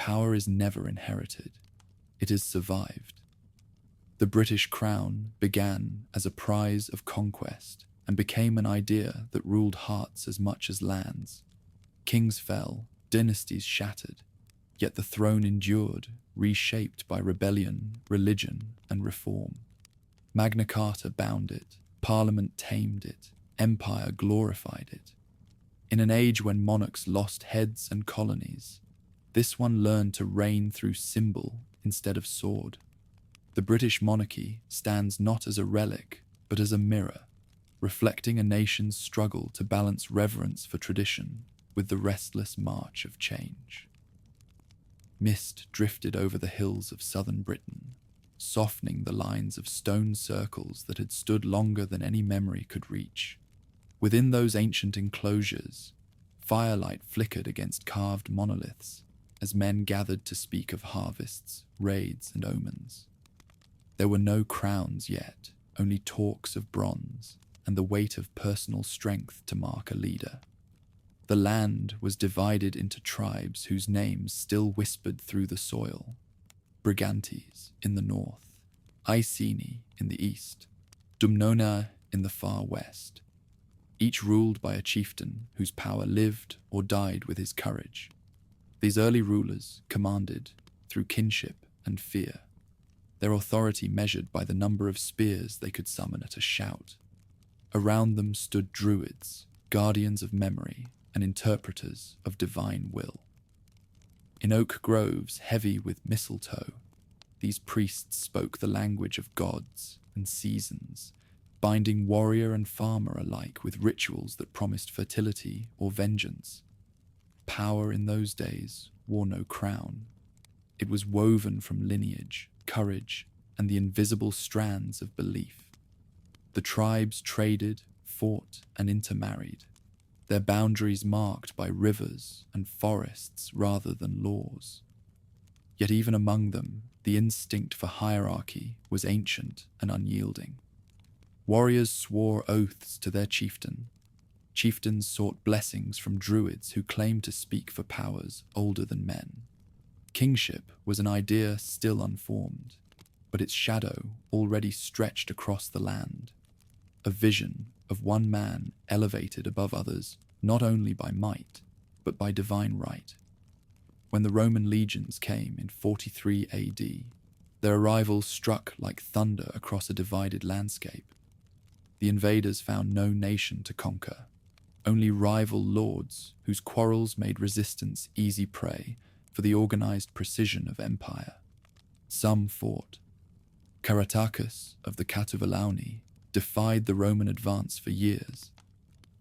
power is never inherited. It is survived. The British crown began as a prize of conquest and became an idea that ruled hearts as much as lands. Kings fell, dynasties shattered, yet the throne endured, reshaped by rebellion, religion, and reform. Magna Carta bound it, Parliament tamed it, empire glorified it. In an age when monarchs lost heads and colonies, this one learned to reign through symbol instead of sword. The British monarchy stands not as a relic, but as a mirror, reflecting a nation's struggle to balance reverence for tradition with the restless march of change. Mist drifted over the hills of southern Britain, softening the lines of stone circles that had stood longer than any memory could reach. Within those ancient enclosures, firelight flickered against carved monoliths as men gathered to speak of harvests, raids, and omens. There were no crowns yet, only talks of bronze and the weight of personal strength to mark a leader. The land was divided into tribes whose names still whispered through the soil. Brigantes in the north, Iceni in the east, Dumnona in the far west, each ruled by a chieftain whose power lived or died with his courage. These early rulers commanded through kinship and fear, their authority measured by the number of spears they could summon at a shout. Around them stood druids, guardians of memory, and interpreters of divine will. In oak groves heavy with mistletoe, these priests spoke the language of gods and seasons, binding warrior and farmer alike with rituals that promised fertility or vengeance. Power in those days wore no crown. It was woven from lineage, courage, and the invisible strands of belief. The tribes traded, fought, and intermarried, their boundaries marked by rivers and forests rather than laws. Yet even among them, the instinct for hierarchy was ancient and unyielding. Warriors swore oaths to their chieftain. Chieftains sought blessings from druids who claimed to speak for powers older than men. Kingship was an idea still unformed, but its shadow already stretched across the land. A vision of one man elevated above others, not only by might, but by divine right. When the Roman legions came in 43 AD, their arrival struck like thunder across a divided landscape. The invaders found no nation to conquer, only rival lords whose quarrels made resistance easy prey for the organized precision of empire. Some fought. Caratacus of the Catuvellauni defied the Roman advance for years,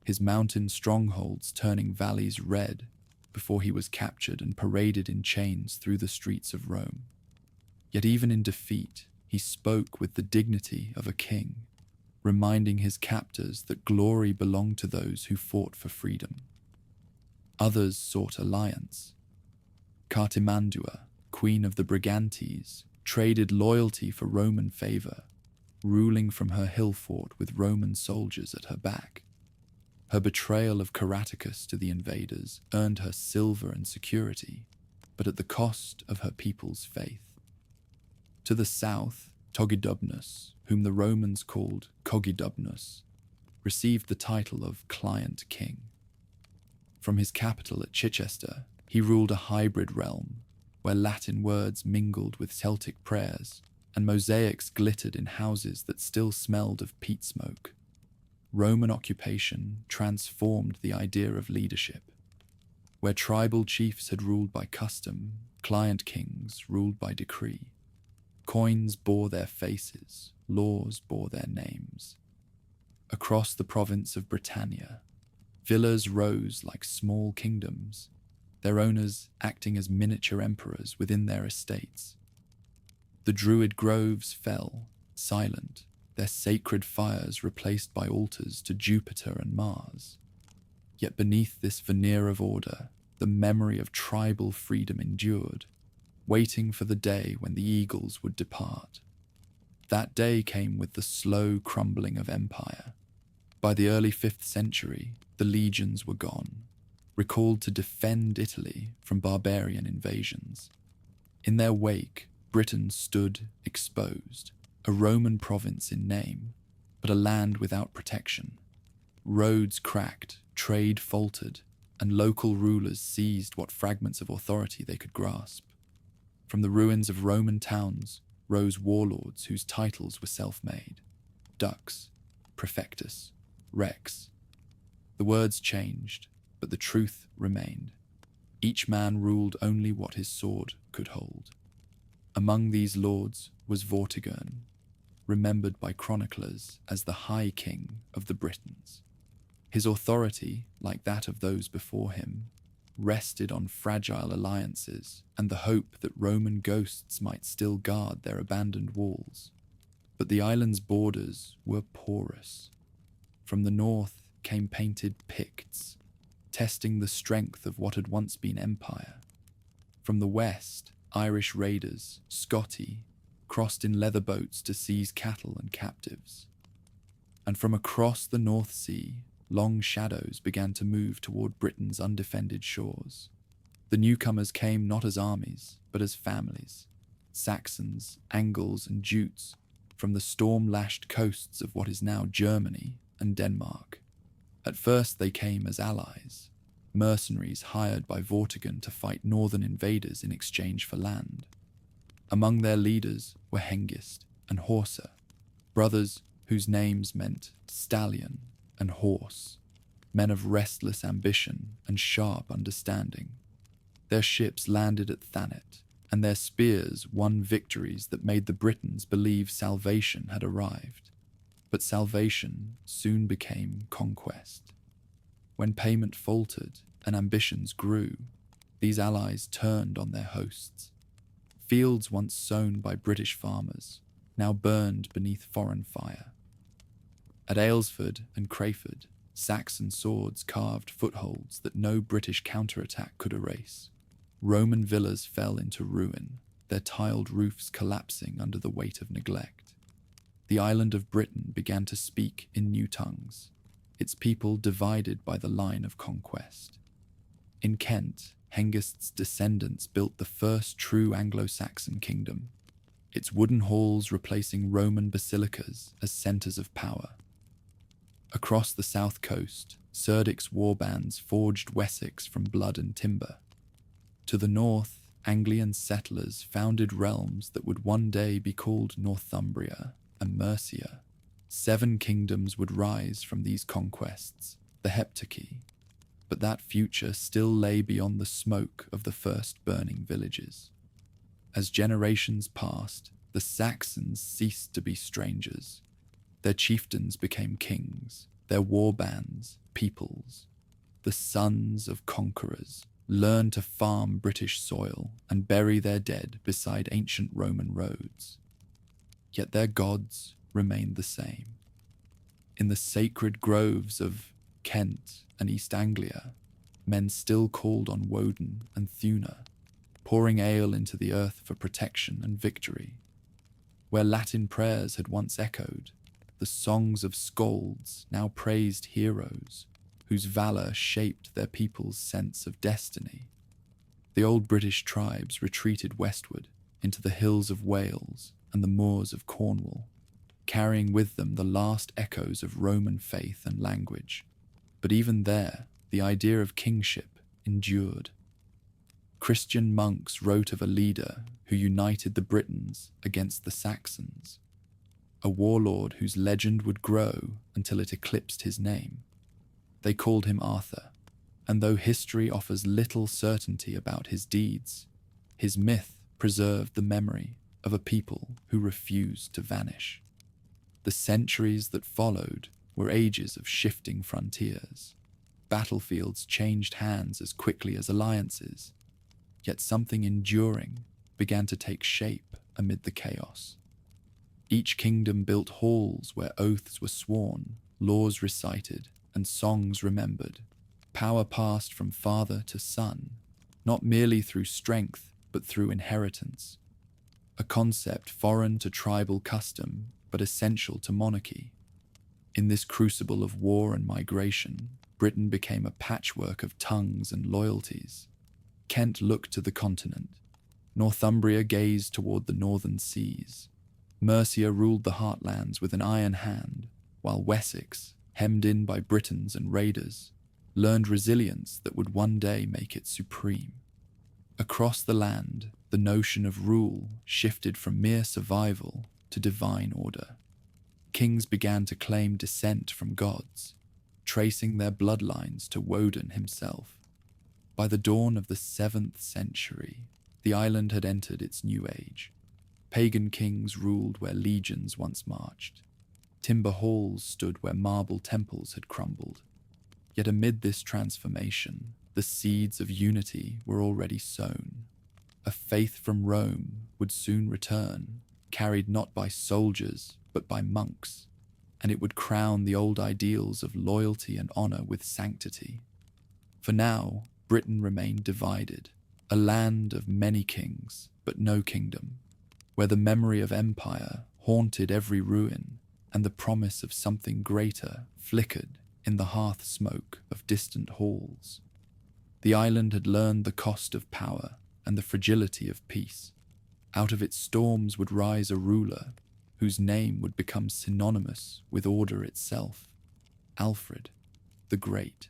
his mountain strongholds turning valleys red before he was captured and paraded in chains through the streets of Rome. Yet even in defeat, he spoke with the dignity of a king, reminding his captors that glory belonged to those who fought for freedom. Others sought alliance. Cartimandua, queen of the Brigantes, traded loyalty for Roman favor, ruling from her hill fort with Roman soldiers at her back. Her betrayal of Caratacus to the invaders earned her silver and security, but at the cost of her people's faith. To the south, Togidubnus, whom the Romans called Cogidubnus, received the title of Client King. From his capital at Chichester, he ruled a hybrid realm where Latin words mingled with Celtic prayers and mosaics glittered in houses that still smelled of peat smoke. Roman occupation transformed the idea of leadership. Where tribal chiefs had ruled by custom, client kings ruled by decree. Coins bore their faces, laws bore their names. Across the province of Britannia, villas rose like small kingdoms, their owners acting as miniature emperors within their estates. The druid groves fell, silent, their sacred fires replaced by altars to Jupiter and Mars. Yet beneath this veneer of order, the memory of tribal freedom endured, waiting for the day when the eagles would depart. That day came with the slow crumbling of empire. By the early 5th century, the legions were gone. recalled to defend Italy from barbarian invasions. In their wake, Britain stood exposed, a Roman province in name, but a land without protection. Roads cracked, trade faltered, and local rulers seized what fragments of authority they could grasp. From the ruins of Roman towns rose warlords whose titles were self-made: Dux, Prefectus, Rex. The words changed, but the truth remained. Each man ruled only what his sword could hold. Among these lords was Vortigern, remembered by chroniclers as the High King of the Britons. His authority, like that of those before him, rested on fragile alliances and the hope that Roman ghosts might still guard their abandoned walls. But the island's borders were porous. From the north came painted Picts, testing the strength of what had once been empire. From the west, Irish raiders, Scotti, crossed in leather boats to seize cattle and captives. And from across the North Sea, long shadows began to move toward Britain's undefended shores. The newcomers came not as armies, but as families: Saxons, Angles, and Jutes, from the storm-lashed coasts of what is now Germany and Denmark. At first they came as allies, mercenaries hired by Vortigern to fight northern invaders in exchange for land. Among their leaders were Hengist and Horsa, brothers whose names meant stallion and horse, men of restless ambition and sharp understanding. Their ships landed at Thanet, and their spears won victories that made the Britons believe salvation had arrived. But salvation soon became conquest. When payment faltered and ambitions grew, these allies turned on their hosts. Fields once sown by British farmers now burned beneath foreign fire. At Aylesford and Crayford, Saxon swords carved footholds that no British counterattack could erase. Roman villas fell into ruin, their tiled roofs collapsing under the weight of neglect. The island of Britain began to speak in new tongues, its people divided by the line of conquest. In Kent, Hengist's descendants built the first true Anglo-Saxon kingdom, its wooden halls replacing Roman basilicas as centres of power. Across the south coast, Cerdic warbands forged Wessex from blood and timber. To the north, Anglian settlers founded realms that would one day be called Northumbria and Mercia. 7 kingdoms would rise from these conquests, the Heptarchy, but that future still lay beyond the smoke of the first burning villages. As generations passed, the Saxons ceased to be strangers. Their chieftains became kings, their warbands peoples. The sons of conquerors learned to farm British soil and bury their dead beside ancient Roman roads. Yet their gods remained the same. In the sacred groves of Kent and East Anglia, men still called on Woden and Thuna, pouring ale into the earth for protection and victory. Where Latin prayers had once echoed, the songs of skalds now praised heroes whose valour shaped their people's sense of destiny. The old British tribes retreated westward into the hills of Wales and the moors of Cornwall, carrying with them the last echoes of Roman faith and language. But even there, the idea of kingship endured. Christian monks wrote of a leader who united the Britons against the Saxons, a warlord whose legend would grow until it eclipsed his name. They called him Arthur, and though history offers little certainty about his deeds, his myth preserved the memory of a people who refused to vanish. The centuries that followed were ages of shifting frontiers. Battlefields changed hands as quickly as alliances, yet something enduring began to take shape amid the chaos. Each kingdom built halls where oaths were sworn, laws recited, and songs remembered. Power passed from father to son, not merely through strength, but through inheritance. A concept foreign to tribal custom, but essential to monarchy. In this crucible of war and migration, Britain became a patchwork of tongues and loyalties. Kent looked to the continent. Northumbria gazed toward the northern seas. Mercia ruled the heartlands with an iron hand, while Wessex, hemmed in by Britons and raiders, learned resilience that would one day make it supreme. Across the land, the notion of rule shifted from mere survival to divine order. Kings began to claim descent from gods, tracing their bloodlines to Woden himself. By the dawn of the 7th century, the island had entered its new age. Pagan kings ruled where legions once marched. Timber halls stood where marble temples had crumbled. Yet amid this transformation, the seeds of unity were already sown. A faith from Rome would soon return, carried not by soldiers but by monks, and it would crown the old ideals of loyalty and honor with sanctity. For now, Britain remained divided, a land of many kings but no kingdom, where the memory of empire haunted every ruin and the promise of something greater flickered in the hearth smoke of distant halls. The island had learned the cost of power and the fragility of peace. Out of its storms would rise a ruler whose name would become synonymous with order itself, Alfred the Great.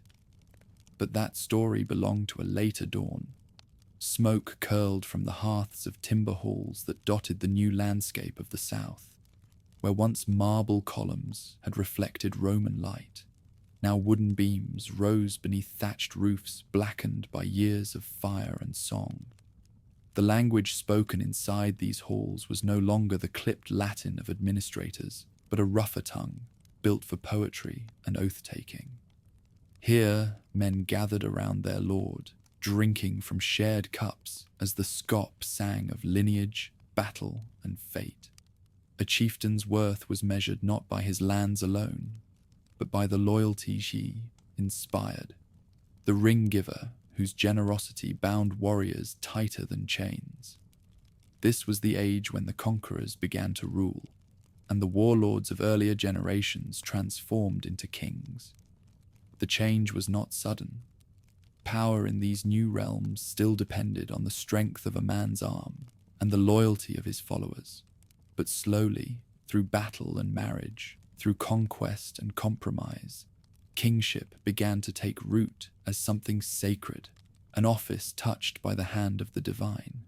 But that story belonged to a later dawn. Smoke curled from the hearths of timber halls that dotted the new landscape of the south, where once marble columns had reflected Roman light. Now wooden beams rose beneath thatched roofs blackened by years of fire and song. The language spoken inside these halls was no longer the clipped Latin of administrators, but a rougher tongue, built for poetry and oath-taking. Here, men gathered around their lord, drinking from shared cups as the scop sang of lineage, battle, and fate. A chieftain's worth was measured not by his lands alone, but by the loyalty he inspired. The ring-giver whose generosity bound warriors tighter than chains. This was the age when the conquerors began to rule, and the warlords of earlier generations transformed into kings. The change was not sudden. Power in these new realms still depended on the strength of a man's arm and the loyalty of his followers. But slowly, through battle and marriage, through conquest and compromise, kingship began to take root as something sacred, an office touched by the hand of the divine.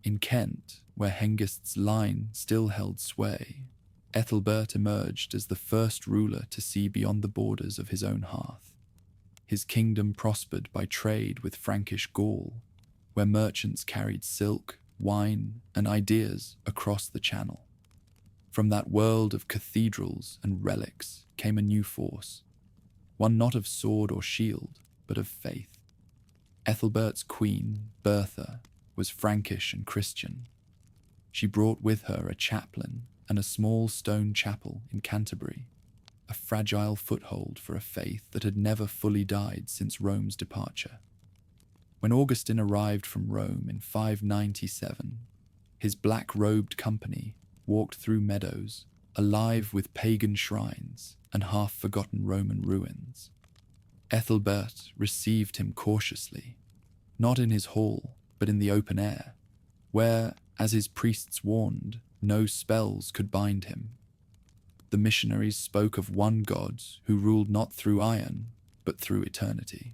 In Kent, where Hengist's line still held sway, Ethelbert emerged as the first ruler to see beyond the borders of his own hearth. His kingdom prospered by trade with Frankish Gaul, where merchants carried silk, wine, and ideas across the Channel. From that world of cathedrals and relics came a new force, one not of sword or shield, but of faith. Ethelbert's queen, Bertha, was Frankish and Christian. She brought with her a chaplain and a small stone chapel in Canterbury, a fragile foothold for a faith that had never fully died since Rome's departure. When Augustine arrived from Rome in 597, his black-robed company walked through meadows, alive with pagan shrines and half-forgotten Roman ruins. Ethelbert received him cautiously, not in his hall, but in the open air, where, as his priests warned, no spells could bind him. The missionaries spoke of one God who ruled not through iron, but through eternity.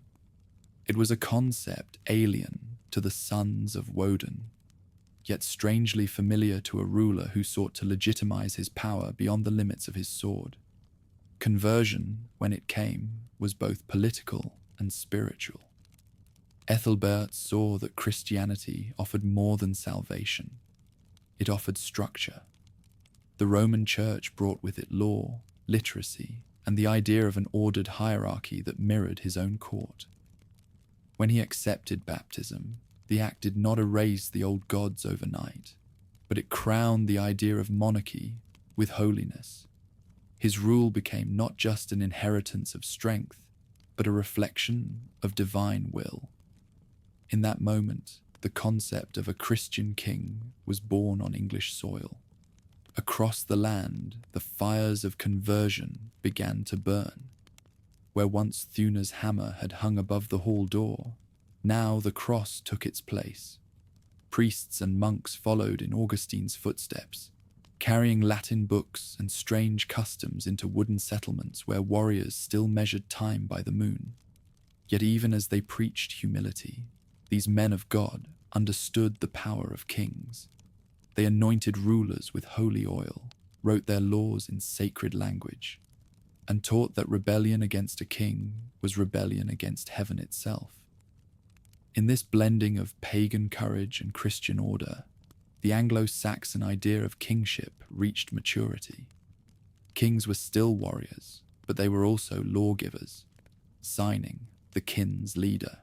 It was a concept alien to the sons of Woden, yet strangely familiar to a ruler who sought to legitimize his power beyond the limits of his sword. Conversion, when it came, was both political and spiritual. Ethelbert saw that Christianity offered more than salvation. It offered structure. The Roman Church brought with it law, literacy, and the idea of an ordered hierarchy that mirrored his own court. When he accepted baptism, the act did not erase the old gods overnight, but it crowned the idea of monarchy with holiness. His rule became not just an inheritance of strength, but a reflection of divine will. In that moment, the concept of a Christian king was born on English soil. Across the land, the fires of conversion began to burn. where once Thuna's hammer had hung above the hall door, now the cross took its place. Priests and monks followed in Augustine's footsteps, carrying Latin books and strange customs into wooden settlements where warriors still measured time by the moon. Yet even as they preached humility, these men of God understood the power of kings. They anointed rulers with holy oil, wrote their laws in sacred language, and taught that rebellion against a king was rebellion against heaven itself. In this blending of pagan courage and Christian order, the Anglo-Saxon idea of kingship reached maturity. Kings were still warriors, but they were also lawgivers, signing the kin's leader,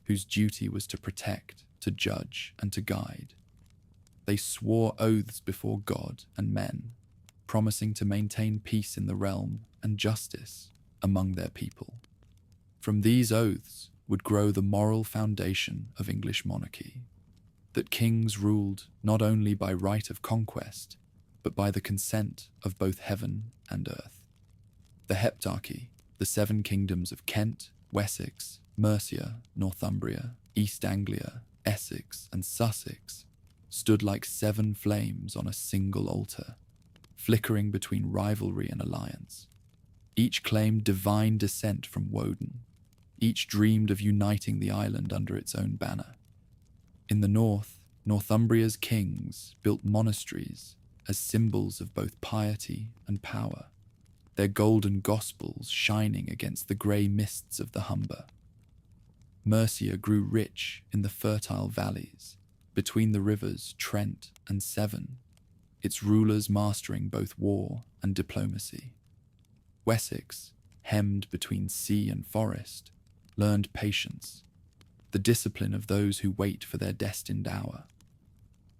whose duty was to protect, to judge, and to guide. They swore oaths before God and men, promising to maintain peace in the realm and justice among their people. From these oaths would grow the moral foundation of English monarchy, that kings ruled not only by right of conquest, but by the consent of both heaven and earth. The Heptarchy, the 7 kingdoms of Kent, Wessex, Mercia, Northumbria, East Anglia, Essex, and Sussex, stood like 7 flames on a single altar, flickering between rivalry and alliance. Each claimed divine descent from Woden. Each dreamed of uniting the island under its own banner. In the north, Northumbria's kings built monasteries as symbols of both piety and power, their golden gospels shining against the grey mists of the Humber. Mercia grew rich in the fertile valleys, between the rivers Trent and Severn, its rulers mastering both war and diplomacy. Wessex, hemmed between sea and forest, learned patience, the discipline of those who wait for their destined hour.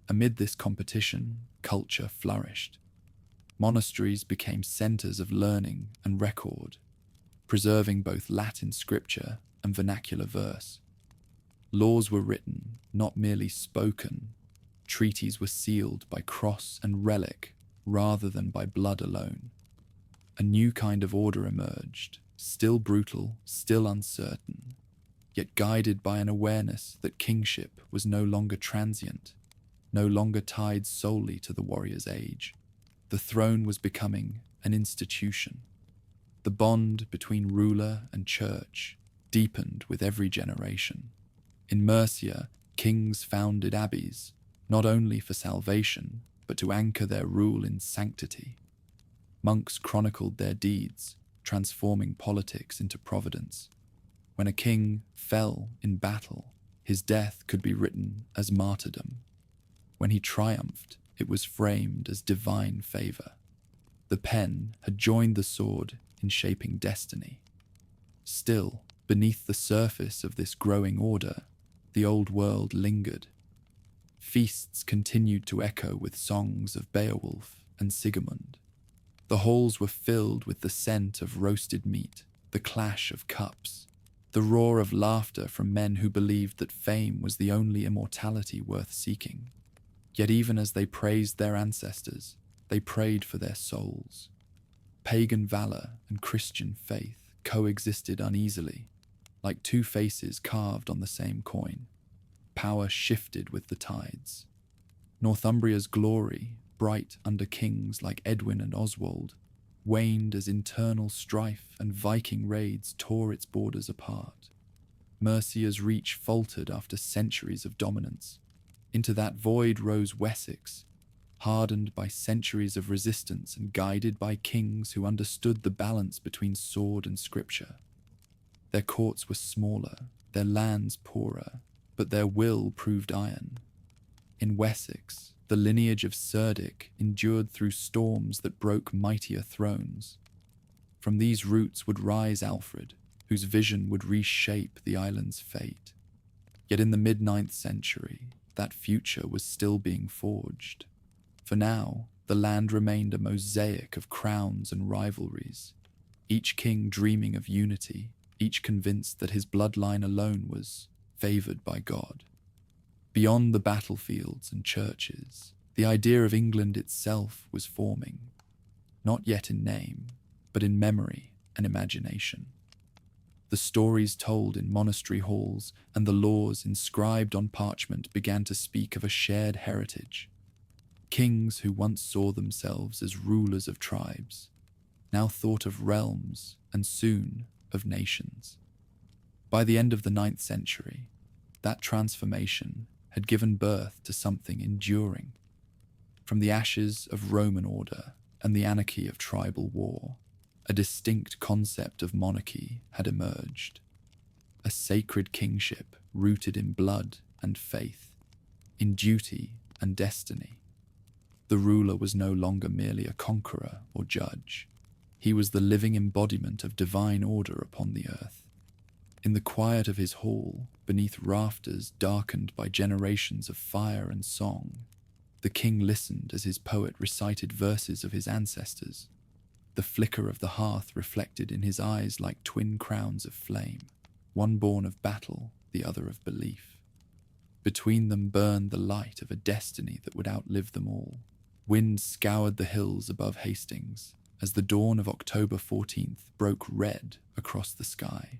Amid this competition, culture flourished. Monasteries became centres of learning and record, preserving both Latin scripture and vernacular verse. Laws were written, not merely spoken. Treaties were sealed by cross and relic rather than by blood alone. A new kind of order emerged, still brutal, still uncertain, yet guided by an awareness that kingship was no longer transient, no longer tied solely to the warrior's age. The throne was becoming an institution. The bond between ruler and church deepened with every generation. In Mercia, kings founded abbeys, not only for salvation, but to anchor their rule in sanctity. Monks chronicled their deeds, transforming politics into providence. When a king fell in battle, his death could be written as martyrdom. When he triumphed, it was framed as divine favor. The pen had joined the sword in shaping destiny. Still, beneath the surface of this growing order, the old world lingered. Feasts continued to echo with songs of Beowulf and Sigemund. The halls were filled with the scent of roasted meat, the clash of cups, the roar of laughter from men who believed that fame was the only immortality worth seeking. Yet even as they praised their ancestors, they prayed for their souls. Pagan valor and Christian faith coexisted uneasily, like 2 faces carved on the same coin. Power shifted with the tides. Northumbria's glory, bright under kings like Edwin and Oswald, waned as internal strife and Viking raids tore its borders apart. Mercia's reach faltered after centuries of dominance. Into that void rose Wessex, hardened by centuries of resistance and guided by kings who understood the balance between sword and scripture. Their courts were smaller, their lands poorer, but their will proved iron. In Wessex, the lineage of Cerdic endured through storms that broke mightier thrones. From these roots would rise Alfred, whose vision would reshape the island's fate. Yet in the mid-9th century, that future was still being forged. For now, the land remained a mosaic of crowns and rivalries, each king dreaming of unity, each convinced that his bloodline alone was favored by God. Beyond the battlefields and churches, the idea of England itself was forming, not yet in name, but in memory and imagination. The stories told in monastery halls and the laws inscribed on parchment began to speak of a shared heritage. Kings who once saw themselves as rulers of tribes now thought of realms and soon of nations. By the end of the 9th century, that transformation had given birth to something enduring. From the ashes of Roman order and the anarchy of tribal war, a distinct concept of monarchy had emerged. A sacred kingship rooted in blood and faith, in duty and destiny. The ruler was no longer merely a conqueror or judge. He was the living embodiment of divine order upon the earth. In the quiet of his hall, beneath rafters darkened by generations of fire and song, the king listened as his poet recited verses of his ancestors. The flicker of the hearth reflected in his eyes like twin crowns of flame, one born of battle, the other of belief. Between them burned the light of a destiny that would outlive them all. Wind scoured the hills above Hastings as the dawn of October 14th broke red across the sky.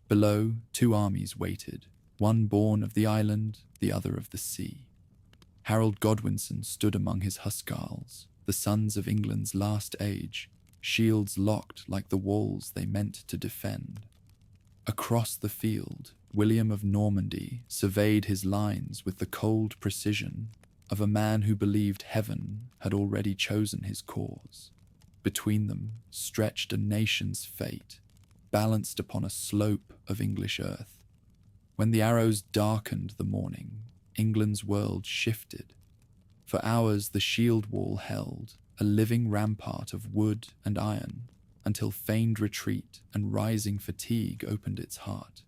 Below, 2 armies waited, one born of the island, the other of the sea. Harold Godwinson stood among his Huscarls, the sons of England's last age, shields locked like the walls they meant to defend. Across the field, William of Normandy surveyed his lines with the cold precision of a man who believed heaven had already chosen his cause. Between them stretched a nation's fate, balanced upon a slope of English earth. When the arrows darkened the morning, England's world shifted. For hours the shield wall held, a living rampart of wood and iron, until feigned retreat and rising fatigue opened its heart.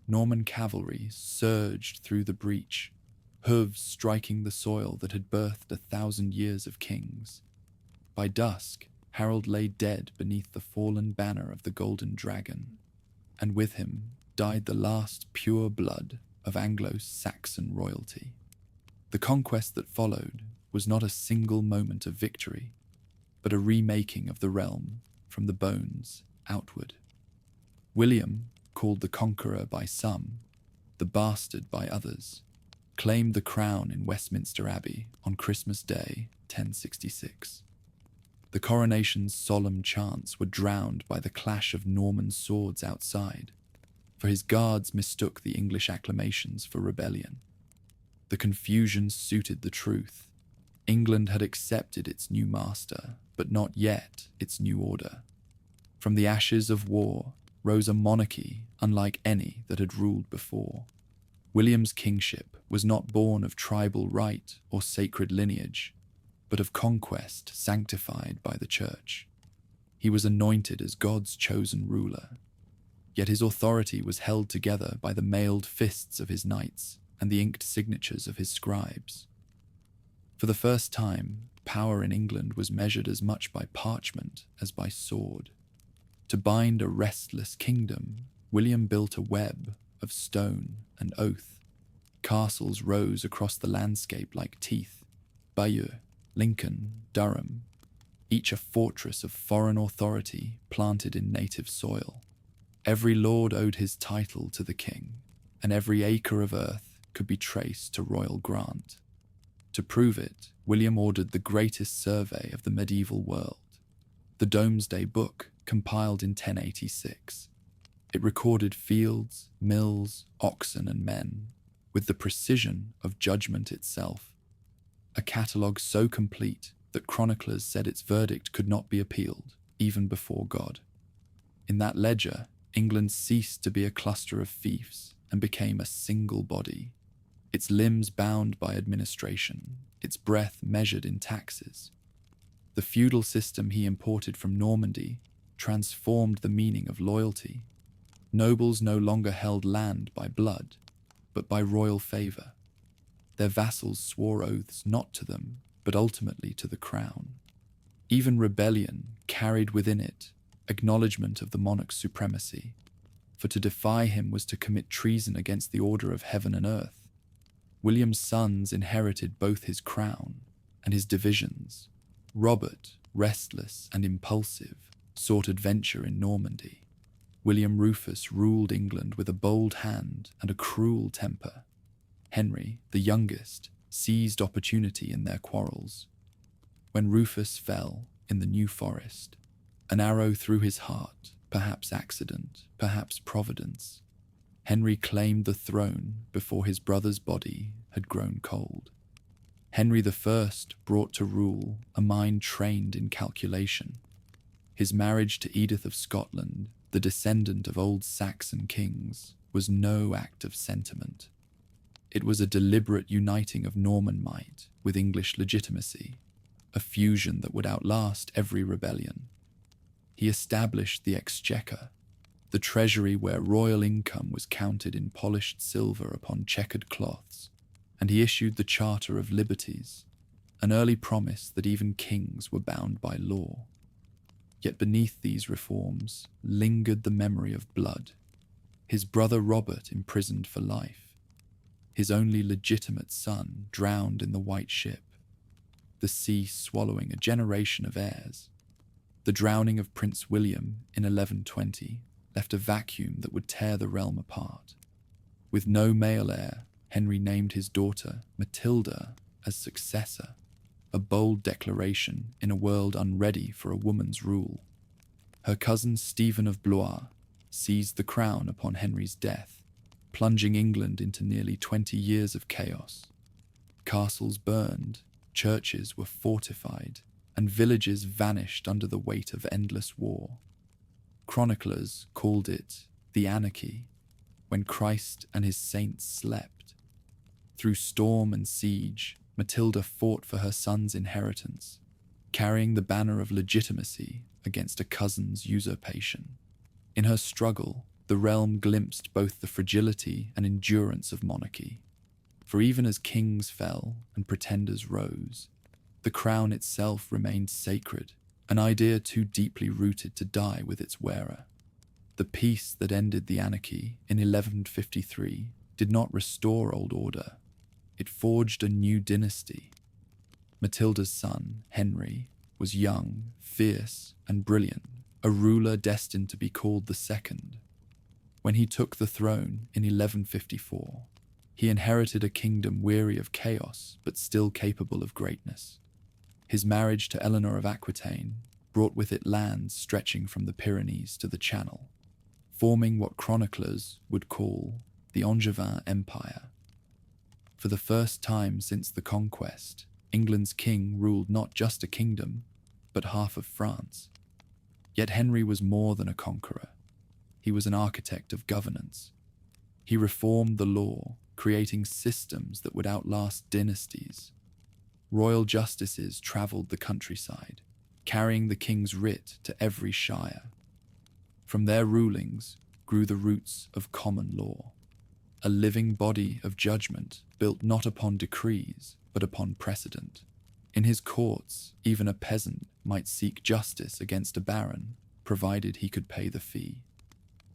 Norman cavalry surged through the breach, hooves striking the soil that had birthed 1,000 years of kings. By dusk, Harold lay dead beneath the fallen banner of the Golden Dragon, and with him died the last pure blood of Anglo-Saxon royalty. The conquest that followed was not a single moment of victory, but a remaking of the realm from the bones outward. William, called the Conqueror by some, the Bastard by others, claimed the crown in Westminster Abbey on Christmas Day, 1066. The coronation's solemn chants were drowned by the clash of Norman swords outside, for his guards mistook the English acclamations for rebellion. The confusion suited the truth. England had accepted its new master, but not yet its new order. From the ashes of war rose a monarchy unlike any that had ruled before. William's kingship was not born of tribal right or sacred lineage, but of conquest sanctified by the church. He was anointed as God's chosen ruler, yet his authority was held together by the mailed fists of his knights and the inked signatures of his scribes. For the first time, power in England was measured as much by parchment as by sword. To bind a restless kingdom, William built a web of stone and oath. Castles rose across the landscape like teeth. Bayeux, Lincoln, Durham, each a fortress of foreign authority planted in native soil. Every lord owed his title to the king, and every acre of earth could be traced to royal grant. To prove it, William ordered the greatest survey of the medieval world, the Domesday Book, compiled in 1086. It recorded fields, mills, oxen, and men, with the precision of judgment itself. A catalogue so complete that chroniclers said its verdict could not be appealed, even before God. In that ledger, England ceased to be a cluster of fiefs and became a single body, its limbs bound by administration, its breath measured in taxes. The feudal system he imported from Normandy transformed the meaning of loyalty. Nobles no longer held land by blood, but by royal favour. Their vassals swore oaths not to them, but ultimately to the crown. Even rebellion carried within it acknowledgement of the monarch's supremacy, for to defy him was to commit treason against the order of heaven and earth. William's sons inherited both his crown and his divisions. Robert, restless and impulsive, sought adventure in Normandy. William Rufus ruled England with a bold hand and a cruel temper. Henry, the youngest, seized opportunity in their quarrels. When Rufus fell in the New Forest, an arrow through his heart, perhaps accident, perhaps providence, Henry claimed the throne before his brother's body had grown cold. Henry I brought to rule a mind trained in calculation. His marriage to Edith of Scotland, the descendant of old Saxon kings, was no act of sentiment. It was a deliberate uniting of Norman might with English legitimacy, a fusion that would outlast every rebellion. He established the exchequer, the treasury where royal income was counted in polished silver upon checkered cloths, and he issued the Charter of Liberties, an early promise that even kings were bound by law. Yet beneath these reforms lingered the memory of blood. His brother Robert imprisoned for life, his only legitimate son drowned in the White Ship, the sea swallowing a generation of heirs. The drowning of Prince William in 1120 left a vacuum that would tear the realm apart. With no male heir, Henry named his daughter Matilda as successor, a bold declaration in a world unready for a woman's rule. Her cousin Stephen of Blois seized the crown upon Henry's death, plunging England into nearly 20 years of chaos. Castles burned, churches were fortified, and villages vanished under the weight of endless war. Chroniclers called it the Anarchy, when Christ and his saints slept. Through storm and siege, Matilda fought for her son's inheritance, carrying the banner of legitimacy against a cousin's usurpation. In her struggle, the realm glimpsed both the fragility and endurance of monarchy. For even as kings fell and pretenders rose, the crown itself remained sacred, an idea too deeply rooted to die with its wearer. The peace that ended the anarchy in 1153 did not restore old order. It forged a new dynasty. Matilda's son, Henry, was young, fierce, and brilliant, a ruler destined to be called the Second. When he took the throne in 1154, he inherited a kingdom weary of chaos but still capable of greatness. His marriage to Eleanor of Aquitaine brought with it lands stretching from the Pyrenees to the Channel, forming what chroniclers would call the Angevin Empire. For the first time since the Conquest, England's king ruled not just a kingdom, but half of France. Yet Henry was more than a conqueror. He was an architect of governance. He reformed the law, creating systems that would outlast dynasties. Royal justices travelled the countryside, carrying the king's writ to every shire. From their rulings grew the roots of common law, a living body of judgment built not upon decrees, but upon precedent. In his courts, even a peasant might seek justice against a baron, provided he could pay the fee.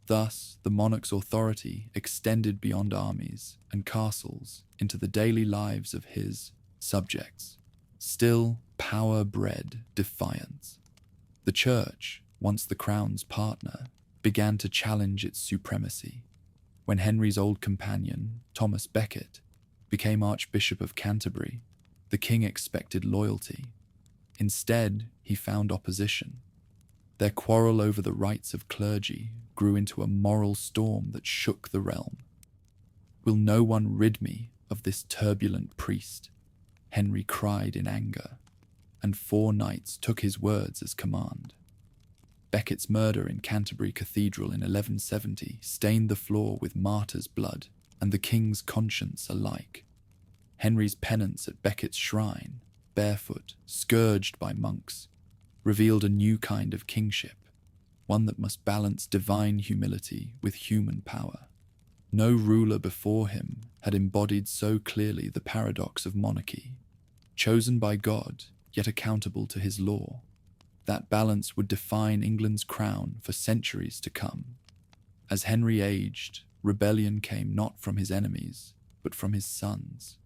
Thus, the monarch's authority extended beyond armies and castles into the daily lives of his subjects. Still, power bred defiance. The church, once the crown's partner, began to challenge its supremacy. When Henry's old companion, Thomas Becket, became Archbishop of Canterbury, the king expected loyalty. Instead, he found opposition. Their quarrel over the rights of clergy grew into a moral storm that shook the realm. "Will no one rid me of this turbulent priest?" Henry cried in anger, and 4 knights took his words as command. Becket's murder in Canterbury Cathedral in 1170 stained the floor with martyrs' blood and the king's conscience alike. Henry's penance at Becket's shrine, barefoot, scourged by monks, revealed a new kind of kingship, one that must balance divine humility with human power. No ruler before him had embodied so clearly the paradox of monarchy, chosen by God, yet accountable to his law. That balance would define England's crown for centuries to come. As Henry aged, rebellion came not from his enemies, but from his sons.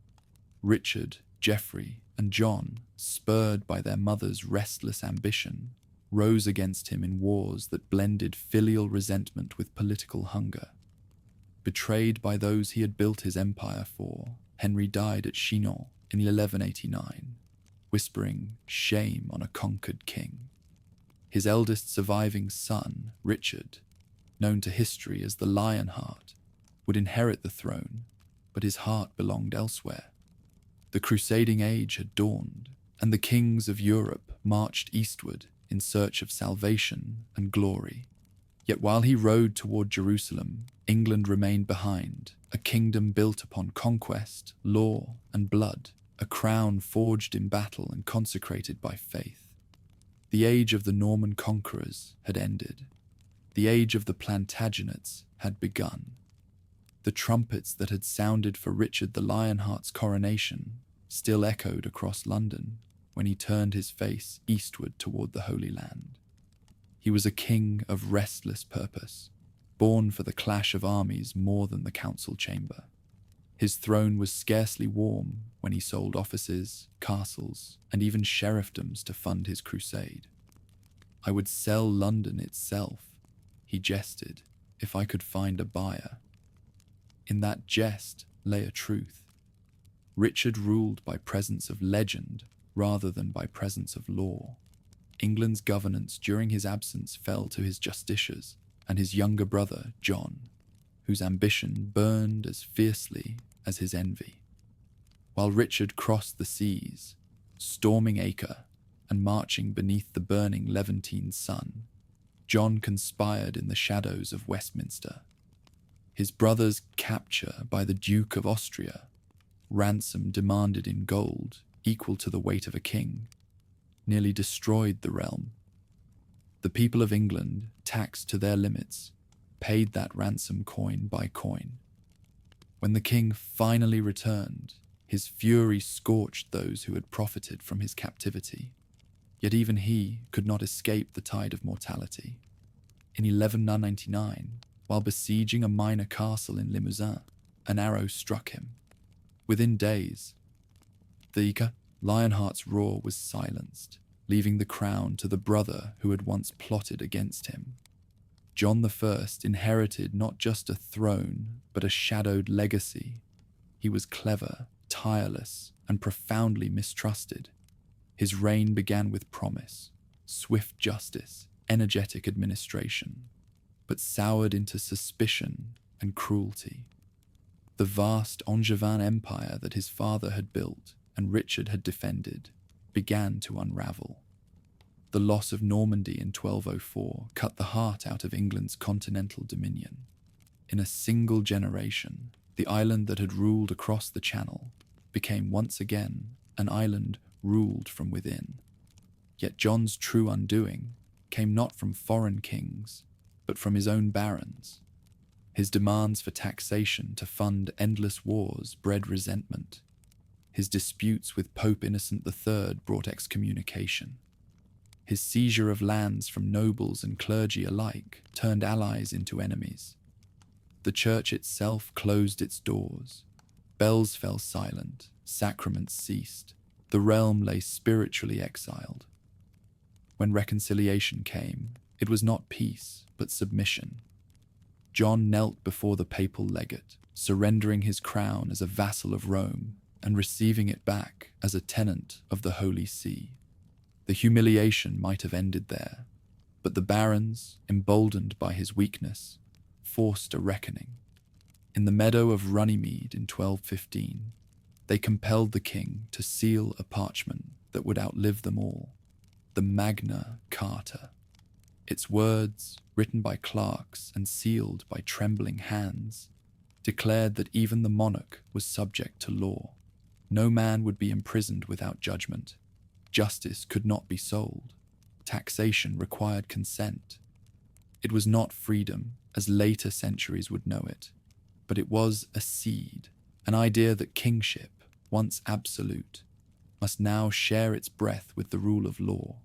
Richard, Geoffrey, and John, spurred by their mother's restless ambition, rose against him in wars that blended filial resentment with political hunger. Betrayed by those he had built his empire for, Henry died at Chinon in 1189, whispering shame on a conquered king. His eldest surviving son, Richard, known to history as the Lionheart, would inherit the throne, but his heart belonged elsewhere. The crusading age had dawned, and the kings of Europe marched eastward in search of salvation and glory. Yet while he rode toward Jerusalem, England remained behind, a kingdom built upon conquest, law, and blood, a crown forged in battle and consecrated by faith. The age of the Norman conquerors had ended. The age of the Plantagenets had begun. The trumpets that had sounded for Richard the Lionheart's coronation still echoed across London when he turned his face eastward toward the Holy Land. He was a king of restless purpose, born for the clash of armies more than the council chamber. His throne was scarcely warm when he sold offices, castles, and even sheriffdoms to fund his crusade. "I would sell London itself," he jested, "if I could find a buyer." In that jest lay a truth. Richard ruled by presence of legend rather than by presence of law. England's governance during his absence fell to his justiciars and his younger brother, John, whose ambition burned as fiercely as his envy. While Richard crossed the seas, storming Acre and marching beneath the burning Levantine sun, John conspired in the shadows of Westminster. His brother's capture by the Duke of Austria, ransom demanded in gold equal to the weight of a king, nearly destroyed the realm. The people of England, taxed to their limits, paid that ransom coin by coin. When the king finally returned, his fury scorched those who had profited from his captivity. Yet even he could not escape the tide of mortality. In 1199, while besieging a minor castle in Limousin, an arrow struck him. Within days, the Lionheart's roar was silenced, leaving the crown to the brother who had once plotted against him. John I inherited not just a throne, but a shadowed legacy. He was clever, tireless, and profoundly mistrusted. His reign began with promise, swift justice, energetic administration, but soured into suspicion and cruelty. The vast Angevin empire that his father had built and Richard had defended began to unravel. The loss of Normandy in 1204 cut the heart out of England's continental dominion. In a single generation, the island that had ruled across the Channel became once again an island ruled from within. Yet John's true undoing came not from foreign kings, but from his own barons. His demands for taxation to fund endless wars bred resentment. His disputes with Pope Innocent III brought excommunication. His seizure of lands from nobles and clergy alike turned allies into enemies. The church itself closed its doors. Bells fell silent, sacraments ceased. The realm lay spiritually exiled. When reconciliation came, it was not peace, but submission. John knelt before the papal legate, surrendering his crown as a vassal of Rome and receiving it back as a tenant of the Holy See. The humiliation might have ended there, but the barons, emboldened by his weakness, forced a reckoning. In the meadow of Runnymede in 1215, they compelled the king to seal a parchment that would outlive them all, the Magna Carta. Its words, written by clerks and sealed by trembling hands, declared that even the monarch was subject to law. No man would be imprisoned without judgment. Justice could not be sold. Taxation required consent. It was not freedom, as later centuries would know it, but it was a seed, an idea that kingship, once absolute, must now share its breath with the rule of law.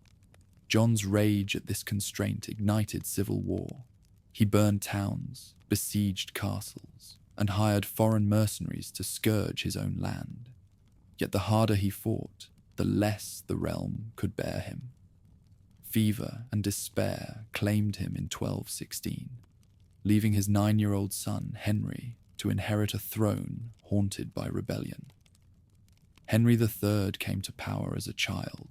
John's rage at this constraint ignited civil war. He burned towns, besieged castles, and hired foreign mercenaries to scourge his own land. Yet the harder he fought, the less the realm could bear him. fever and despair claimed him in 1216, leaving his 9-year-old son, Henry, to inherit a throne haunted by rebellion. Henry III came to power as a child,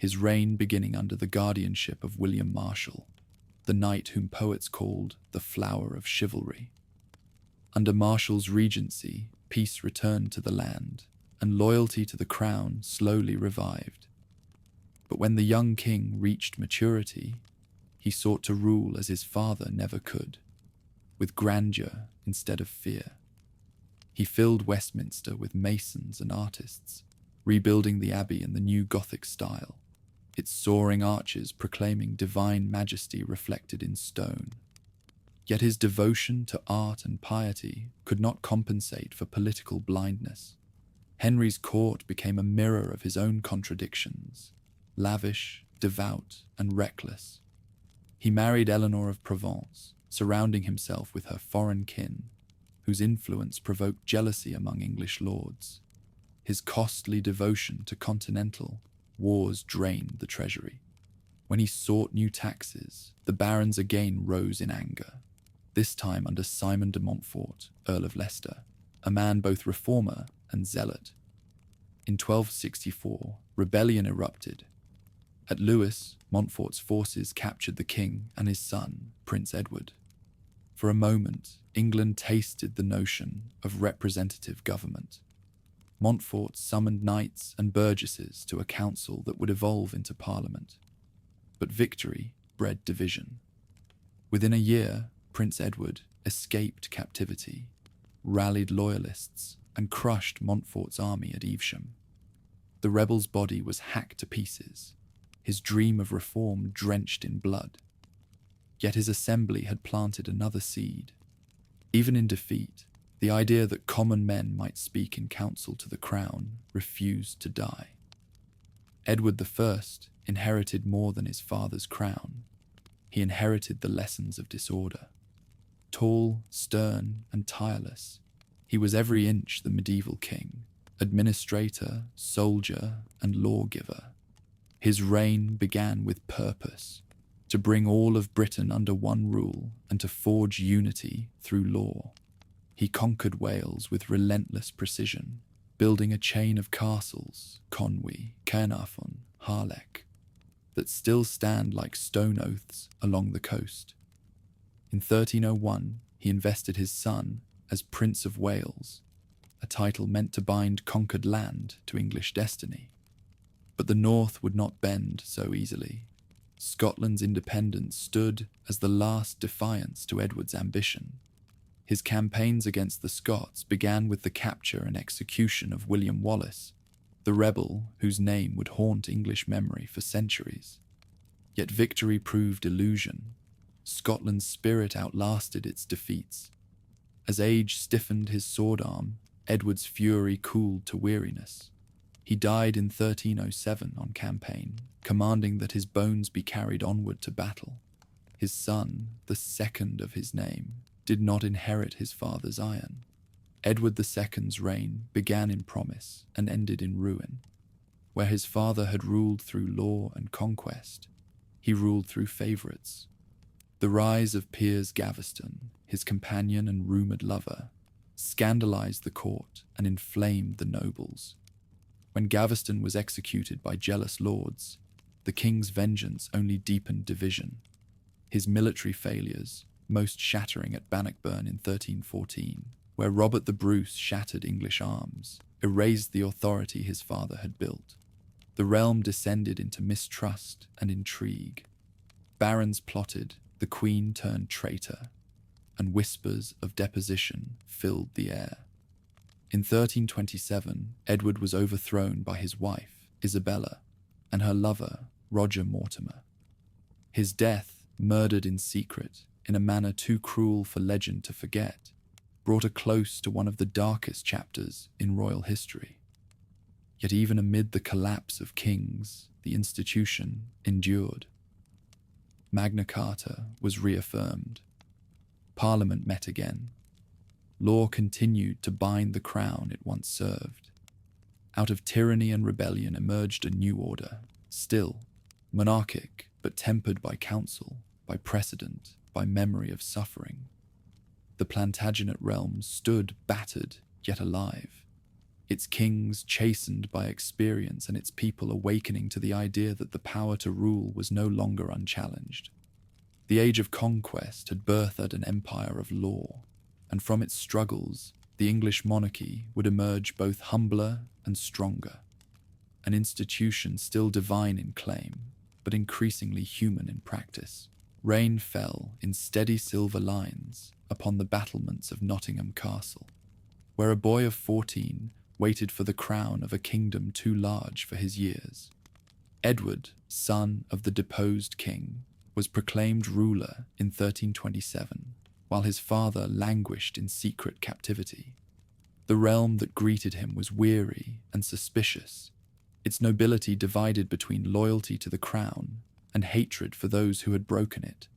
his reign beginning under the guardianship of William Marshal, the knight whom poets called the flower of chivalry. Under Marshal's regency, peace returned to the land, and loyalty to the crown slowly revived. But when the young king reached maturity, he sought to rule as his father never could, with grandeur instead of fear. He filled Westminster with masons and artists, rebuilding the abbey in the new Gothic style, its soaring arches proclaiming divine majesty reflected in stone. Yet his devotion to art and piety could not compensate for political blindness. Henry's court became a mirror of his own contradictions, lavish, devout, and reckless. He married Eleanor of Provence, surrounding himself with her foreign kin, whose influence provoked jealousy among English lords. His costly devotion to continental wars drained the treasury. When he sought new taxes, the barons again rose in anger, this time under Simon de Montfort, Earl of Leicester, a man both reformer and zealot. In 1264, rebellion erupted. At Lewes, Montfort's forces captured the king and his son, Prince Edward. For a moment, England tasted the notion of representative government. Montfort summoned knights and burgesses to a council that would evolve into parliament. But victory bred division. Within a year, Prince Edward escaped captivity, rallied loyalists, and crushed Montfort's army at Evesham. The rebel's body was hacked to pieces, his dream of reform drenched in blood. Yet his assembly had planted another seed. Even in defeat, the idea that common men might speak in council to the crown refused to die. Edward I inherited more than his father's crown. He inherited the lessons of disorder. Tall, stern, and tireless, he was every inch the medieval king, administrator, soldier, and lawgiver. His reign began with purpose, to bring all of Britain under one rule and to forge unity through law. He conquered Wales with relentless precision, building a chain of castles, Conwy, Caernarfon, Harlech, that still stand like stone oaths along the coast. In 1301, he invested his son as Prince of Wales, a title meant to bind conquered land to English destiny. But the North would not bend so easily. Scotland's independence stood as the last defiance to Edward's ambition. His campaigns against the Scots began with the capture and execution of William Wallace, the rebel whose name would haunt English memory for centuries. Yet victory proved illusion. Scotland's spirit outlasted its defeats. As age stiffened his sword arm, Edward's fury cooled to weariness. He died in 1307 on campaign, commanding that his bones be carried onward to battle. His son, the second of his name, did not inherit his father's iron. Edward II's reign began in promise and ended in ruin. Where his father had ruled through law and conquest, he ruled through favourites. The rise of Piers Gaveston, his companion and rumoured lover, scandalised the court and inflamed the nobles. When Gaveston was executed by jealous lords, the king's vengeance only deepened division. His military failures, most shattering at Bannockburn in 1314, where Robert the Bruce shattered English arms, erased the authority his father had built. The realm descended into mistrust and intrigue. Barons plotted, the queen turned traitor, and whispers of deposition filled the air. In 1327, Edward was overthrown by his wife, Isabella, and her lover, Roger Mortimer. His death, murdered in secret, in a manner too cruel for legend to forget, brought a close to one of the darkest chapters in royal history. Yet even amid the collapse of kings, the institution endured. Magna Carta was reaffirmed. Parliament met again. Law continued to bind the crown it once served. Out of tyranny and rebellion emerged a new order, still monarchic but tempered by counsel, by precedent, by memory of suffering. The Plantagenet realm stood battered yet alive, its kings chastened by experience and its people awakening to the idea that the power to rule was no longer unchallenged. The age of conquest had birthed an empire of law, and from its struggles, the English monarchy would emerge both humbler and stronger, an institution still divine in claim, but increasingly human in practice. Rain fell in steady silver lines upon the battlements of Nottingham Castle, where a boy of 14 waited for the crown of a kingdom too large for his years. Edward, son of the deposed king, was proclaimed ruler in 1327, while his father languished in secret captivity. The realm that greeted him was weary and suspicious, its nobility divided between loyalty to the crown and hatred for those who had broken it.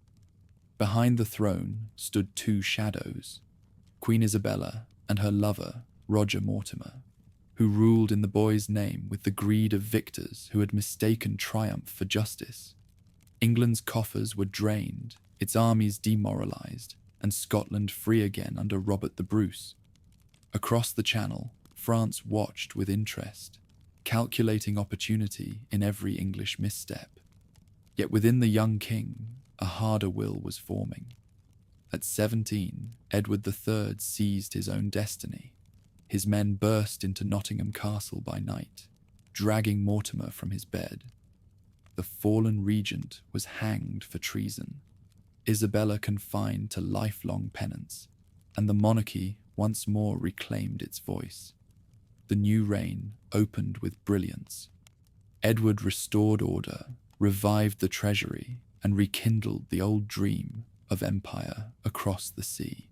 Behind the throne stood two shadows, Queen Isabella and her lover, Roger Mortimer, who ruled in the boy's name with the greed of victors who had mistaken triumph for justice. England's coffers were drained, its armies demoralized, and Scotland free again under Robert the Bruce. Across the Channel, France watched with interest, calculating opportunity in every English misstep. Yet within the young king, a harder will was forming. At 17, Edward III seized his own destiny. His men burst into Nottingham Castle by night, dragging Mortimer from his bed. The fallen regent was hanged for treason, Isabella confined to lifelong penance, and the monarchy once more reclaimed its voice. The new reign opened with brilliance. Edward restored order, revived the treasury, and rekindled the old dream of empire across the sea.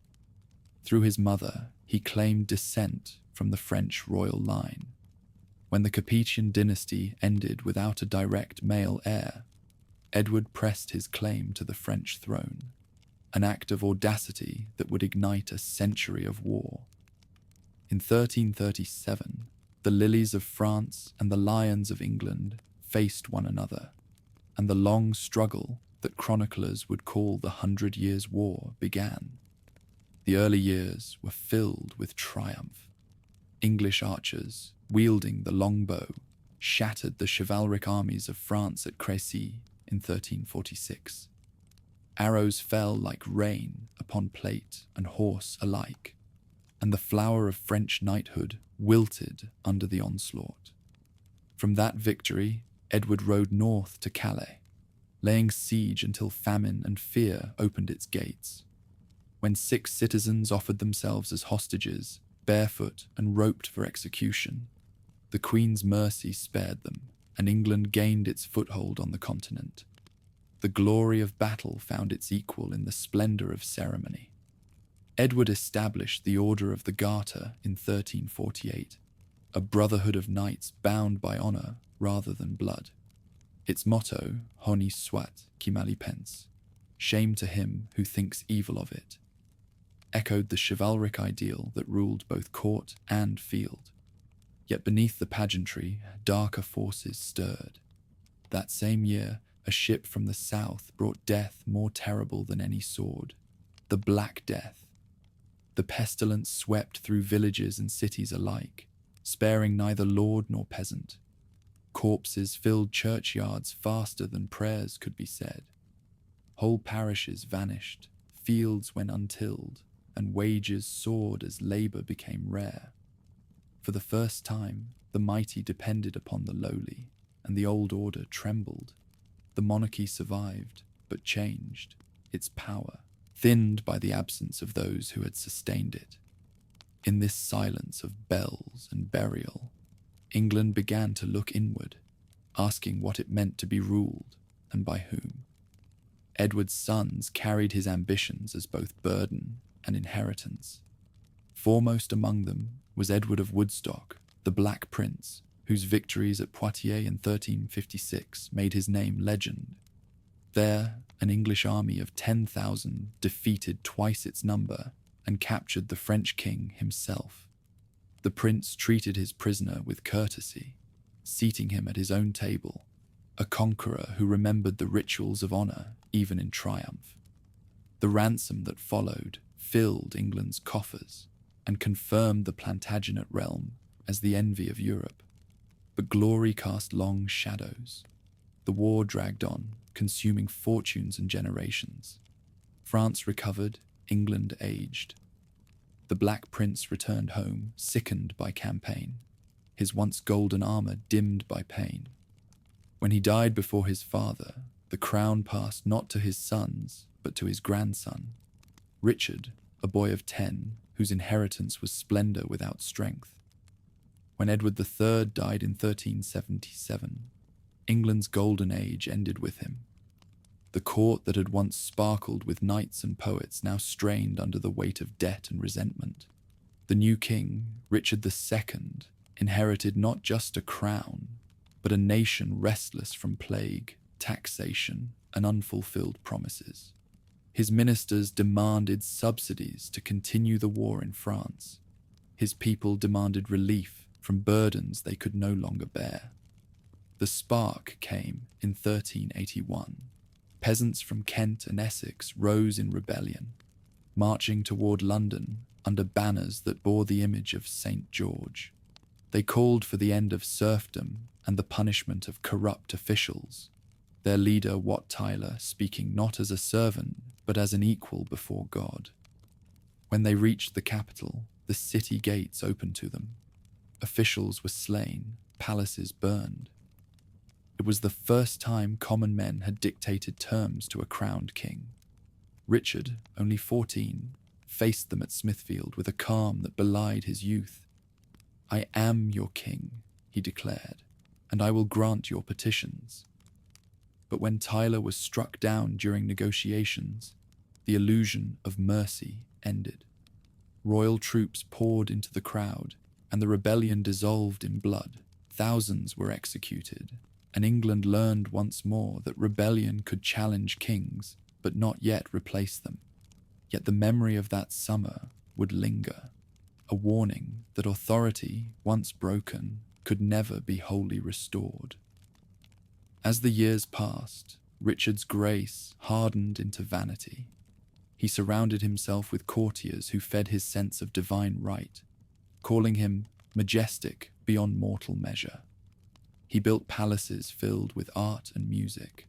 Through his mother, he claimed descent from the French royal line. When the Capetian dynasty ended without a direct male heir, Edward pressed his claim to the French throne, an act of audacity that would ignite a century of war. In 1337, the lilies of France and the lions of England faced one another, and the long struggle that chroniclers would call the 100 Years' War began. The early years were filled with triumph. English archers, wielding the longbow, shattered the chivalric armies of France at Crécy in 1346. Arrows fell like rain upon plate and horse alike, and the flower of French knighthood wilted under the onslaught. From that victory, Edward rode north to Calais, laying siege until famine and fear opened its gates. When 6 citizens offered themselves as hostages, barefoot and roped for execution, the Queen's mercy spared them, and England gained its foothold on the continent. The glory of battle found its equal in the splendor of ceremony. Edward established the Order of the Garter in 1348, a brotherhood of knights bound by honor rather than blood. Its motto, Honi soit qui mal y pense, shame to him who thinks evil of it, echoed the chivalric ideal that ruled both court and field. Yet beneath the pageantry, darker forces stirred. That same year, a ship from the south brought death more terrible than any sword, the Black Death. The pestilence swept through villages and cities alike, sparing neither lord nor peasant. Corpses filled churchyards faster than prayers could be said. Whole parishes vanished, fields went untilled, and wages soared as labor became rare. For the first time, the mighty depended upon the lowly, and the old order trembled. The monarchy survived, but changed, its power, thinned by the absence of those who had sustained it. In this silence of bells and burial, England began to look inward, asking what it meant to be ruled and by whom. Edward's sons carried his ambitions as both burden and inheritance. Foremost among them was Edward of Woodstock, the Black Prince, whose victories at Poitiers in 1356 made his name legend. There, an English army of 10,000 defeated twice its number and captured the French king himself. The prince treated his prisoner with courtesy, seating him at his own table, a conqueror who remembered the rituals of honor even in triumph. The ransom that followed filled England's coffers and confirmed the Plantagenet realm as the envy of Europe. But glory cast long shadows. The war dragged on, consuming fortunes and generations. France recovered, England aged. The Black Prince returned home, sickened by campaign, his once golden armor dimmed by pain. When he died before his father, the crown passed not to his sons, but to his grandson, Richard, a boy of 10, whose inheritance was splendor without strength. When Edward III died in 1377, England's golden age ended with him. The court that had once sparkled with knights and poets now strained under the weight of debt and resentment. The new king, Richard II, inherited not just a crown, but a nation restless from plague, taxation, and unfulfilled promises. His ministers demanded subsidies to continue the war in France. His people demanded relief from burdens they could no longer bear. The spark came in 1381. Peasants from Kent and Essex rose in rebellion, marching toward London under banners that bore the image of St. George. They called for the end of serfdom and the punishment of corrupt officials, their leader Wat Tyler speaking not as a servant but as an equal before God. When they reached the capital, the city gates opened to them. Officials were slain, palaces burned. It was the first time common men had dictated terms to a crowned king. Richard, only 14, faced them at Smithfield with a calm that belied his youth. "I am your king," he declared, "and I will grant your petitions." But when Tyler was struck down during negotiations, the illusion of mercy ended. Royal troops poured into the crowd, and the rebellion dissolved in blood. Thousands were executed, and England learned once more that rebellion could challenge kings, but not yet replace them. Yet the memory of that summer would linger, a warning that authority, once broken, could never be wholly restored. As the years passed, Richard's grace hardened into vanity. He surrounded himself with courtiers who fed his sense of divine right, calling him majestic beyond mortal measure. He built palaces filled with art and music,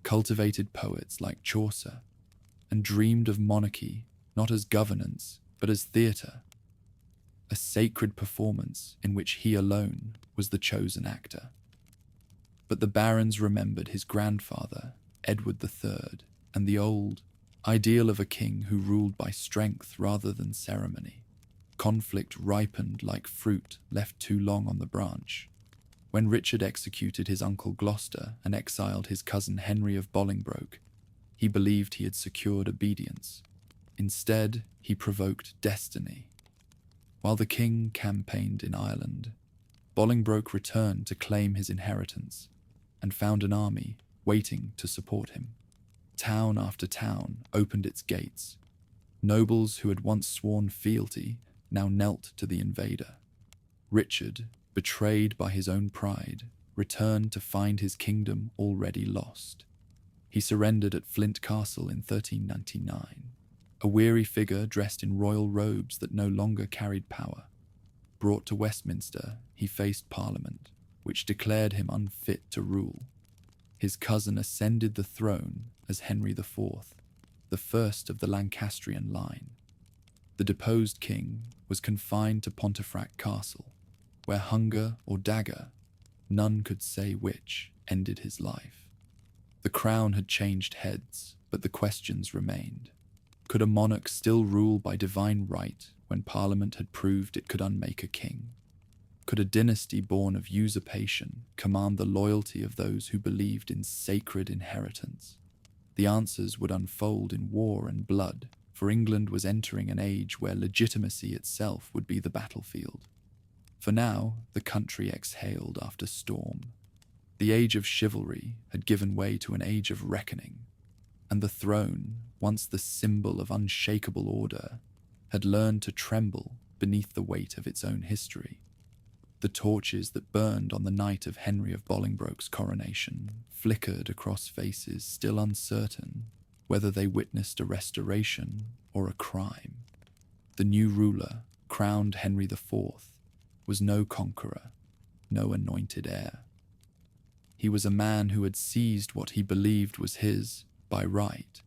cultivated poets like Chaucer, and dreamed of monarchy not as governance but as theatre, a sacred performance in which he alone was the chosen actor. But the barons remembered his grandfather, Edward III, and the old ideal of a king who ruled by strength rather than ceremony. Conflict ripened like fruit left too long on the branch. When Richard executed his uncle Gloucester and exiled his cousin Henry of Bolingbroke, he believed he had secured obedience. Instead, he provoked destiny. While the king campaigned in Ireland, Bolingbroke returned to claim his inheritance and found an army waiting to support him. Town after town opened its gates. Nobles who had once sworn fealty now knelt to the invader. Richard, betrayed by his own pride, returned to find his kingdom already lost. He surrendered at Flint Castle in 1399, a weary figure dressed in royal robes that no longer carried power. Brought to Westminster, he faced Parliament, which declared him unfit to rule. His cousin ascended the throne as Henry IV, the first of the Lancastrian line. The deposed king was confined to Pontefract Castle, where hunger or dagger, none could say which, ended his life. The crown had changed heads, but the questions remained. Could a monarch still rule by divine right when Parliament had proved it could unmake a king? Could a dynasty born of usurpation command the loyalty of those who believed in sacred inheritance? The answers would unfold in war and blood, for England was entering an age where legitimacy itself would be the battlefield. For now, the country exhaled after storm. The age of chivalry had given way to an age of reckoning, and the throne, once the symbol of unshakable order, had learned to tremble beneath the weight of its own history. The torches that burned on the night of Henry of Bolingbroke's coronation flickered across faces still uncertain whether they witnessed a restoration or a crime. The new ruler, crowned Henry IV, was no conqueror, no anointed heir. He was a man who had seized what he believed was his by right,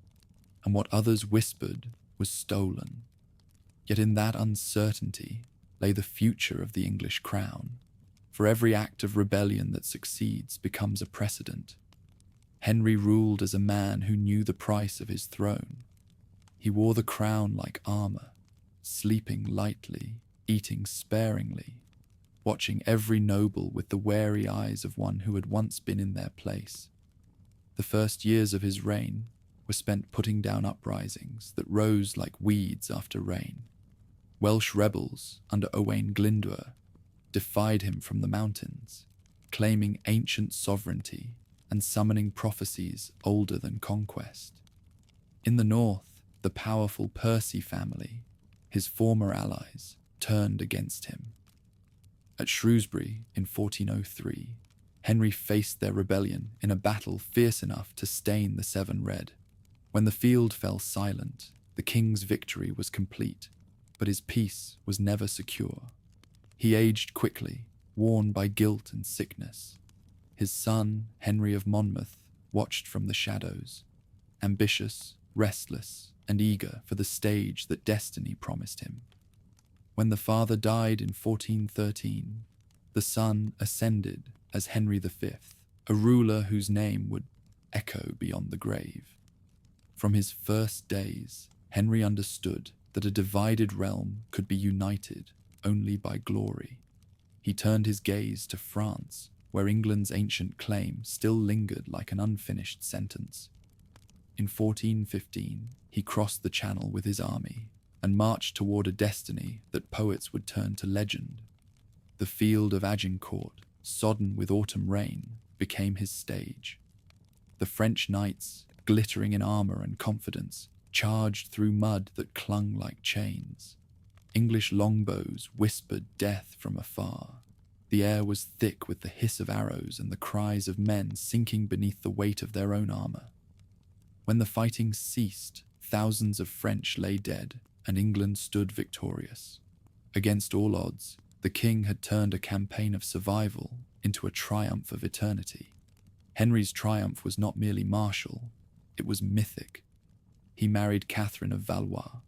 and what others whispered was stolen. Yet in that uncertainty lay the future of the English crown, for every act of rebellion that succeeds becomes a precedent. Henry ruled as a man who knew the price of his throne. He wore the crown like armor, sleeping lightly, eating sparingly, watching every noble with the wary eyes of one who had once been in their place. The first years of his reign were spent putting down uprisings that rose like weeds after rain. Welsh rebels under Owain Glyndwr defied him from the mountains, claiming ancient sovereignty and summoning prophecies older than Conquest. In the north, the powerful Percy family, his former allies, turned against him. At Shrewsbury in 1403, Henry faced their rebellion in a battle fierce enough to stain the Severn red. When the field fell silent, the king's victory was complete, but his peace was never secure. He aged quickly, worn by guilt and sickness. His son, Henry of Monmouth, watched from the shadows, ambitious, restless, and eager for the stage that destiny promised him. When the father died in 1413, the son ascended as Henry V, a ruler whose name would echo beyond the grave. From his first days, Henry understood that a divided realm could be united only by glory. He turned his gaze to France, where England's ancient claim still lingered like an unfinished sentence. In 1415, he crossed the Channel with his army and marched toward a destiny that poets would turn to legend. The field of Agincourt, sodden with autumn rain, became his stage. The French knights, glittering in armor and confidence, charged through mud that clung like chains. English longbows whispered death from afar. The air was thick with the hiss of arrows and the cries of men sinking beneath the weight of their own armor. When the fighting ceased, thousands of French lay dead, and England stood victorious. Against all odds, the king had turned a campaign of survival into a triumph of eternity. Henry's triumph was not merely martial, it was mythic. He married Catherine of Valois,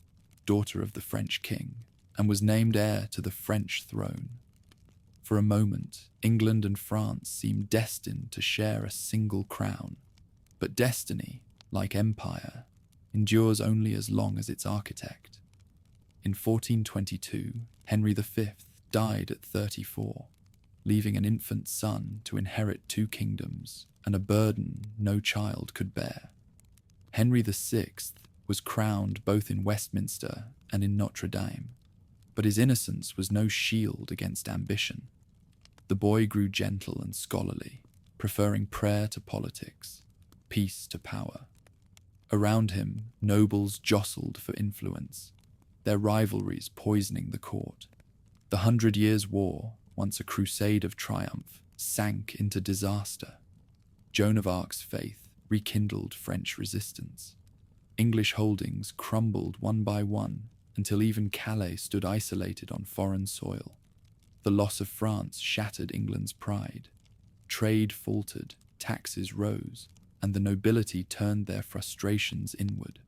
daughter of the French king, and was named heir to the French throne. For a moment, England and France seemed destined to share a single crown, but destiny, like empire, endures only as long as its architect. In 1422, Henry V died at 34, leaving an infant son to inherit 2 kingdoms and a burden no child could bear. Henry VI was crowned both in Westminster and in Notre Dame, but his innocence was no shield against ambition. The boy grew gentle and scholarly, preferring prayer to politics, peace to power. Around him, nobles jostled for influence, their rivalries poisoning the court. The 100 Years' War, once a crusade of triumph, sank into disaster. Joan of Arc's faith rekindled French resistance. English holdings crumbled one by one until even Calais stood isolated on foreign soil. The loss of France shattered England's pride. Trade faltered, taxes rose, and the nobility turned their frustrations inward.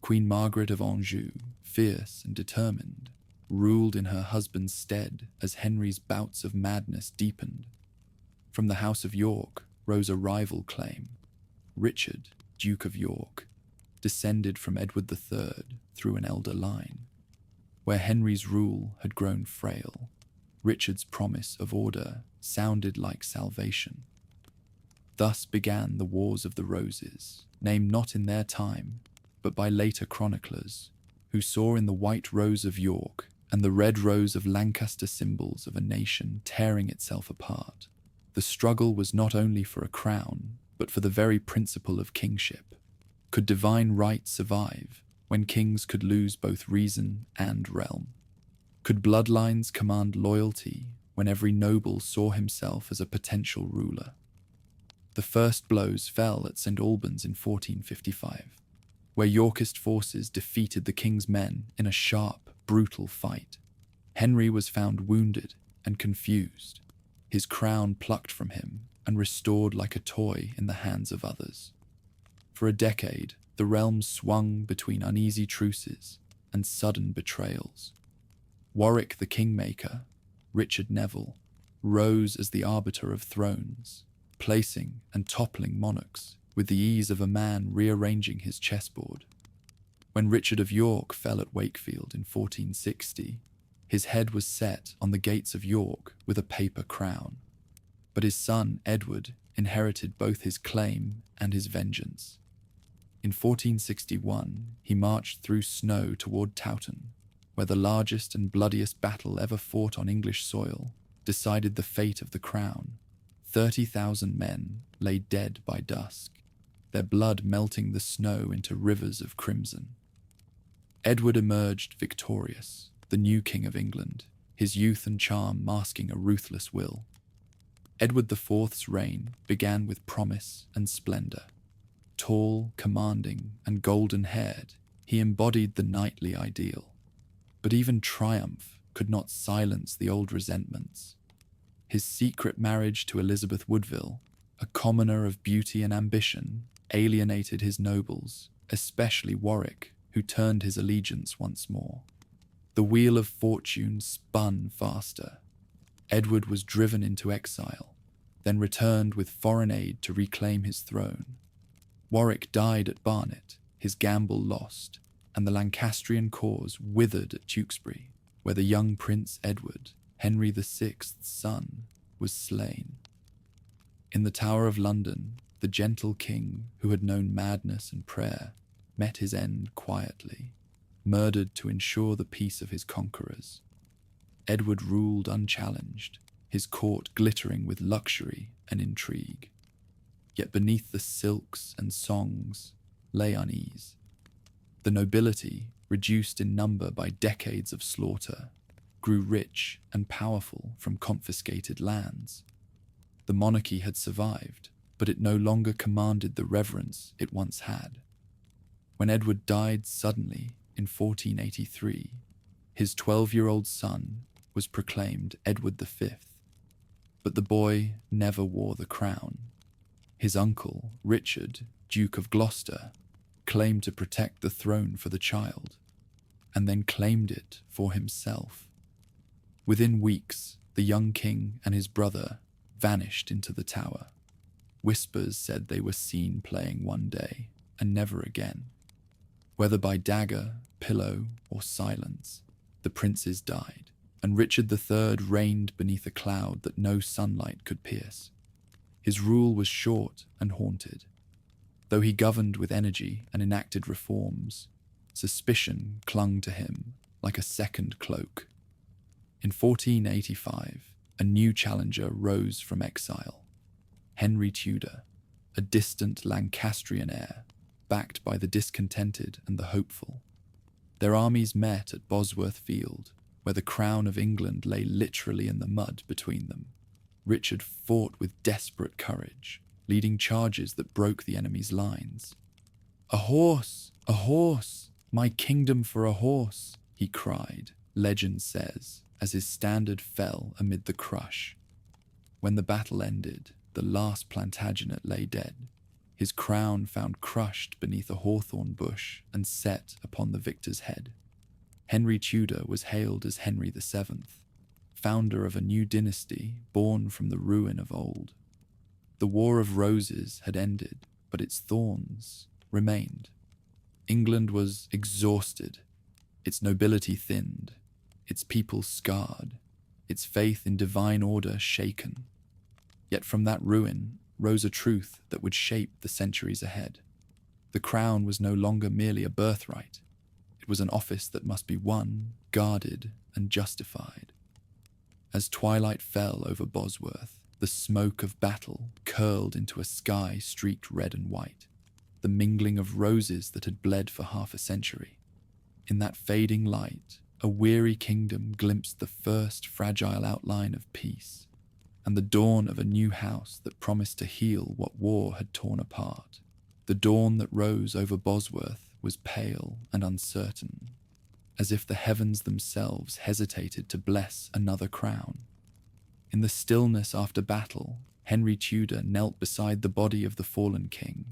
Queen Margaret of Anjou, fierce and determined, ruled in her husband's stead as Henry's bouts of madness deepened. From the House of York rose a rival claim. Richard, Duke of York, descended from Edward III through an elder line. Where Henry's rule had grown frail, Richard's promise of order sounded like salvation. Thus began the Wars of the Roses, named not in their time, but by later chroniclers, who saw in the white rose of York and the red rose of Lancaster symbols of a nation tearing itself apart. The struggle was not only for a crown, but for the very principle of kingship. Could divine right survive when kings could lose both reason and realm? Could bloodlines command loyalty when every noble saw himself as a potential ruler. The first blows fell at St. Albans in 1455, where Yorkist forces defeated the king's men in a sharp, brutal fight. Henry was found wounded and confused, his crown plucked from him and restored like a toy in the hands of others. For a decade, the realm swung between uneasy truces and sudden betrayals. Warwick the kingmaker, Richard Neville, rose as the arbiter of thrones, placing and toppling monarchs with the ease of a man rearranging his chessboard. When Richard of York fell at Wakefield in 1460, his head was set on the gates of York with a paper crown. But his son, Edward, inherited both his claim and his vengeance. In 1461, he marched through snow toward Towton, where the largest and bloodiest battle ever fought on English soil decided the fate of the crown. 30,000 men lay dead by dusk, their blood melting the snow into rivers of crimson. Edward emerged victorious, the new King of England, his youth and charm masking a ruthless will. Edward IV's reign began with promise and splendor. Tall, commanding, and golden-haired, he embodied the knightly ideal. But even triumph could not silence the old resentments. His secret marriage to Elizabeth Woodville, a commoner of beauty and ambition, alienated his nobles, especially Warwick, who turned his allegiance once more. The wheel of fortune spun faster. Edward was driven into exile, then returned with foreign aid to reclaim his throne. Warwick died at Barnet, his gamble lost, and the Lancastrian cause withered at Tewkesbury, where the young Prince Edward, Henry VI's son, was slain. In the Tower of London, the gentle king, who had known madness and prayer, met his end quietly, murdered to ensure the peace of his conquerors. Edward ruled unchallenged, his court glittering with luxury and intrigue. Yet beneath the silks and songs lay unease. The nobility, reduced in number by decades of slaughter, grew rich and powerful from confiscated lands. The monarchy had survived, but it no longer commanded the reverence it once had. When Edward died suddenly in 1483, his 12-year-old son was proclaimed Edward V. But the boy never wore the crown. His uncle, Richard, Duke of Gloucester, claimed to protect the throne for the child, and then claimed it for himself. Within weeks, the young king and his brother vanished into the tower. Whispers said they were seen playing one day, and never again. Whether by dagger, pillow, or silence, the princes died, and Richard III reigned beneath a cloud that no sunlight could pierce. His rule was short and haunted. Though he governed with energy and enacted reforms, suspicion clung to him like a second cloak. In 1485, a new challenger rose from exile. Henry Tudor, a distant Lancastrian heir, backed by the discontented and the hopeful. Their armies met at Bosworth Field, where the crown of England lay literally in the mud between them. Richard fought with desperate courage, leading charges that broke the enemy's lines. "A horse! A horse! My kingdom for a horse!" he cried, legend says, as his standard fell amid the crush. When the battle ended, the last Plantagenet lay dead, his crown found crushed beneath a hawthorn bush and set upon the victor's head. Henry Tudor was hailed as Henry VII, founder of a new dynasty born from the ruin of old. The War of Roses had ended, but its thorns remained. England was exhausted, its nobility thinned, its people scarred, its faith in divine order shaken. Yet from that ruin rose a truth that would shape the centuries ahead. The crown was no longer merely a birthright. It was an office that must be won, guarded, and justified. As twilight fell over Bosworth, the smoke of battle curled into a sky streaked red and white, the mingling of roses that had bled for half a century. In that fading light, a weary kingdom glimpsed the first fragile outline of peace, and the dawn of a new house that promised to heal what war had torn apart. The dawn that rose over Bosworth was pale and uncertain, as if the heavens themselves hesitated to bless another crown. In the stillness after battle, Henry Tudor knelt beside the body of the fallen king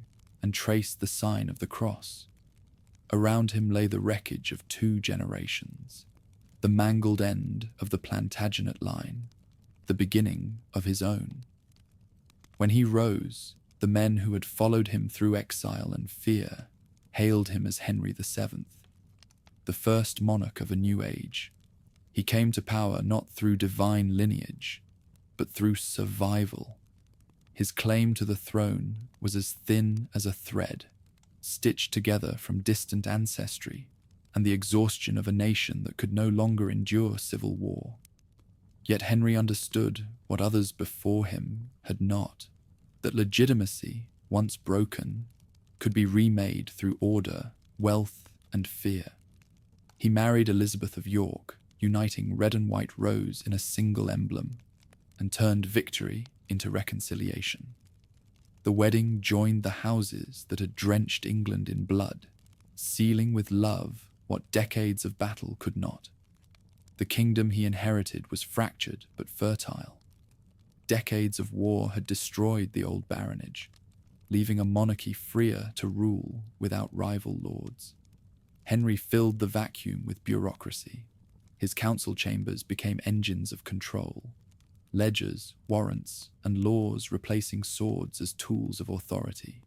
and traced the sign of the cross. Around him lay the wreckage of 2 generations, the mangled end of the Plantagenet line, the beginning of his own. When he rose, the men who had followed him through exile and fear hailed him as Henry VII, the first monarch of a new age. He came to power not through divine lineage, but through survival. His claim to the throne was as thin as a thread, stitched together from distant ancestry and the exhaustion of a nation that could no longer endure civil war. Yet Henry understood what others before him had not, that legitimacy, once broken, could be remade through order, wealth, and fear. He married Elizabeth of York, uniting red and white rose in a single emblem, and turned victory into reconciliation. The wedding joined the houses that had drenched England in blood, sealing with love what decades of battle could not. The kingdom he inherited was fractured but fertile. Decades of war had destroyed the old baronage, leaving a monarchy freer to rule without rival lords. Henry filled the vacuum with bureaucracy. His council chambers became engines of control, ledgers, warrants, and laws replacing swords as tools of authority.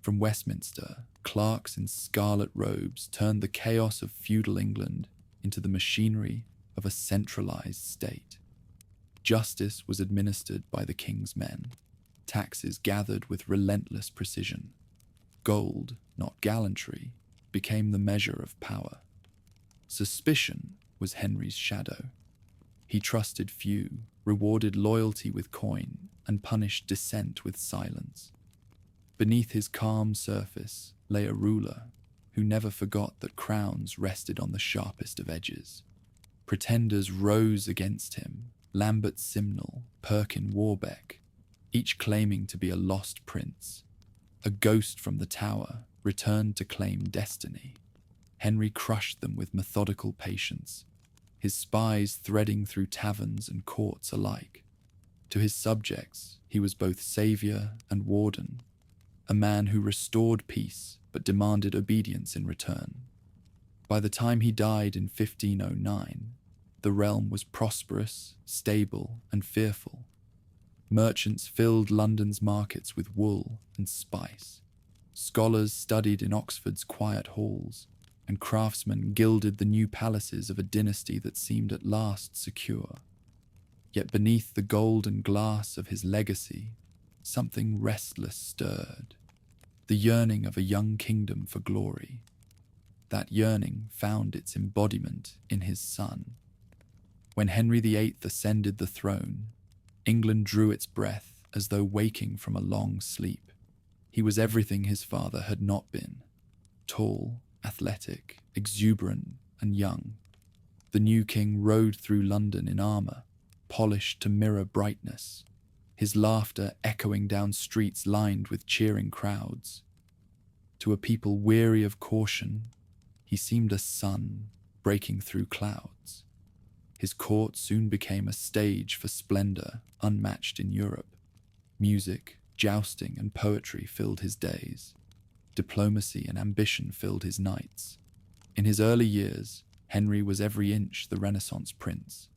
From Westminster, clerks in scarlet robes turned the chaos of feudal England into the machinery of a centralized state. Justice was administered by the king's men, taxes gathered with relentless precision. Gold, not gallantry, became the measure of power. Suspicion was Henry's shadow. He trusted few, rewarded loyalty with coin, and punished dissent with silence. Beneath his calm surface lay a ruler who never forgot that crowns rested on the sharpest of edges. Pretenders rose against him, Lambert Simnel, Perkin Warbeck, each claiming to be a lost prince. A ghost from the tower returned to claim destiny. Henry crushed them with methodical patience, his spies threading through taverns and courts alike. To his subjects, he was both savior and warden, a man who restored peace but demanded obedience in return. By the time he died in 1509, the realm was prosperous, stable, and fearful. Merchants filled London's markets with wool and spice. Scholars studied in Oxford's quiet halls, and craftsmen gilded the new palaces of a dynasty that seemed at last secure. Yet beneath the gold and glass of his legacy, something restless stirred, the yearning of a young kingdom for glory. That yearning found its embodiment in his son. When Henry VIII ascended the throne, England drew its breath as though waking from a long sleep. He was everything his father had not been: tall, athletic, exuberant, and young. The new king rode through London in armor, polished to mirror brightness, his laughter echoing down streets lined with cheering crowds. To a people weary of caution, he seemed a sun breaking through clouds. His court soon became a stage for splendor unmatched in Europe. Music, jousting, and poetry filled his days. Diplomacy and ambition filled his nights. In his early years, Henry was every inch the Renaissance prince.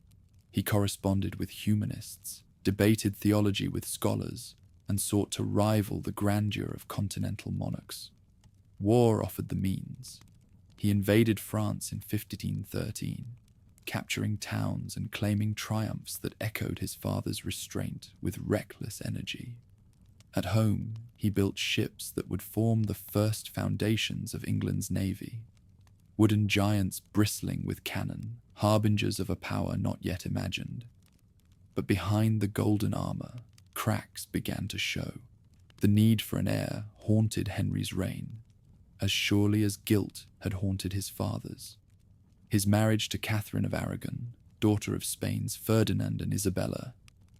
He corresponded with humanists, debated theology with scholars, and sought to rival the grandeur of continental monarchs. War offered the means. He invaded France in 1513, capturing towns and claiming triumphs that echoed his father's restraint with reckless energy. At home, he built ships that would form the first foundations of England's navy, wooden giants bristling with cannon, harbingers of a power not yet imagined. But behind the golden armor, cracks began to show. The need for an heir haunted Henry's reign, as surely as guilt had haunted his father's. His marriage to Catherine of Aragon, daughter of Spain's Ferdinand and Isabella,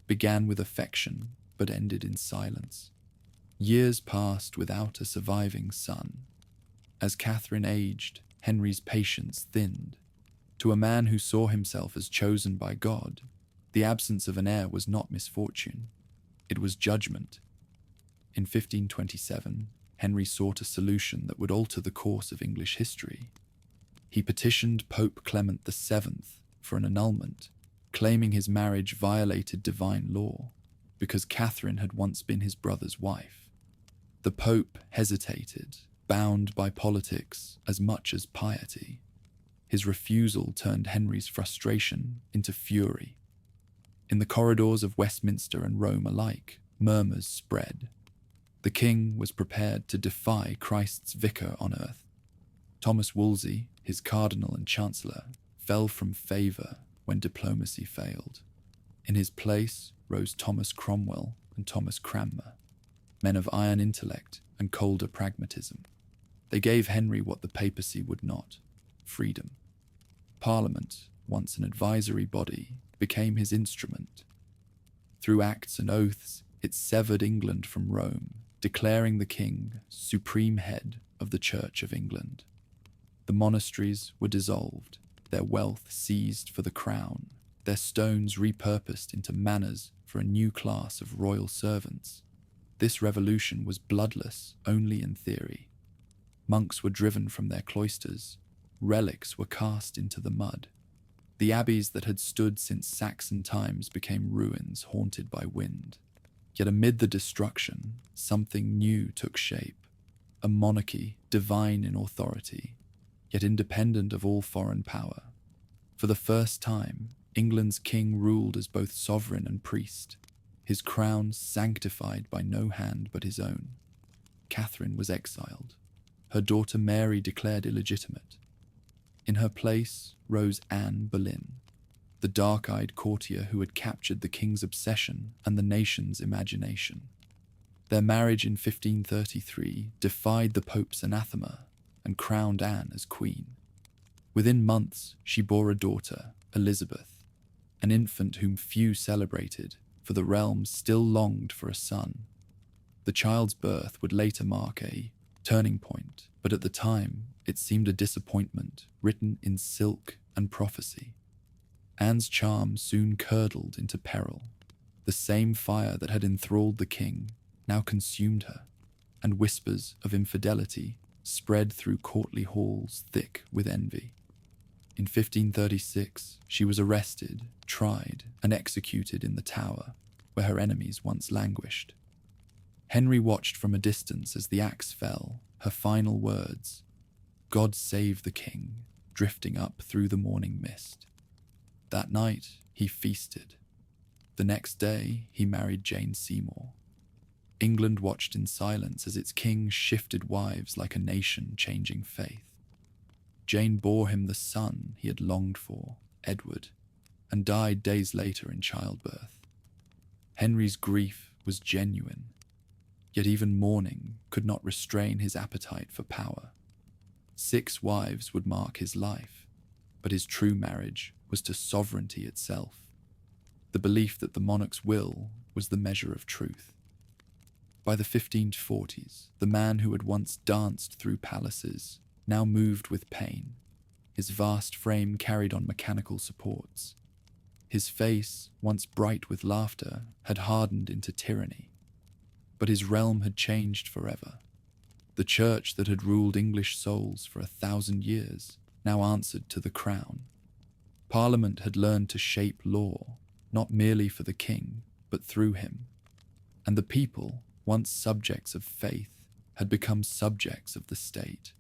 began with affection but ended in silence. Years passed without a surviving son. As Catherine aged, Henry's patience thinned. To a man who saw himself as chosen by God, the absence of an heir was not misfortune, it was judgment. In 1527, Henry sought a solution that would alter the course of English history. He petitioned Pope Clement VII for an annulment, claiming his marriage violated divine law because Catherine had once been his brother's wife. The Pope hesitated, bound by politics as much as piety. His refusal turned Henry's frustration into fury. In the corridors of Westminster and Rome alike, murmurs spread. The king was prepared to defy Christ's vicar on earth. Thomas Wolsey, his cardinal and chancellor, fell from favour when diplomacy failed. In his place rose Thomas Cromwell and Thomas Cranmer, men of iron intellect and colder pragmatism. They gave Henry what the papacy would not: freedom. Parliament, once an advisory body, became his instrument. Through acts and oaths, it severed England from Rome, declaring the king supreme head of the Church of England. The monasteries were dissolved, their wealth seized for the crown, their stones repurposed into manors for a new class of royal servants. This revolution was bloodless only in theory. Monks were driven from their cloisters, relics were cast into the mud. The abbeys that had stood since Saxon times became ruins haunted by wind. Yet amid the destruction, something new took shape. A monarchy divine in authority, yet independent of all foreign power. For the first time, England's king ruled as both sovereign and priest, his crown sanctified by no hand but his own. Catherine was exiled, her daughter Mary declared illegitimate. In her place rose Anne Boleyn, the dark-eyed courtier who had captured the king's obsession and the nation's imagination. Their marriage in 1533 defied the Pope's anathema and crowned Anne as queen. Within months, she bore a daughter, Elizabeth, an infant whom few celebrated, for the realm still longed for a son. The child's birth would later mark a turning point, but at the time, it seemed a disappointment written in silk and prophecy. Anne's charm soon curdled into peril. The same fire that had enthralled the king now consumed her, and whispers of infidelity spread through courtly halls thick with envy. In 1536, she was arrested, tried, and executed in the Tower, where her enemies once languished. Henry watched from a distance as the axe fell, her final words, "God save the king," drifting up through the morning mist. That night, he feasted. The next day, he married Jane Seymour. England watched in silence as its king shifted wives like a nation changing faith. Jane bore him the son he had longed for, Edward, and died days later in childbirth. Henry's grief was genuine, yet even mourning could not restrain his appetite for power. 6 wives would mark his life, but his true marriage was to sovereignty itself. The belief that the monarch's will was the measure of truth. By the 1540s, the man who had once danced through palaces now moved with pain. His vast frame carried on mechanical supports. His face, once bright with laughter, had hardened into tyranny. But his realm had changed forever. The church that had ruled English souls for 1,000 years now answered to the crown. Parliament had learned to shape law, not merely for the king, but through him. And the people, once subjects of faith, had become subjects of the state.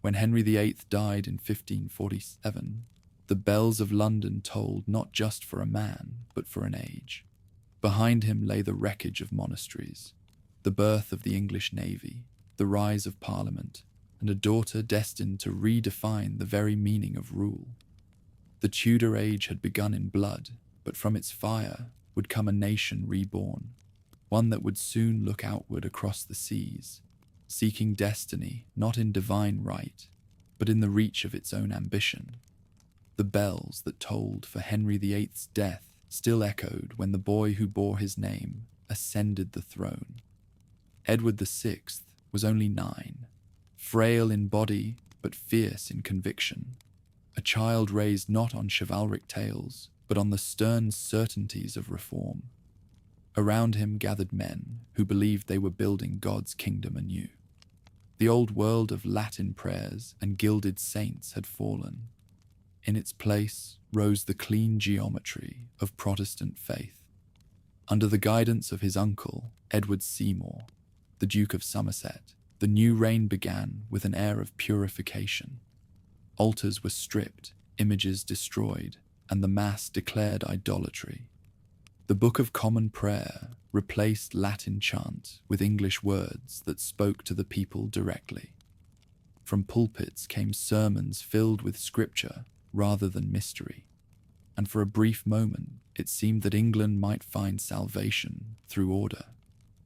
When Henry VIII died in 1547, the bells of London tolled not just for a man, but for an age. Behind him lay the wreckage of monasteries, the birth of the English navy, the rise of Parliament, and a daughter destined to redefine the very meaning of rule. The Tudor age had begun in blood, but from its fire would come a nation reborn, one that would soon look outward across the seas, seeking destiny not in divine right, but in the reach of its own ambition. The bells that tolled for Henry VIII's death still echoed when the boy who bore his name ascended the throne. Edward VI was only 9, frail in body but fierce in conviction, a child raised not on chivalric tales but on the stern certainties of reform. Around him gathered men who believed they were building God's kingdom anew. The old world of Latin prayers and gilded saints had fallen. In its place rose the clean geometry of Protestant faith. Under the guidance of his uncle, Edward Seymour, the Duke of Somerset, the new reign began with an air of purification. Altars were stripped, images destroyed, and the Mass declared idolatry. The Book of Common Prayer replaced Latin chant with English words that spoke to the people directly. From pulpits came sermons filled with scripture rather than mystery, and for a brief moment it seemed that England might find salvation through order.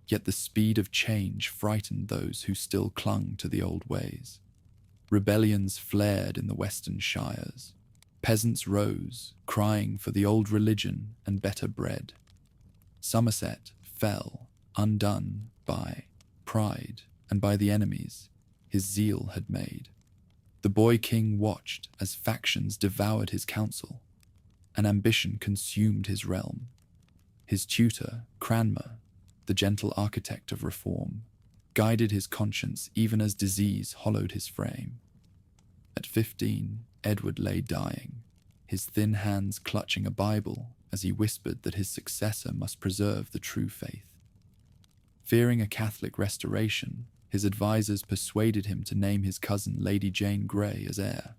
Yet the speed of change frightened those who still clung to the old ways. Rebellions flared in the western shires. Peasants rose, crying for the old religion and better bread. Somerset fell, undone by pride and by the enemies his zeal had made. The boy king watched as factions devoured his council, and ambition consumed his realm. His tutor, Cranmer, the gentle architect of reform, guided his conscience even as disease hollowed his frame. At 15, Edward lay dying, his thin hands clutching a Bible as he whispered that his successor must preserve the true faith. Fearing a Catholic restoration, his advisors persuaded him to name his cousin Lady Jane Grey as heir,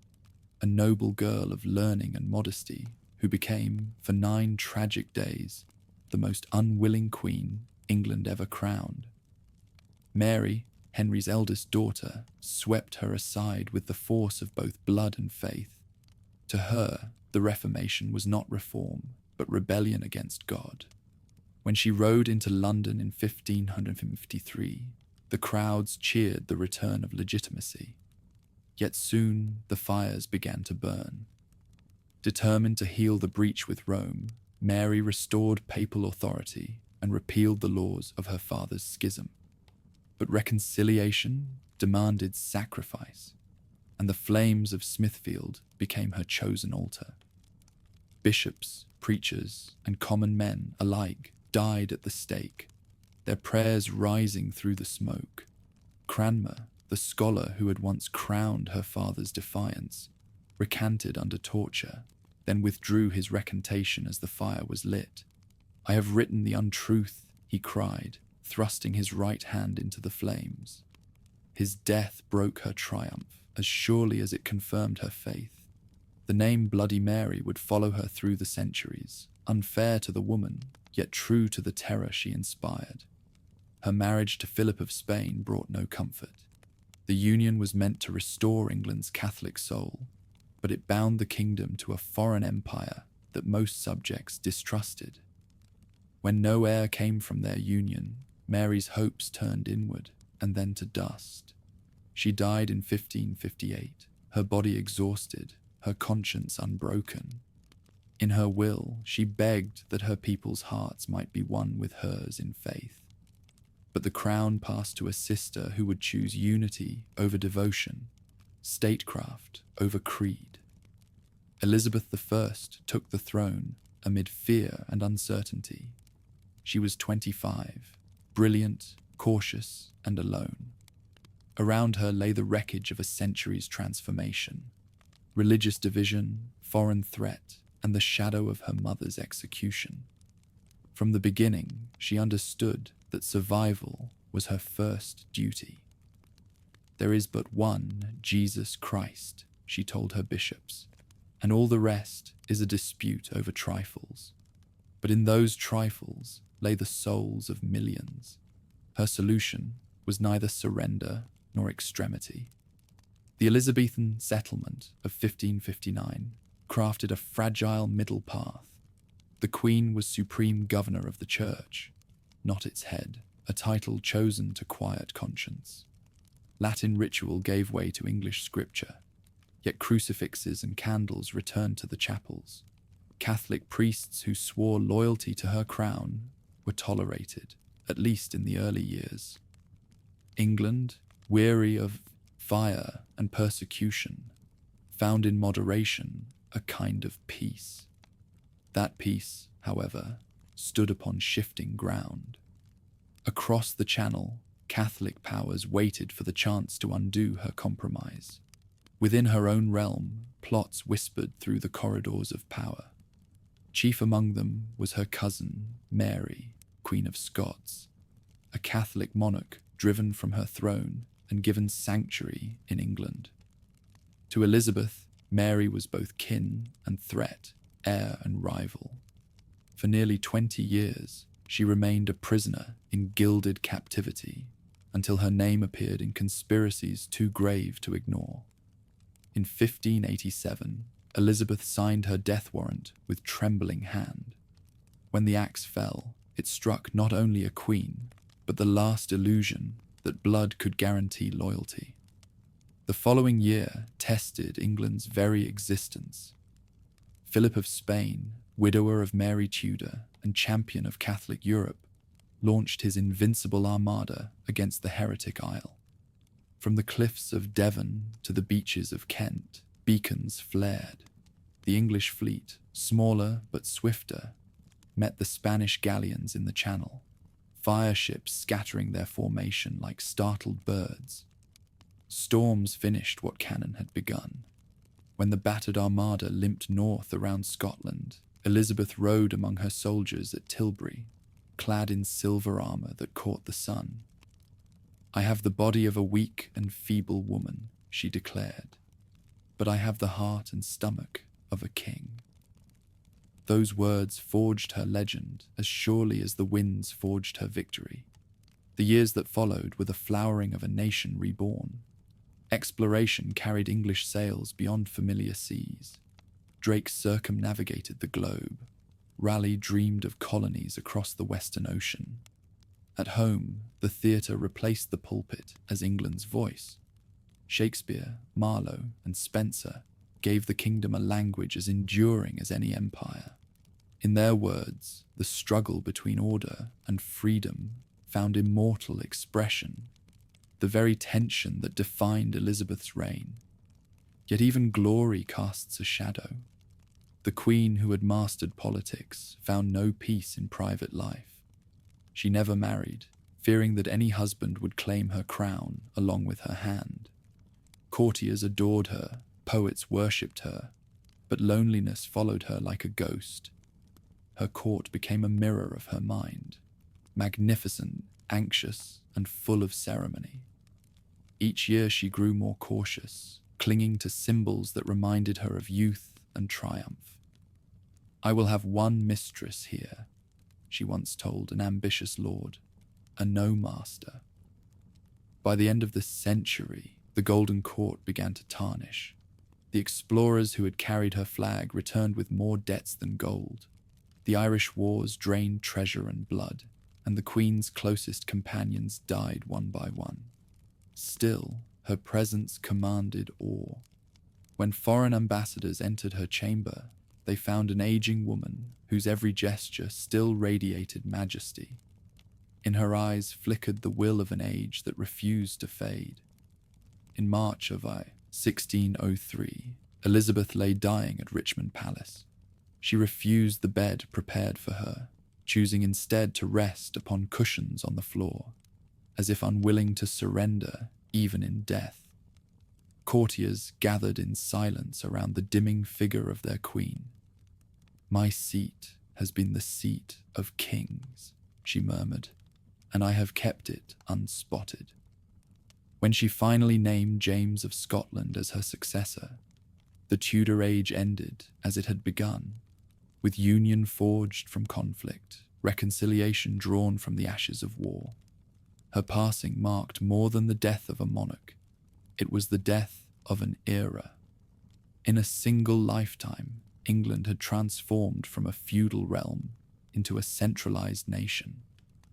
a noble girl of learning and modesty who became, for 9 tragic days, the most unwilling queen England ever crowned. Mary, Henry's eldest daughter, swept her aside with the force of both blood and faith. To her, the Reformation was not reform, but rebellion against God. When she rode into London in 1553, the crowds cheered the return of legitimacy. Yet soon the fires began to burn. Determined to heal the breach with Rome, Mary restored papal authority and repealed the laws of her father's schism. But reconciliation demanded sacrifice, and the flames of Smithfield became her chosen altar. Bishops, preachers, and common men alike died at the stake, their prayers rising through the smoke. Cranmer, the scholar who had once crowned her father's defiance, recanted under torture, then withdrew his recantation as the fire was lit. "I have written the untruth," he cried, thrusting his right hand into the flames. His death broke her triumph as surely as it confirmed her faith. The name Bloody Mary would follow her through the centuries, unfair to the woman, yet true to the terror she inspired. Her marriage to Philip of Spain brought no comfort. The union was meant to restore England's Catholic soul, but it bound the kingdom to a foreign empire that most subjects distrusted. When no heir came from their union, Mary's hopes turned inward and then to dust. She died in 1558, her body exhausted, her conscience unbroken. In her will, she begged that her people's hearts might be one with hers in faith. But the crown passed to a sister who would choose unity over devotion, statecraft over creed. Elizabeth I took the throne amid fear and uncertainty. She was 25, brilliant, cautious, and alone. Around her lay the wreckage of a century's transformation, religious division, foreign threat, and the shadow of her mother's execution. From the beginning, she understood that survival was her first duty. "There is but one Jesus Christ," she told her bishops, "and all the rest is a dispute over trifles." But in those trifles lay the souls of millions. Her solution was neither surrender nor extremity. The Elizabethan settlement of 1559 crafted a fragile middle path. The Queen was supreme governor of the Church, not its head, a title chosen to quiet conscience. Latin ritual gave way to English scripture, yet crucifixes and candles returned to the chapels. Catholic priests who swore loyalty to her crown were tolerated, at least in the early years. England, weary of fire and persecution, found in moderation a kind of peace. That peace, however, stood upon shifting ground. Across the Channel, Catholic powers waited for the chance to undo her compromise. Within her own realm, plots whispered through the corridors of power. Chief among them was her cousin, Mary, Queen of Scots, a Catholic monarch driven from her throne and given sanctuary in England. To Elizabeth, Mary was both kin and threat, heir and rival. For nearly 20 years, she remained a prisoner in gilded captivity until her name appeared in conspiracies too grave to ignore. In 1587, Elizabeth signed her death warrant with trembling hand. When the axe fell, it struck not only a queen, but the last illusion that blood could guarantee loyalty. The following year tested England's very existence. Philip of Spain, widower of Mary Tudor and champion of Catholic Europe, launched his invincible armada against the heretic Isle. From the cliffs of Devon to the beaches of Kent, beacons flared. The English fleet, smaller but swifter, met the Spanish galleons in the Channel, fire ships scattering their formation like startled birds. Storms finished what cannon had begun. When the battered armada limped north around Scotland, Elizabeth rode among her soldiers at Tilbury, clad in silver armour that caught the sun. "I have the body of a weak and feeble woman," she declared, "but I have the heart and stomach of a king." Those words forged her legend as surely as the winds forged her victory. The years that followed were the flowering of a nation reborn. Exploration carried English sails beyond familiar seas. Drake circumnavigated the globe. Raleigh dreamed of colonies across the Western Ocean. At home, the theatre replaced the pulpit as England's voice. Shakespeare, Marlowe, and Spencer gave the kingdom a language as enduring as any empire. In their words, the struggle between order and freedom found immortal expression, the very tension that defined Elizabeth's reign. Yet even glory casts a shadow. The queen who had mastered politics found no peace in private life. She never married, fearing that any husband would claim her crown along with her hand. Courtiers adored her, poets worshipped her, but loneliness followed her like a ghost. Her court became a mirror of her mind, magnificent, anxious, and full of ceremony. Each year she grew more cautious, clinging to symbols that reminded her of youth and triumph. "I will have one mistress here," she once told an ambitious lord, "a no master." By the end of the century, the Golden Court began to tarnish. The explorers who had carried her flag returned with more debts than gold. The Irish wars drained treasure and blood, and the Queen's closest companions died one by one. Still, her presence commanded awe. When foreign ambassadors entered her chamber, they found an aging woman whose every gesture still radiated majesty. In her eyes flickered the will of an age that refused to fade. In March of 1603, Elizabeth lay dying at Richmond Palace. She refused the bed prepared for her, choosing instead to rest upon cushions on the floor, as if unwilling to surrender even in death. Courtiers gathered in silence around the dimming figure of their queen. "My seat has been the seat of kings," she murmured, "and I have kept it unspotted." When she finally named James of Scotland as her successor, the Tudor age ended as it had begun, with union forged from conflict, reconciliation drawn from the ashes of war. Her passing marked more than the death of a monarch. It was the death of an era. In a single lifetime, England had transformed from a feudal realm into a centralized nation,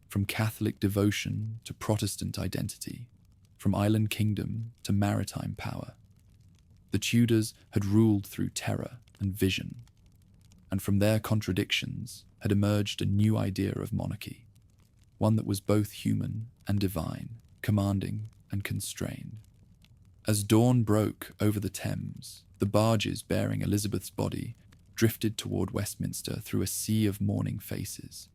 from Catholic devotion to Protestant identity, from island kingdom to maritime power. The Tudors had ruled through terror and vision, and from their contradictions had emerged a new idea of monarchy, one that was both human and divine, commanding and constrained. As dawn broke over the Thames, the barges bearing Elizabeth's body drifted toward Westminster through a sea of mourning faces.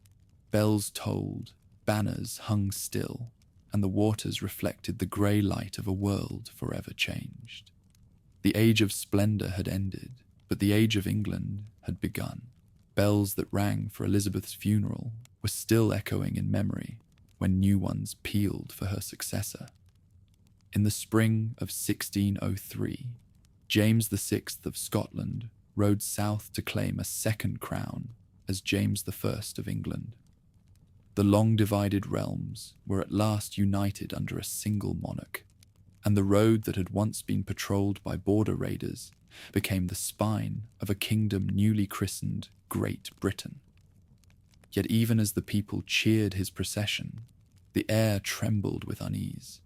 Bells tolled, banners hung still, and the waters reflected the grey light of a world forever changed. The age of splendour had ended, but the age of England had begun. Bells that rang for Elizabeth's funeral were still echoing in memory when new ones pealed for her successor. In the spring of 1603, James VI of Scotland rode south to claim a second crown as James I of England. The long-divided realms were at last united under a single monarch, and the road that had once been patrolled by border raiders became the spine of a kingdom newly christened Great Britain. Yet even as the people cheered his procession, the air trembled with unease.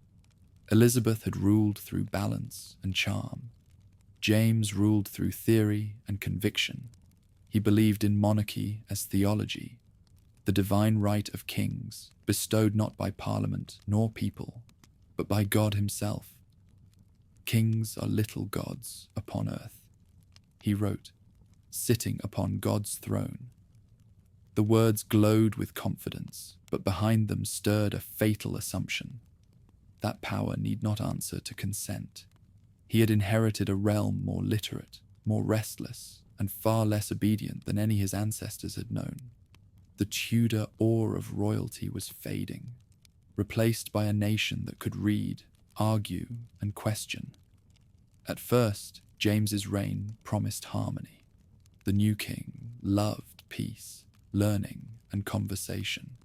Elizabeth had ruled through balance and charm. James ruled through theory and conviction. He believed in monarchy as theology, the divine right of kings, bestowed not by parliament nor people, but by God himself. Kings are little gods upon earth, he wrote, sitting upon God's throne. The words glowed with confidence, but behind them stirred a fatal assumption. That power need not answer to consent. He had inherited a realm more literate, more restless, and far less obedient than any his ancestors had known. The Tudor awe of royalty was fading, replaced by a nation that could read, argue, and question. At first, James's reign promised harmony. The new king loved peace, learning, and conversation.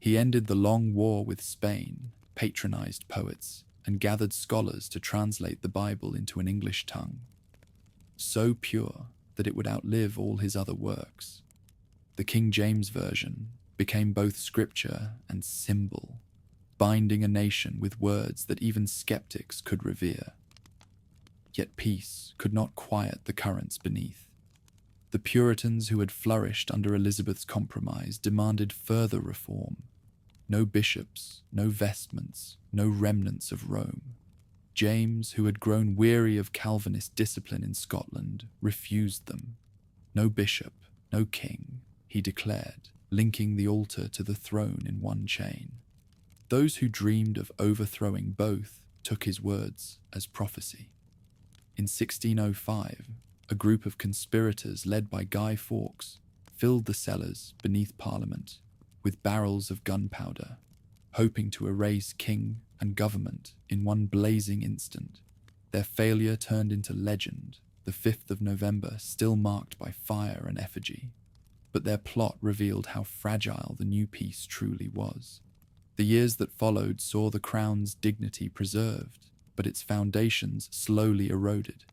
He ended the long war with Spain, patronized poets, and gathered scholars to translate the Bible into an English tongue, so pure that it would outlive all his other works. The King James Version became both scripture and symbol, binding a nation with words that even skeptics could revere. Yet peace could not quiet the currents beneath. The Puritans who had flourished under Elizabeth's compromise demanded further reform. No bishops, no vestments, no remnants of Rome. James, who had grown weary of Calvinist discipline in Scotland, refused them. No bishop, no king, he declared, linking the altar to the throne in one chain. Those who dreamed of overthrowing both took his words as prophecy. In 1605, a group of conspirators led by Guy Fawkes filled the cellars beneath Parliament with barrels of gunpowder, hoping to erase king and government in one blazing instant. Their failure turned into legend, the 5th of November still marked by fire and effigy. But their plot revealed how fragile the new peace truly was. The years that followed saw the crown's dignity preserved, but its foundations slowly eroded.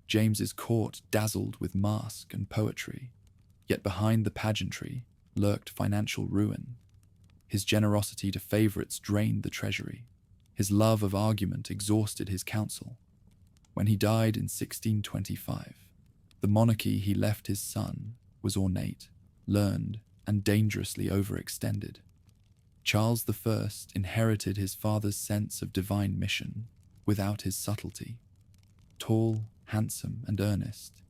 James's court dazzled with masque and poetry, yet behind the pageantry lurked financial ruin. His generosity to favourites drained the treasury. His love of argument exhausted his council. When he died in 1625, the monarchy he left his son was ornate, learned, and dangerously overextended. Charles I inherited his father's sense of divine mission without his subtlety. Tall, handsome, and earnest,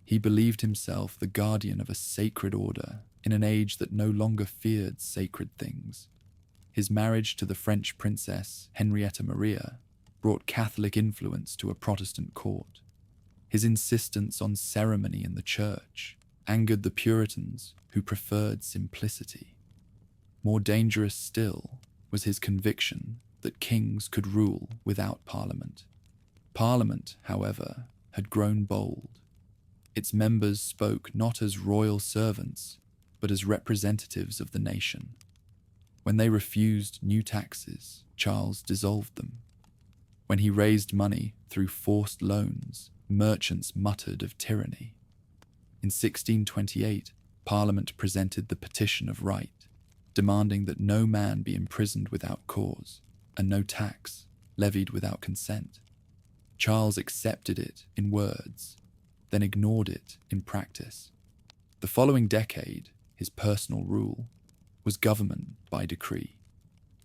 he believed himself the guardian of a sacred order in an age that no longer feared sacred things. His marriage to the French princess Henrietta Maria brought Catholic influence to a Protestant court. His insistence on ceremony in the church angered the Puritans who preferred simplicity. More dangerous still was his conviction that kings could rule without Parliament. Parliament, however, had grown bold. Its members spoke not as royal servants, but as representatives of the nation. When they refused new taxes, Charles dissolved them. When he raised money through forced loans, merchants muttered of tyranny. In 1628, Parliament presented the Petition of Right, demanding that no man be imprisoned without cause, and no tax levied without consent. Charles accepted it in words, then ignored it in practice. The following decade, his personal rule, was government by decree.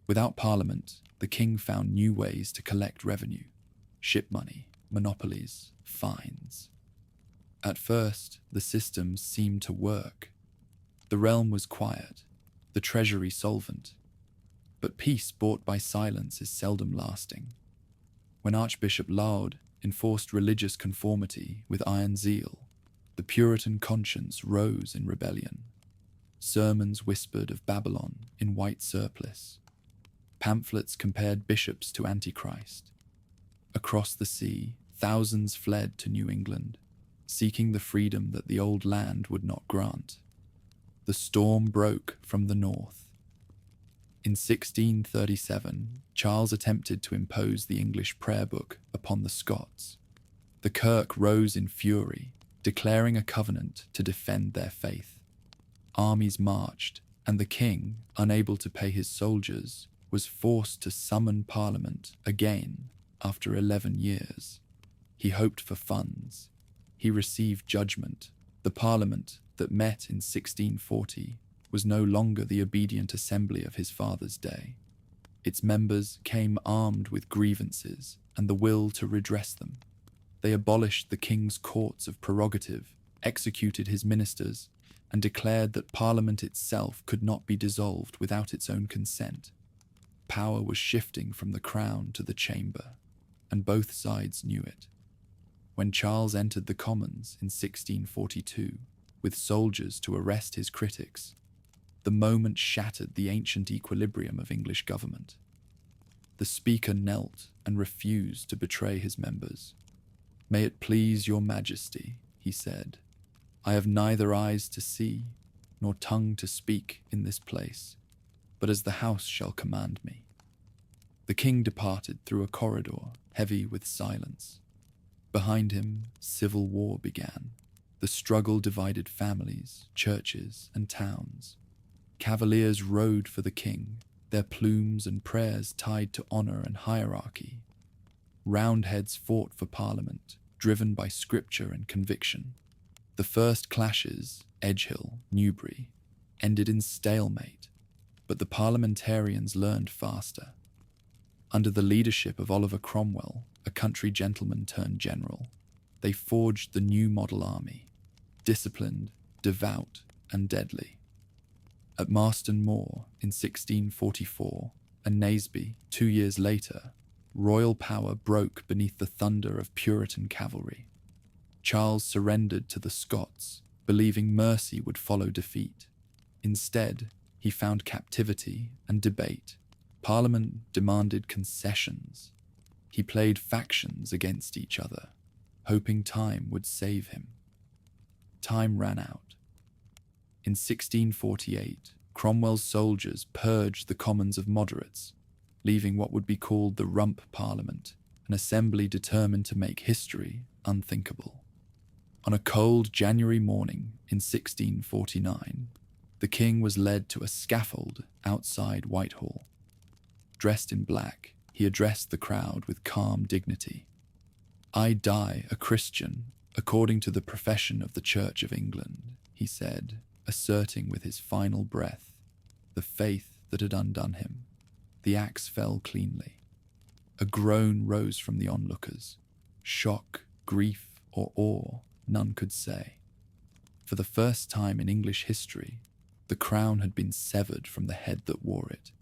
Without Parliament, the king found new ways to collect revenue: ship money, monopolies, fines. At first, the system seemed to work. The realm was quiet, the treasury solvent. But peace bought by silence is seldom lasting. When Archbishop Laud enforced religious conformity with iron zeal, the Puritan conscience rose in rebellion. Sermons whispered of Babylon in white surplice. Pamphlets compared bishops to Antichrist. Across the sea, thousands fled to New England, seeking the freedom that the old land would not grant. The storm broke from the north. In 1637, Charles attempted to impose the English prayer book upon the Scots. The Kirk rose in fury, declaring a covenant to defend their faith. Armies marched, and the king, unable to pay his soldiers, was forced to summon Parliament again after 11 years. He hoped for funds. He received judgment. The Parliament that met in 1640 was no longer the obedient assembly of his father's day. Its members came armed with grievances and the will to redress them. They abolished the king's courts of prerogative, executed his ministers, and declared that Parliament itself could not be dissolved without its own consent. Power was shifting from the crown to the chamber, and both sides knew it. When Charles entered the Commons in 1642, with soldiers to arrest his critics, the moment shattered the ancient equilibrium of English government. The Speaker knelt and refused to betray his members. "May it please your Majesty," he said, "I have neither eyes to see, nor tongue to speak in this place, but as the House shall command me." The king departed through a corridor heavy with silence. Behind him, civil war began. The struggle divided families, churches, and towns. Cavaliers rode for the king, their plumes and prayers tied to honor and hierarchy. Roundheads fought for Parliament, driven by scripture and conviction. The first clashes, Edgehill, Newbury, ended in stalemate, but the parliamentarians learned faster. Under the leadership of Oliver Cromwell, a country gentleman turned general, they forged the new model army, disciplined, devout, and deadly. At Marston Moor in 1644, and Naseby 2 years later, royal power broke beneath the thunder of Puritan cavalry. Charles surrendered to the Scots, believing mercy would follow defeat. Instead, he found captivity and debate. Parliament demanded concessions. He played factions against each other, hoping time would save him. Time ran out. In 1648, Cromwell's soldiers purged the Commons of moderates, leaving what would be called the Rump Parliament, an assembly determined to make history unthinkable. On a cold January morning in 1649, the king was led to a scaffold outside Whitehall. Dressed in black, he addressed the crowd with calm dignity. "I die a Christian, according to the profession of the Church of England," he said, asserting with his final breath the faith that had undone him. The axe fell cleanly. A groan rose from the onlookers. Shock, grief, or awe, none could say. For the first time in English history, the crown had been severed from the head that wore it.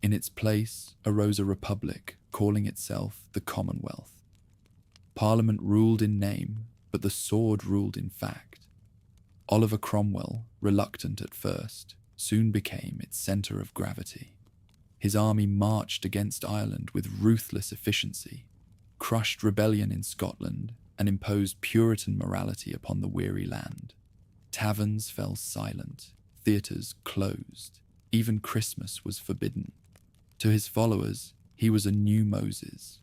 In its place arose a republic calling itself the Commonwealth. Parliament ruled in name, but the sword ruled in fact. Oliver Cromwell, reluctant at first, soon became its centre of gravity. His army marched against Ireland with ruthless efficiency, crushed rebellion in Scotland, and imposed Puritan morality upon the weary land. Taverns fell silent, theatres closed, even Christmas was forbidden. To his followers, he was a new Moses.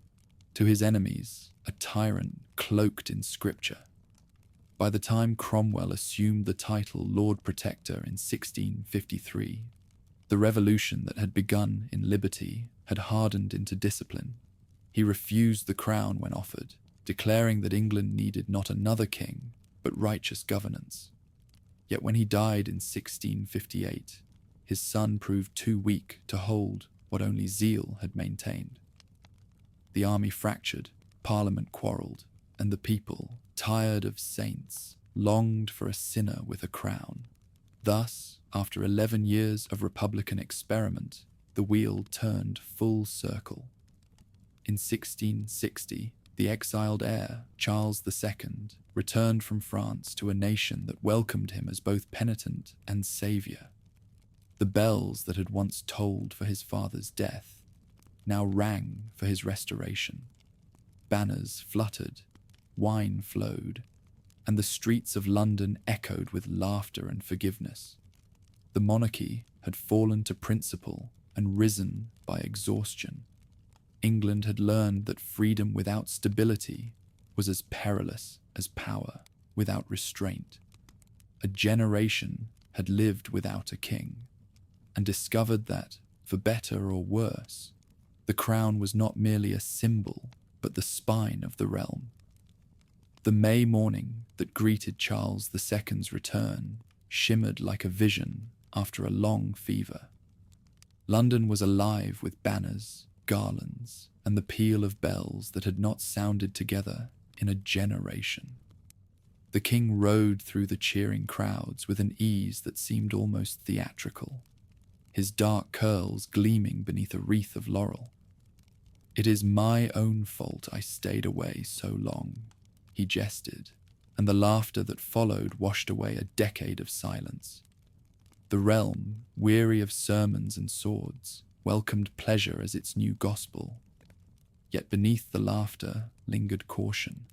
To his enemies, a tyrant cloaked in scripture. By the time Cromwell assumed the title Lord Protector in 1653, the revolution that had begun in liberty had hardened into discipline. He refused the crown when offered, declaring that England needed not another king, but righteous governance. Yet when he died in 1658, his son proved too weak to hold what only zeal had maintained. The army fractured, Parliament quarrelled, and the people, tired of saints, longed for a sinner with a crown. Thus, after 11 years of republican experiment, the wheel turned full circle. In 1660, the exiled heir, Charles II, returned from France to a nation that welcomed him as both penitent and saviour. The bells that had once tolled for his father's death now rang for his restoration. Banners fluttered, wine flowed, and the streets of London echoed with laughter and forgiveness. The monarchy had fallen to principle and risen by exhaustion. England had learned that freedom without stability was as perilous as power without restraint. A generation had lived without a king, and discovered that, for better or worse, the crown was not merely a symbol, but the spine of the realm. The May morning that greeted Charles II's return shimmered like a vision after a long fever. London was alive with banners, garlands, and the peal of bells that had not sounded together in a generation. The king rode through the cheering crowds with an ease that seemed almost theatrical, his dark curls gleaming beneath a wreath of laurel. "It is my own fault I stayed away so long," he jested, and the laughter that followed washed away a decade of silence. The realm, weary of sermons and swords, welcomed pleasure as its new gospel. Yet beneath the laughter lingered caution.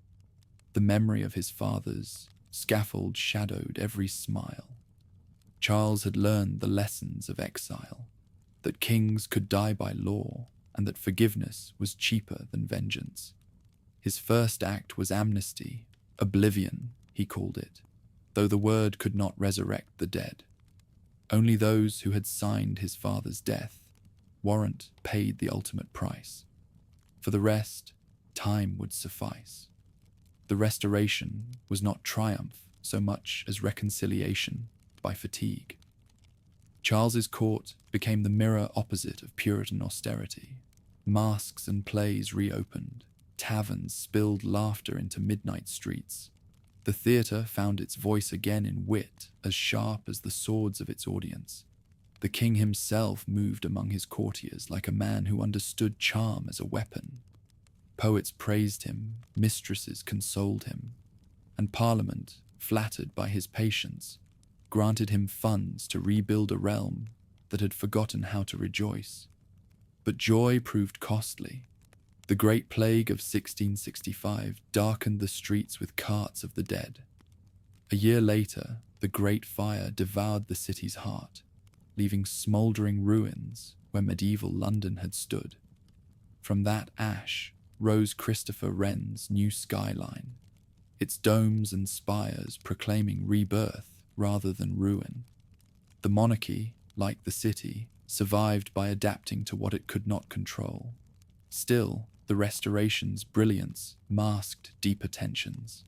The memory of his father's scaffold shadowed every smile. Charles had learned the lessons of exile, that kings could die by law, and that forgiveness was cheaper than vengeance. His first act was amnesty, oblivion, he called it, though the word could not resurrect the dead. Only those who had signed his father's death warrant paid the ultimate price. For the rest, time would suffice. The restoration was not triumph so much as reconciliation by fatigue. Charles's court became the mirror opposite of Puritan austerity. Masques and plays reopened. Taverns spilled laughter into midnight streets. The theatre found its voice again in wit as sharp as the swords of its audience. The king himself moved among his courtiers like a man who understood charm as a weapon. Poets praised him, mistresses consoled him, and Parliament, flattered by his patience, granted him funds to rebuild a realm that had forgotten how to rejoice. But joy proved costly. The Great Plague of 1665 darkened the streets with carts of the dead. A year later, the Great Fire devoured the city's heart, leaving smouldering ruins where medieval London had stood. From that ash rose Christopher Wren's new skyline, its domes and spires proclaiming rebirth rather than ruin. The monarchy, like the city, survived by adapting to what it could not control. Still, the Restoration's brilliance masked deeper tensions.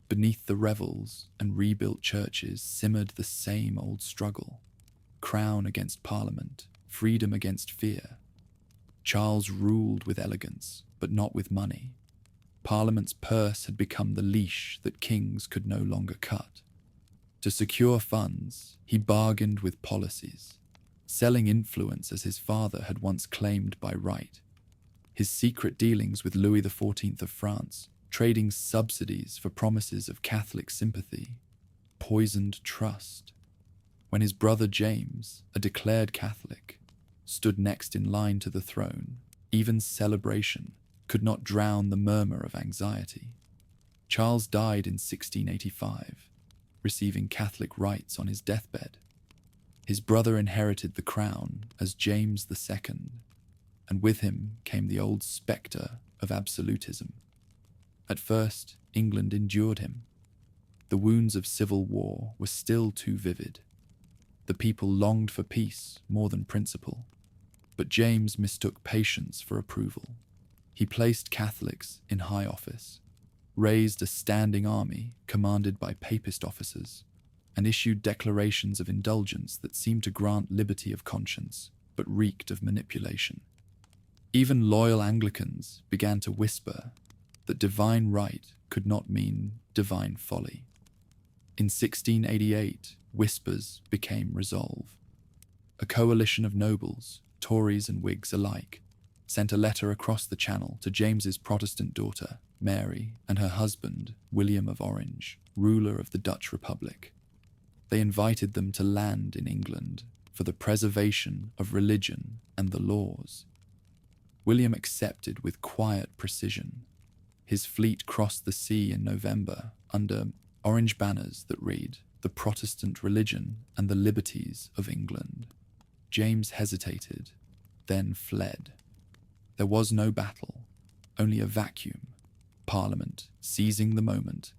Beneath the revels and rebuilt churches simmered the same old struggle. Crown against Parliament, freedom against fear. Charles ruled with elegance, but not with money. Parliament's purse had become the leash that kings could no longer cut. To secure funds, he bargained with policies, selling influence as his father had once claimed by right. His secret dealings with Louis XIV of France, trading subsidies for promises of Catholic sympathy, poisoned trust. When his brother James, a declared Catholic, stood next in line to the throne, even celebration could not drown the murmur of anxiety. Charles died in 1685, receiving Catholic rites on his deathbed. His brother inherited the crown as James II, and with him came the old spectre of absolutism. At first, England endured him. The wounds of civil war were still too vivid. The people longed for peace more than principle, but James mistook patience for approval. He placed Catholics in high office, raised a standing army commanded by papist officers, and issued declarations of indulgence that seemed to grant liberty of conscience, but reeked of manipulation. Even loyal Anglicans began to whisper that divine right could not mean divine folly. In 1688, whispers became resolve. A coalition of nobles, Tories and Whigs alike, sent a letter across the Channel to James's Protestant daughter, Mary, and her husband, William of Orange, ruler of the Dutch Republic. They invited them to land in England for the preservation of religion and the laws. William accepted with quiet precision. His fleet crossed the sea in November under orange banners that read, "The Protestant religion and the liberties of England." James hesitated, then fled. There was no battle, only a vacuum. Parliament, seizing the moment,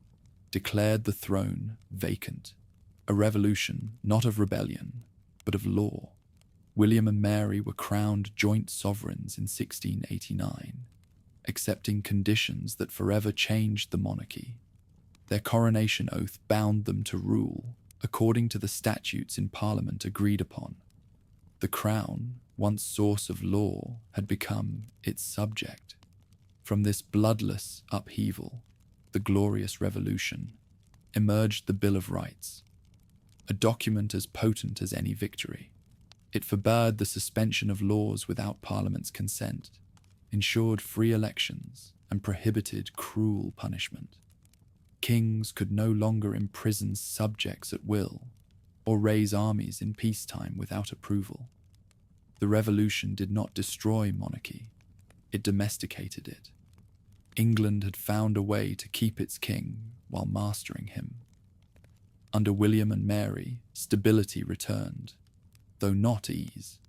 declared the throne vacant. A revolution not of rebellion, but of law. William and Mary were crowned joint sovereigns in 1689, accepting conditions that forever changed the monarchy. Their coronation oath bound them to rule according to the statutes in Parliament agreed upon. The crown, once source of law, had become its subject. From this bloodless upheaval, the glorious revolution, emerged the Bill of Rights, a document as potent as any victory. It forbade the suspension of laws without Parliament's consent, ensured free elections, and prohibited cruel punishment. Kings could no longer imprison subjects at will, or raise armies in peacetime without approval. The revolution did not destroy monarchy, it domesticated it. England had found a way to keep its king while mastering him. Under William and Mary, stability returned, though not ease.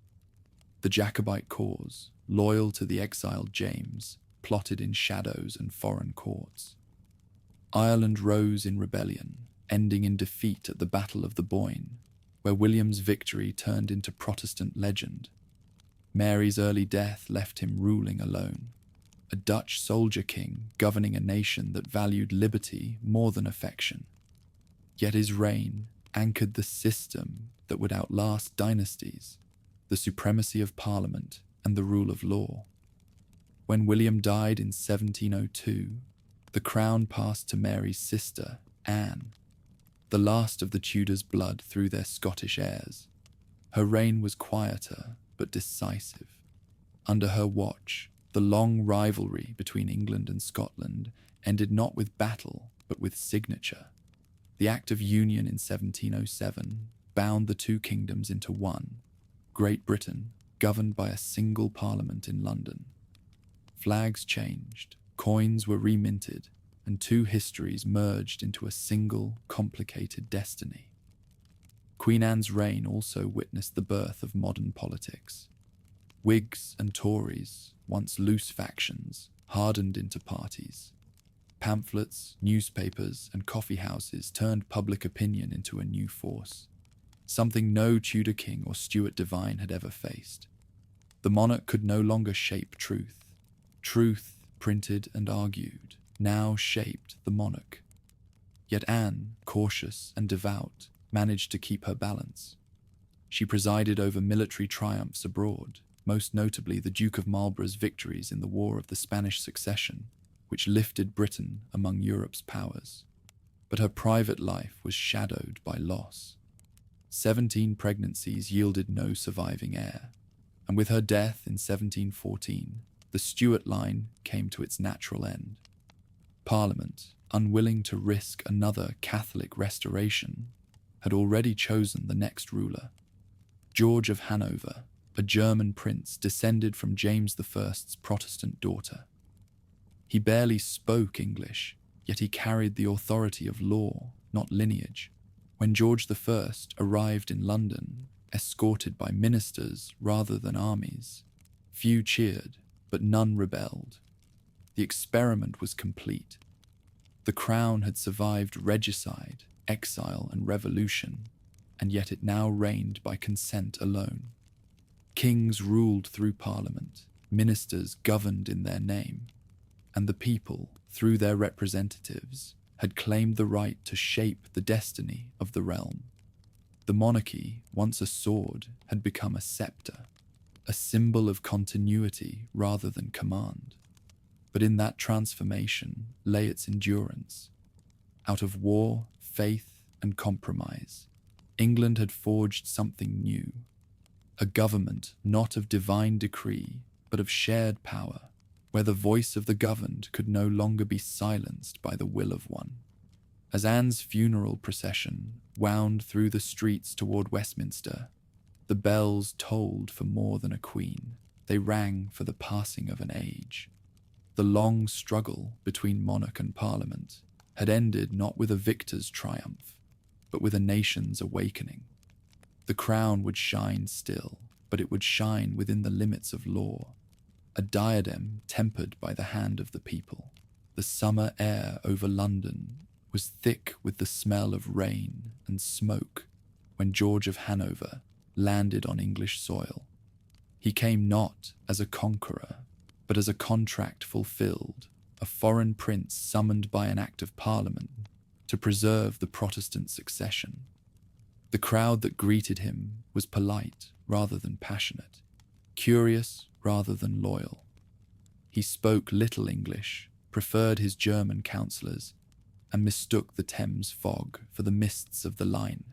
The Jacobite cause, loyal to the exiled James, plotted in shadows and foreign courts. Ireland rose in rebellion, ending in defeat at the Battle of the Boyne, where William's victory turned into Protestant legend. Mary's early death left him ruling alone, a Dutch soldier king governing a nation that valued liberty more than affection. Yet his reign anchored the system that would outlast dynasties, the supremacy of Parliament and the rule of law. When William died in 1702, the crown passed to Mary's sister, Anne, the last of the Tudors' blood through their Scottish heirs. Her reign was quieter but decisive. Under her watch, the long rivalry between England and Scotland ended not with battle but with signature. The Act of Union in 1707 bound the two kingdoms into one, Great Britain governed by a single parliament in London. Flags changed, coins were reminted, and two histories merged into a single, complicated destiny. Queen Anne's reign also witnessed the birth of modern politics. Whigs and Tories, once loose factions, hardened into parties. Pamphlets, newspapers, and coffee houses turned public opinion into a new force, something no Tudor king or Stuart divine had ever faced. The monarch could no longer shape truth. Truth, printed and argued, now shaped the monarch. Yet Anne, cautious and devout, managed to keep her balance. She presided over military triumphs abroad, most notably the Duke of Marlborough's victories in the War of the Spanish Succession, which lifted Britain among Europe's powers. But her private life was shadowed by loss. 17 pregnancies yielded no surviving heir, and with her death in 1714, the Stuart line came to its natural end. Parliament, unwilling to risk another Catholic restoration, had already chosen the next ruler. George of Hanover, a German prince descended from James I's Protestant daughter. He barely spoke English, yet he carried the authority of law, not lineage. When George I arrived in London, escorted by ministers rather than armies, few cheered, but none rebelled. The experiment was complete. The crown had survived regicide, exile, and revolution, and yet it now reigned by consent alone. Kings ruled through Parliament, ministers governed in their name, and the people, through their representatives, had claimed the right to shape the destiny of the realm. The monarchy, once a sword, had become a scepter, a symbol of continuity rather than command. But in that transformation lay its endurance. Out of war, faith, and compromise, England had forged something new, a government not of divine decree, but of shared power, where the voice of the governed could no longer be silenced by the will of one. As Anne's funeral procession wound through the streets toward Westminster, the bells tolled for more than a queen. They rang for the passing of an age. The long struggle between monarch and parliament had ended not with a victor's triumph, but with a nation's awakening. The crown would shine still, but it would shine within the limits of law, a diadem tempered by the hand of the people. The summer air over London was thick with the smell of rain and smoke when George of Hanover landed on English soil. He came not as a conqueror, but as a contract fulfilled, a foreign prince summoned by an act of parliament to preserve the Protestant succession. The crowd that greeted him was polite rather than passionate, curious rather than loyal. He spoke little English, preferred his German counsellors, and mistook the Thames fog for the mists of the Line.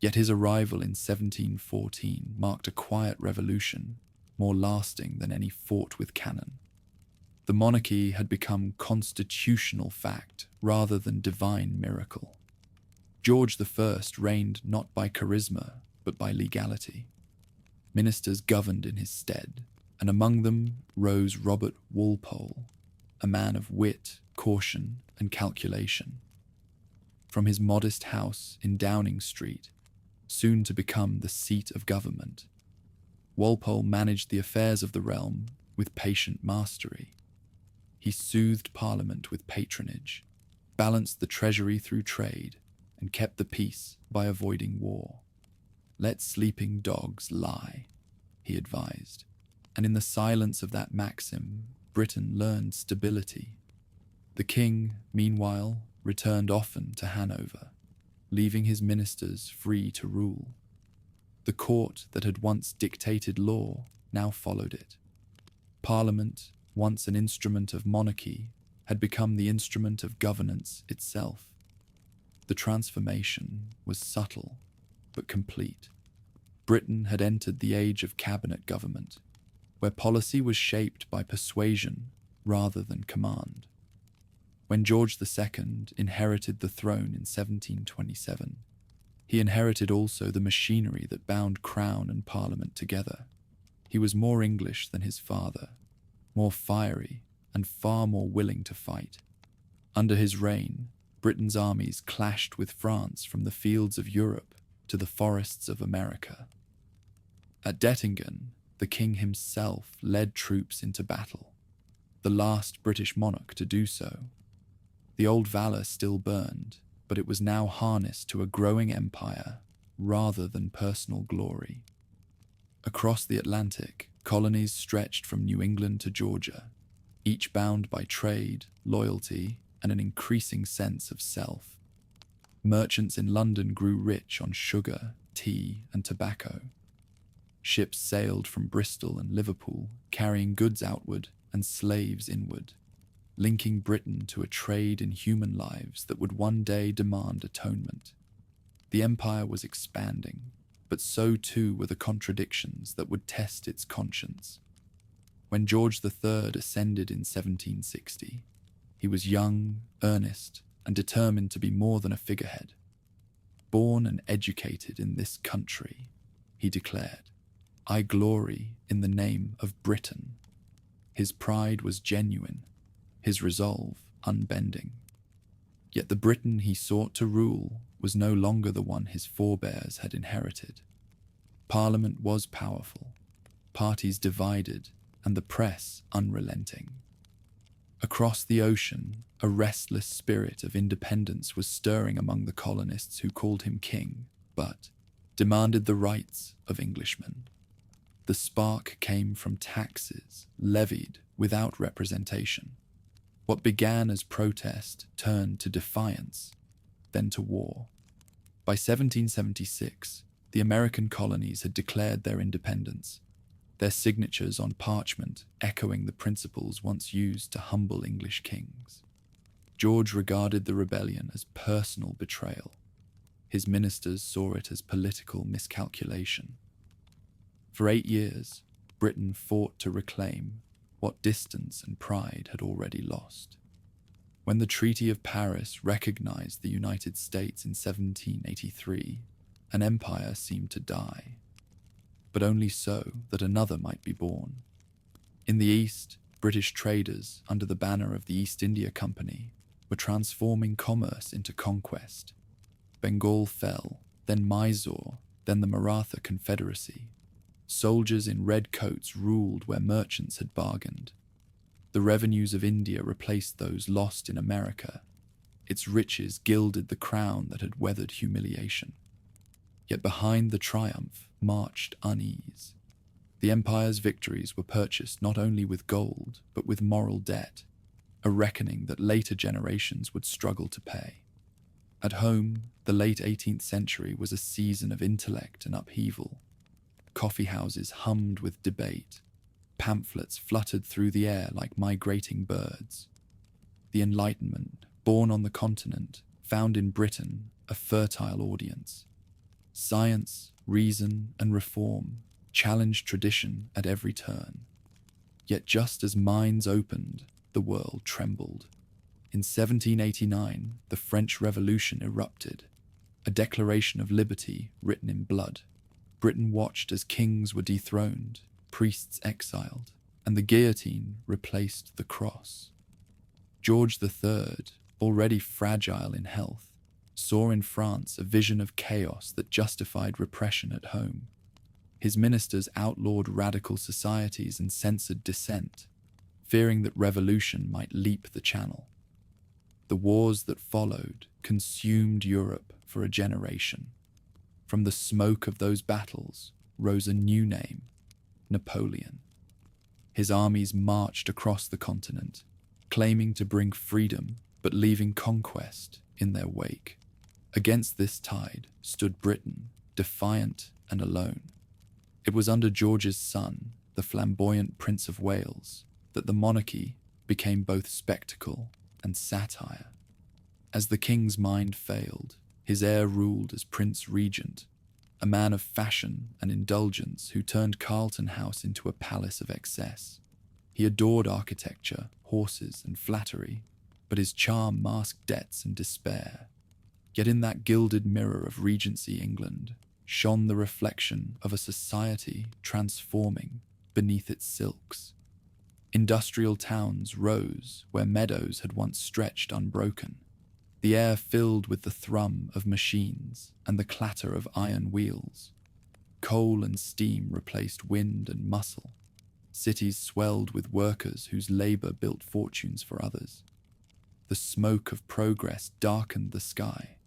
Yet his arrival in 1714 marked a quiet revolution, more lasting than any fought with cannon. The monarchy had become constitutional fact rather than divine miracle. George I reigned not by charisma, but by legality. Ministers governed in his stead, and among them rose Robert Walpole, a man of wit, caution, and calculation. From his modest house in Downing Street, soon to become the seat of government, Walpole managed the affairs of the realm with patient mastery. He soothed Parliament with patronage, balanced the treasury through trade, and kept the peace by avoiding war. Let sleeping dogs lie, he advised, and in the silence of that maxim, Britain learned stability. The king, meanwhile, returned often to Hanover, leaving his ministers free to rule. The court that had once dictated law now followed it. Parliament, once an instrument of monarchy, had become the instrument of governance itself. The transformation was subtle, but complete. Britain had entered the age of cabinet government, where policy was shaped by persuasion rather than command. When George II inherited the throne in 1727, he inherited also the machinery that bound crown and parliament together. He was more English than his father, more fiery and far more willing to fight. Under his reign, Britain's armies clashed with France from the fields of Europe to the forests of America. At Dettingen, the king himself led troops into battle, the last British monarch to do so. The old valour still burned, but it was now harnessed to a growing empire rather than personal glory. Across the Atlantic, colonies stretched from New England to Georgia, each bound by trade, loyalty, and an increasing sense of self. Merchants in London grew rich on sugar, tea, and tobacco. Ships sailed from Bristol and Liverpool, carrying goods outward and slaves inward, linking Britain to a trade in human lives that would one day demand atonement. The empire was expanding, but so too were the contradictions that would test its conscience. When George III ascended in 1760, he was young, earnest, and determined to be more than a figurehead. Born and educated in this country, he declared, I glory in the name of Britain. His pride was genuine, his resolve unbending. Yet the Britain he sought to rule was no longer the one his forebears had inherited. Parliament was powerful, parties divided, and the press unrelenting. Across the ocean, a restless spirit of independence was stirring among the colonists who called him king, but demanded the rights of Englishmen. The spark came from taxes levied without representation. What began as protest turned to defiance, then to war. By 1776, the American colonies had declared their independence, their signatures on parchment echoing the principles once used to humble English kings. George regarded the rebellion as personal betrayal. His ministers saw it as political miscalculation. For 8 years, Britain fought to reclaim what distance and pride had already lost. When the Treaty of Paris recognized the United States in 1783, an empire seemed to die, but only so that another might be born. In the East, British traders, under the banner of the East India Company, were transforming commerce into conquest. Bengal fell, then Mysore, then the Maratha Confederacy. Soldiers in red coats ruled where merchants had bargained. The revenues of India replaced those lost in America. Its riches gilded the crown that had weathered humiliation. Yet behind the triumph marched unease. The empire's victories were purchased not only with gold, but with moral debt, a reckoning that later generations would struggle to pay. At home, the late 18th century was a season of intellect and upheaval. Coffee houses hummed with debate. Pamphlets fluttered through the air like migrating birds. The Enlightenment, born on the continent, found in Britain a fertile audience. Science, reason, and reform challenged tradition at every turn. Yet just as minds opened, the world trembled. In 1789, the French Revolution erupted, a declaration of liberty written in blood. Britain watched as kings were dethroned, priests exiled, and the guillotine replaced the cross. George III, already fragile in health, saw in France a vision of chaos that justified repression at home. His ministers outlawed radical societies and censored dissent, fearing that revolution might leap the channel. The wars that followed consumed Europe for a generation. From the smoke of those battles rose a new name, Napoleon. His armies marched across the continent, claiming to bring freedom but leaving conquest in their wake. Against this tide stood Britain, defiant and alone. It was under George's son, the flamboyant Prince of Wales, that the monarchy became both spectacle and satire. As the king's mind failed, his heir ruled as Prince Regent, a man of fashion and indulgence who turned Carlton House into a palace of excess. He adored architecture, horses, and flattery, but his charm masked debts and despair. Yet in that gilded mirror of Regency England shone the reflection of a society transforming beneath its silks. Industrial towns rose where meadows had once stretched unbroken. The air filled with the thrum of machines and the clatter of iron wheels. Coal and steam replaced wind and muscle. Cities swelled with workers whose labor built fortunes for others. The smoke of progress darkened the sky,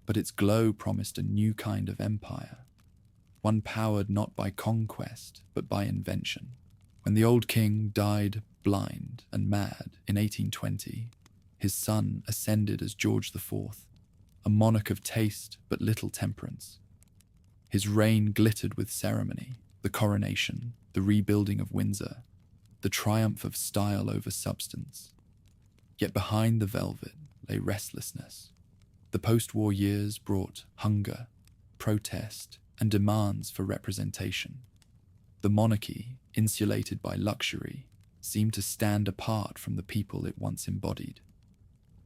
but its glow promised a new kind of empire, one powered not by conquest but by invention. When the old king died blind and mad in 1820, his son ascended as George IV, a monarch of taste but little temperance. His reign glittered with ceremony, the coronation, the rebuilding of Windsor, the triumph of style over substance. Yet behind the velvet lay restlessness. The post-war years brought hunger, protest, and demands for representation. The monarchy, insulated by luxury, seemed to stand apart from the people it once embodied.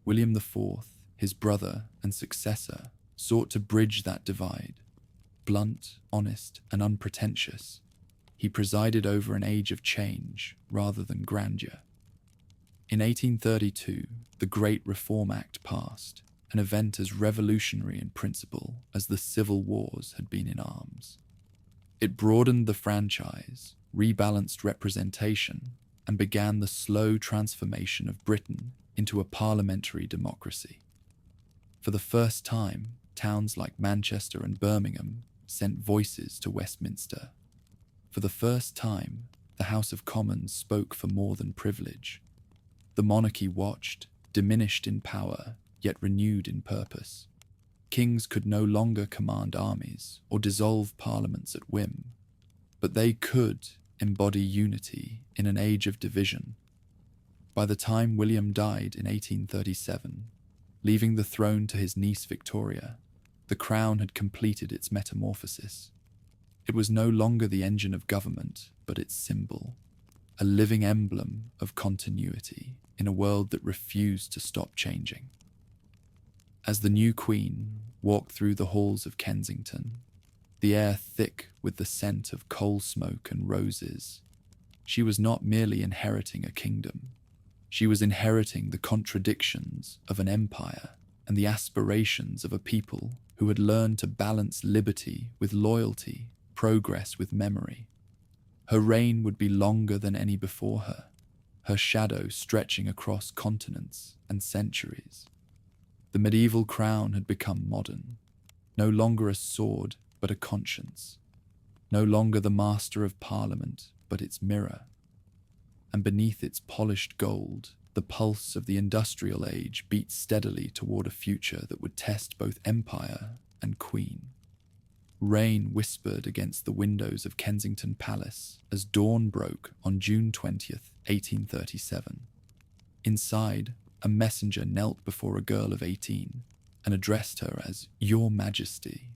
William IV, his brother and successor, sought to bridge that divide. Blunt, honest, and unpretentious, he presided over an age of change rather than grandeur. In 1832, the Great Reform Act passed, an event as revolutionary in principle as the civil wars had been in arms. It broadened the franchise, rebalanced representation, and began the slow transformation of Britain into a parliamentary democracy. For the first time, towns like Manchester and Birmingham sent voices to Westminster. For the first time, the House of Commons spoke for more than privilege. The monarchy watched, diminished in power, yet renewed in purpose. Kings could no longer command armies or dissolve parliaments at whim, but they could embody unity in an age of division. By the time William died in 1837, leaving the throne to his niece Victoria, the crown had completed its metamorphosis. It was no longer the engine of government, but its symbol, a living emblem of continuity in a world that refused to stop changing. As the new queen walked through the halls of Kensington, the air thick with the scent of coal smoke and roses, she was not merely inheriting a kingdom. She was inheriting the contradictions of an empire and the aspirations of a people who had learned to balance liberty with loyalty, progress with memory. Her reign would be longer than any before her, her shadow stretching across continents and centuries. The medieval crown had become modern, no longer a sword but a conscience, no longer the master of Parliament but its mirror. And beneath its polished gold, the pulse of the industrial age beat steadily toward a future that would test both empire and queen. Rain whispered against the windows of Kensington Palace as dawn broke on June 20th, 1837. Inside, a messenger knelt before a girl of 18 and addressed her as Your Majesty.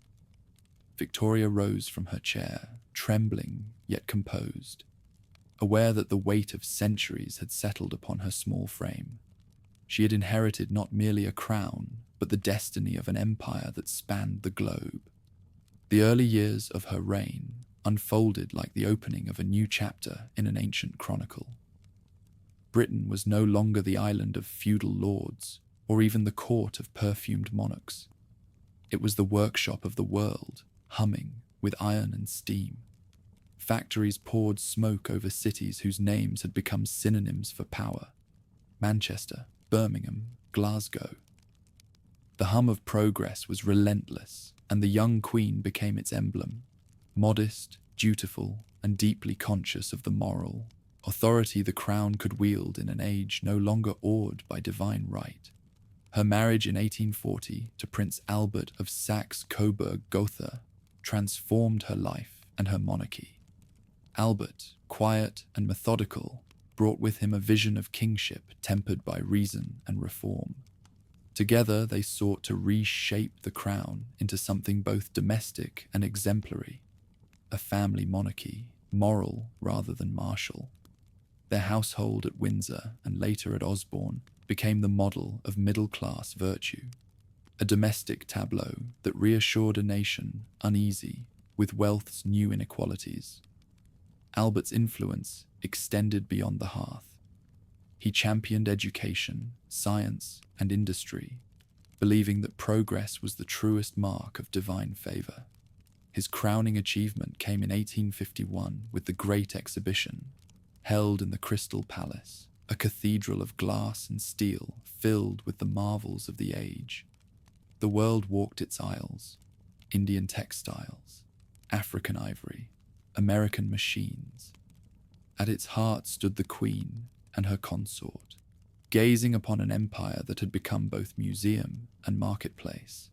Victoria rose from her chair, trembling yet composed, aware that the weight of centuries had settled upon her small frame. She had inherited not merely a crown, but the destiny of an empire that spanned the globe. The early years of her reign unfolded like the opening of a new chapter in an ancient chronicle. Britain was no longer the island of feudal lords, or even the court of perfumed monarchs. It was the workshop of the world, humming with iron and steam. Factories poured smoke over cities whose names had become synonyms for power: Manchester, Birmingham, Glasgow. The hum of progress was relentless, and the young queen became its emblem, modest, dutiful, and deeply conscious of the moral authority the crown could wield in an age no longer awed by divine right. Her marriage in 1840 to Prince Albert of Saxe-Coburg-Gotha transformed her life and her monarchy. Albert, quiet and methodical, brought with him a vision of kingship tempered by reason and reform. Together they sought to reshape the crown into something both domestic and exemplary, a family monarchy, moral rather than martial. Their household at Windsor and later at Osborne became the model of middle-class virtue, a domestic tableau that reassured a nation uneasy with wealth's new inequalities. Albert's influence extended beyond the hearth. He championed education, science, and industry, believing that progress was the truest mark of divine favor. His crowning achievement came in 1851 with the Great Exhibition, held in the Crystal Palace, a cathedral of glass and steel filled with the marvels of the age. The world walked its aisles: Indian textiles, African ivory, American machines. At its heart stood the Queen and her consort, gazing upon an empire that had become both museum and marketplace.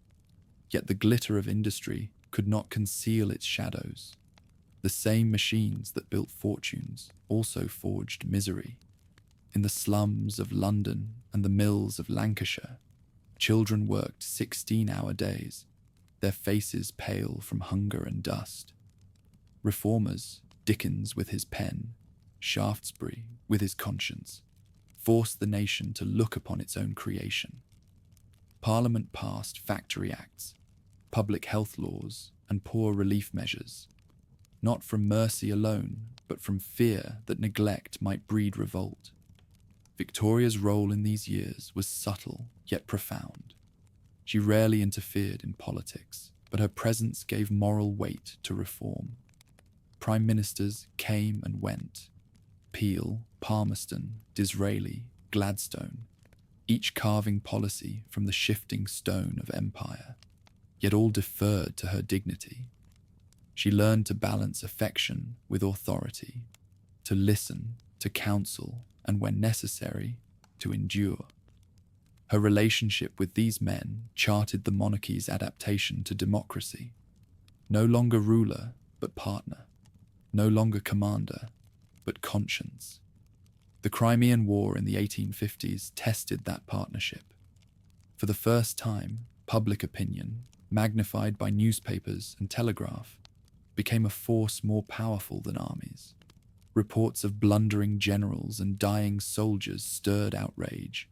Yet the glitter of industry could not conceal its shadows. The same machines that built fortunes also forged misery. In the slums of London and the mills of Lancashire, children worked 16-hour days, their faces pale from hunger and dust. Reformers, Dickens with his pen, Shaftesbury with his conscience, forced the nation to look upon its own creation. Parliament passed Factory Acts, public health laws, and poor relief measures, not from mercy alone, but from fear that neglect might breed revolt. Victoria's role in these years was subtle yet profound. She rarely interfered in politics, but her presence gave moral weight to reform. Prime ministers came and went: Peel, Palmerston, Disraeli, Gladstone, each carving policy from the shifting stone of empire, yet all deferred to her dignity. She learned to balance affection with authority, to listen, to counsel, and when necessary, to endure. Her relationship with these men charted the monarchy's adaptation to democracy. No longer ruler, but partner. No longer commander, but conscience. The Crimean War in the 1850s tested that partnership. For the first time, public opinion, magnified by newspapers and telegraph, became a force more powerful than armies. Reports of blundering generals and dying soldiers stirred outrage.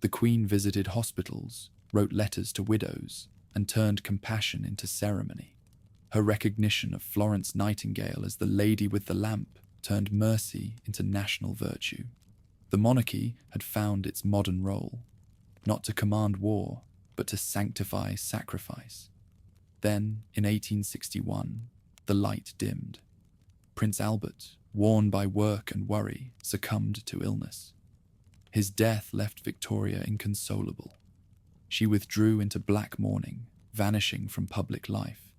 The Queen visited hospitals, wrote letters to widows, and turned compassion into ceremony. Her recognition of Florence Nightingale as the lady with the lamp turned mercy into national virtue. The monarchy had found its modern role, not to command war, but to sanctify sacrifice. Then, in 1861, the light dimmed. Prince Albert, worn by work and worry, succumbed to illness. His death left Victoria inconsolable. She withdrew into black mourning, vanishing from public life.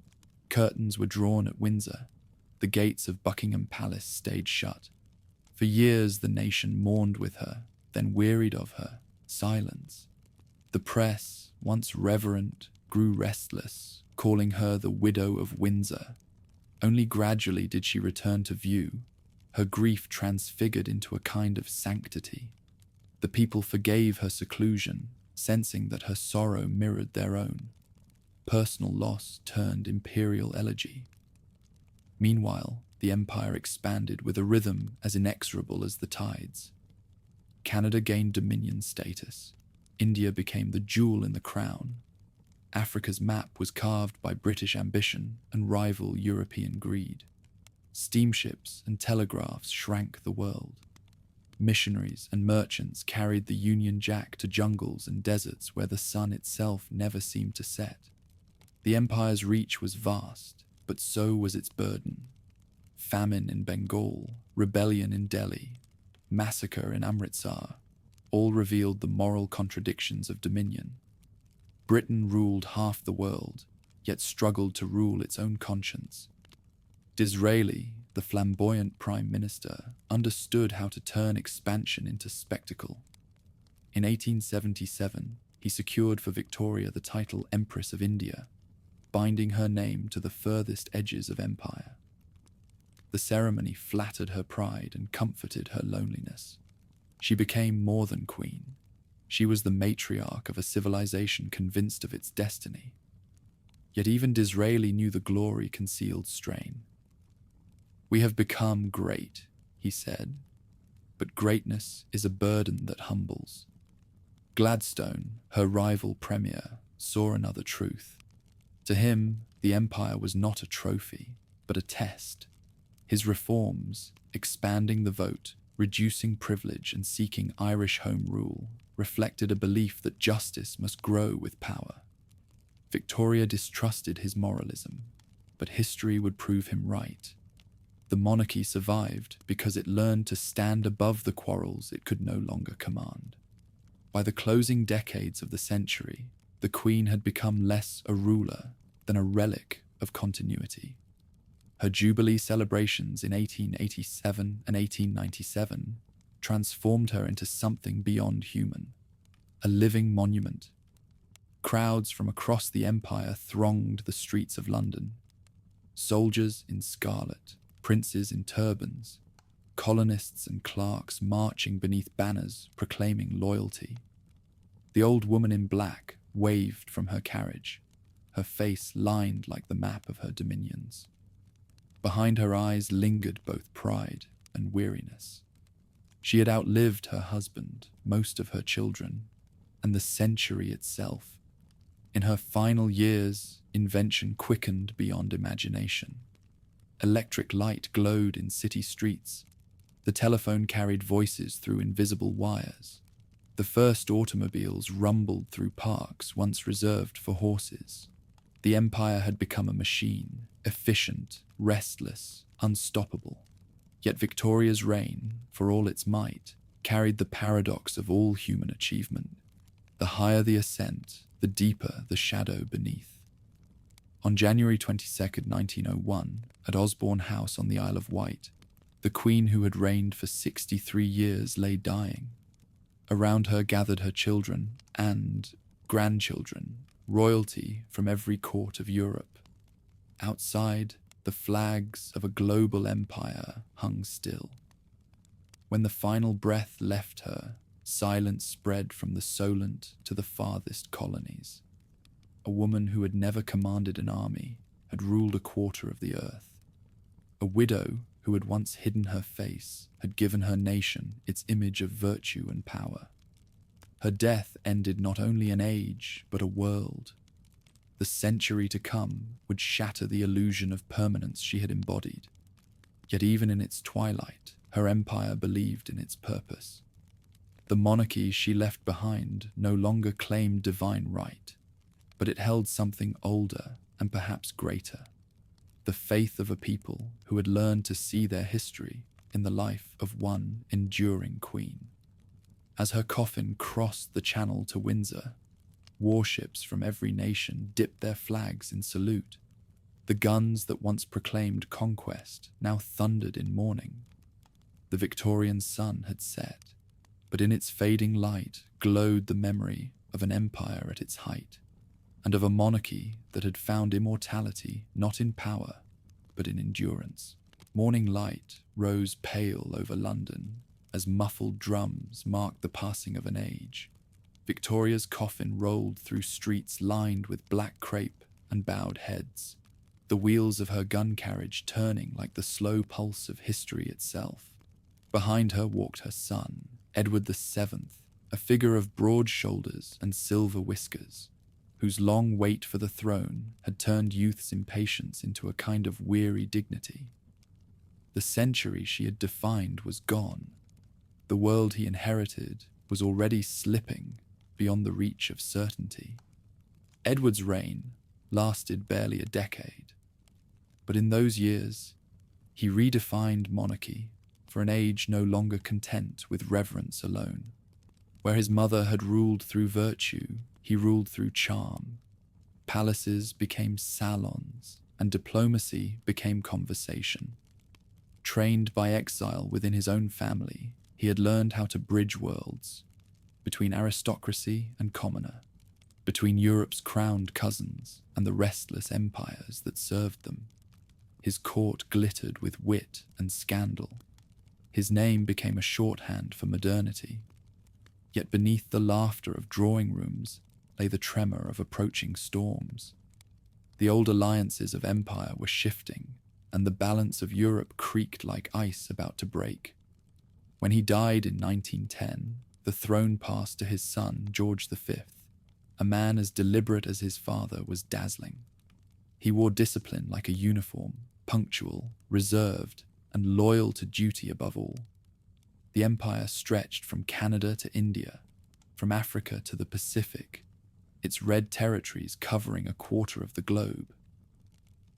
Curtains were drawn at Windsor. The gates of Buckingham Palace stayed shut. For years the nation mourned with her, then wearied of her silence. The press, once reverent, grew restless, calling her the widow of Windsor. Only gradually did she return to view, her grief transfigured into a kind of sanctity. The people forgave her seclusion, sensing that her sorrow mirrored their own. Personal loss turned imperial elegy. Meanwhile, the empire expanded with a rhythm as inexorable as the tides. Canada gained dominion status. India became the jewel in the crown. Africa's map was carved by British ambition and rival European greed. Steamships and telegraphs shrank the world. Missionaries and merchants carried the Union Jack to jungles and deserts where the sun itself never seemed to set. The empire's reach was vast, but so was its burden. Famine in Bengal, rebellion in Delhi, massacre in Amritsar, all revealed the moral contradictions of dominion. Britain ruled half the world, yet struggled to rule its own conscience. Disraeli, the flamboyant prime minister, understood how to turn expansion into spectacle. In 1877, he secured for Victoria the title Empress of India, binding her name to the furthest edges of empire. The ceremony flattered her pride and comforted her loneliness. She became more than queen. She was the matriarch of a civilization convinced of its destiny. Yet even Disraeli knew the glory concealed strain. "We have become great," he said, "but greatness is a burden that humbles." Gladstone, her rival premier, saw another truth. To him, the empire was not a trophy, but a test. His reforms, expanding the vote, reducing privilege and seeking Irish Home Rule, reflected a belief that justice must grow with power. Victoria distrusted his moralism, but history would prove him right. The monarchy survived because it learned to stand above the quarrels it could no longer command. By the closing decades of the century, the Queen had become less a ruler than a relic of continuity. Her Jubilee celebrations in 1887 and 1897 transformed her into something beyond human, a living monument. Crowds from across the empire thronged the streets of London. Soldiers in scarlet, princes in turbans, colonists and clerks marching beneath banners proclaiming loyalty. The old woman in black waved from her carriage, her face lined like the map of her dominions. Behind her eyes lingered both pride and weariness. She had outlived her husband, most of her children, and the century itself. In her final years, invention quickened beyond imagination. Electric light glowed in city streets. The telephone carried voices through invisible wires. The first automobiles rumbled through parks once reserved for horses. The empire had become a machine, efficient, restless, unstoppable. Yet Victoria's reign, for all its might, carried the paradox of all human achievement. The higher the ascent, the deeper the shadow beneath. On January 22nd, 1901, at Osborne House on the Isle of Wight, the Queen who had reigned for 63 years lay dying. Around her gathered her children and grandchildren, royalty from every court of Europe. Outside, the flags of a global empire hung still. When the final breath left her, silence spread from the Solent to the farthest colonies. A woman who had never commanded an army had ruled a quarter of the earth. A widow who had once hidden her face had given her nation its image of virtue and power. Her death ended not only an age, but a world. The century to come would shatter the illusion of permanence she had embodied. Yet even in its twilight, her empire believed in its purpose. The monarchy she left behind no longer claimed divine right, but it held something older and perhaps greater: the faith of a people who had learned to see their history in the life of one enduring queen. As her coffin crossed the channel to Windsor, warships from every nation dipped their flags in salute. The guns that once proclaimed conquest now thundered in mourning. The Victorian sun had set, but in its fading light glowed the memory of an empire at its height, and of a monarchy that had found immortality not in power, but in endurance. Morning light rose pale over London as muffled drums marked the passing of an age. Victoria's coffin rolled through streets lined with black crepe and bowed heads, the wheels of her gun carriage turning like the slow pulse of history itself. Behind her walked her son, Edward VII, a figure of broad shoulders and silver whiskers, whose long wait for the throne had turned youth's impatience into a kind of weary dignity. The century she had defined was gone. The world he inherited was already slipping beyond the reach of certainty. Edward's reign lasted barely a decade, but in those years, he redefined monarchy for an age no longer content with reverence alone. Where his mother had ruled through virtue, he ruled through charm. Palaces became salons, and diplomacy became conversation. Trained by exile within his own family, he had learned how to bridge worlds, between aristocracy and commoner, between Europe's crowned cousins and the restless empires that served them. His court glittered with wit and scandal. His name became a shorthand for modernity. Yet beneath the laughter of drawing rooms lay the tremor of approaching storms. The old alliances of empire were shifting, and the balance of Europe creaked like ice about to break. When he died in 1910, the throne passed to his son, George V, a man as deliberate as his father was dazzling. He wore discipline like a uniform, punctual, reserved, and loyal to duty above all. The empire stretched from Canada to India, from Africa to the Pacific, its red territories covering a quarter of the globe.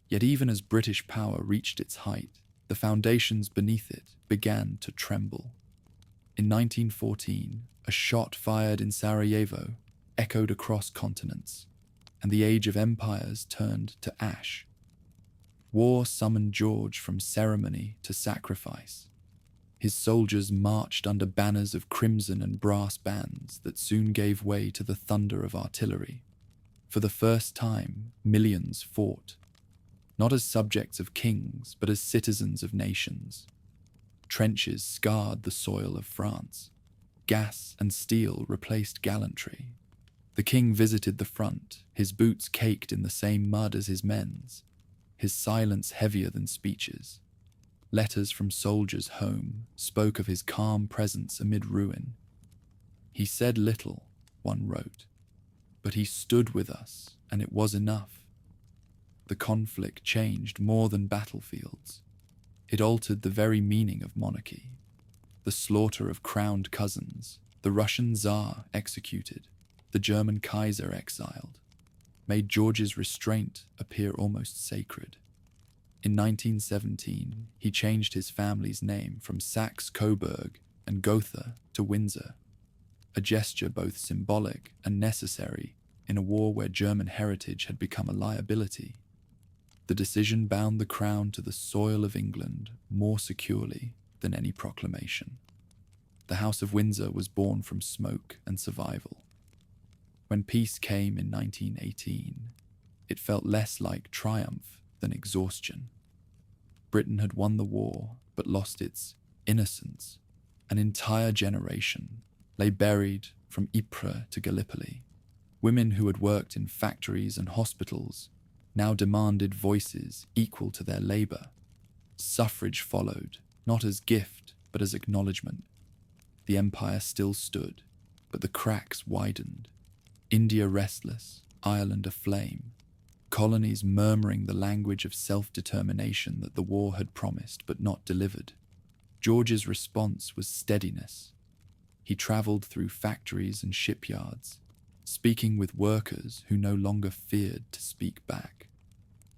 Yet even as British power reached its height, the foundations beneath it began to tremble. In 1914, a shot fired in Sarajevo echoed across continents, and the age of empires turned to ash. War summoned George from ceremony to sacrifice. His soldiers marched under banners of crimson and brass bands that soon gave way to the thunder of artillery. For the first time, millions fought, not as subjects of kings, but as citizens of nations. Trenches scarred the soil of France. Gas and steel replaced gallantry. The king visited the front, his boots caked in the same mud as his men's, his silence heavier than speeches. Letters from soldiers home spoke of his calm presence amid ruin. He said little, one wrote, but he stood with us, and it was enough. The conflict changed more than battlefields. It altered the very meaning of monarchy. The slaughter of crowned cousins, the Russian Tsar executed, the German Kaiser exiled, made George's restraint appear almost sacred. In 1917, he changed his family's name from Saxe-Coburg and Gotha to Windsor, a gesture both symbolic and necessary in a war where German heritage had become a liability. The decision bound the crown to the soil of England more securely than any proclamation. The House of Windsor was born from smoke and survival. When peace came in 1918, it felt less like triumph than exhaustion. Britain had won the war, but lost its innocence. An entire generation lay buried from Ypres to Gallipoli. Women who had worked in factories and hospitals now demanded voices equal to their labor. Suffrage followed, not as gift, but as acknowledgement. The empire still stood, but the cracks widened. India restless, Ireland aflame, colonies murmuring the language of self-determination that the war had promised but not delivered. George's response was steadiness. He travelled through factories and shipyards, speaking with workers who no longer feared to speak back.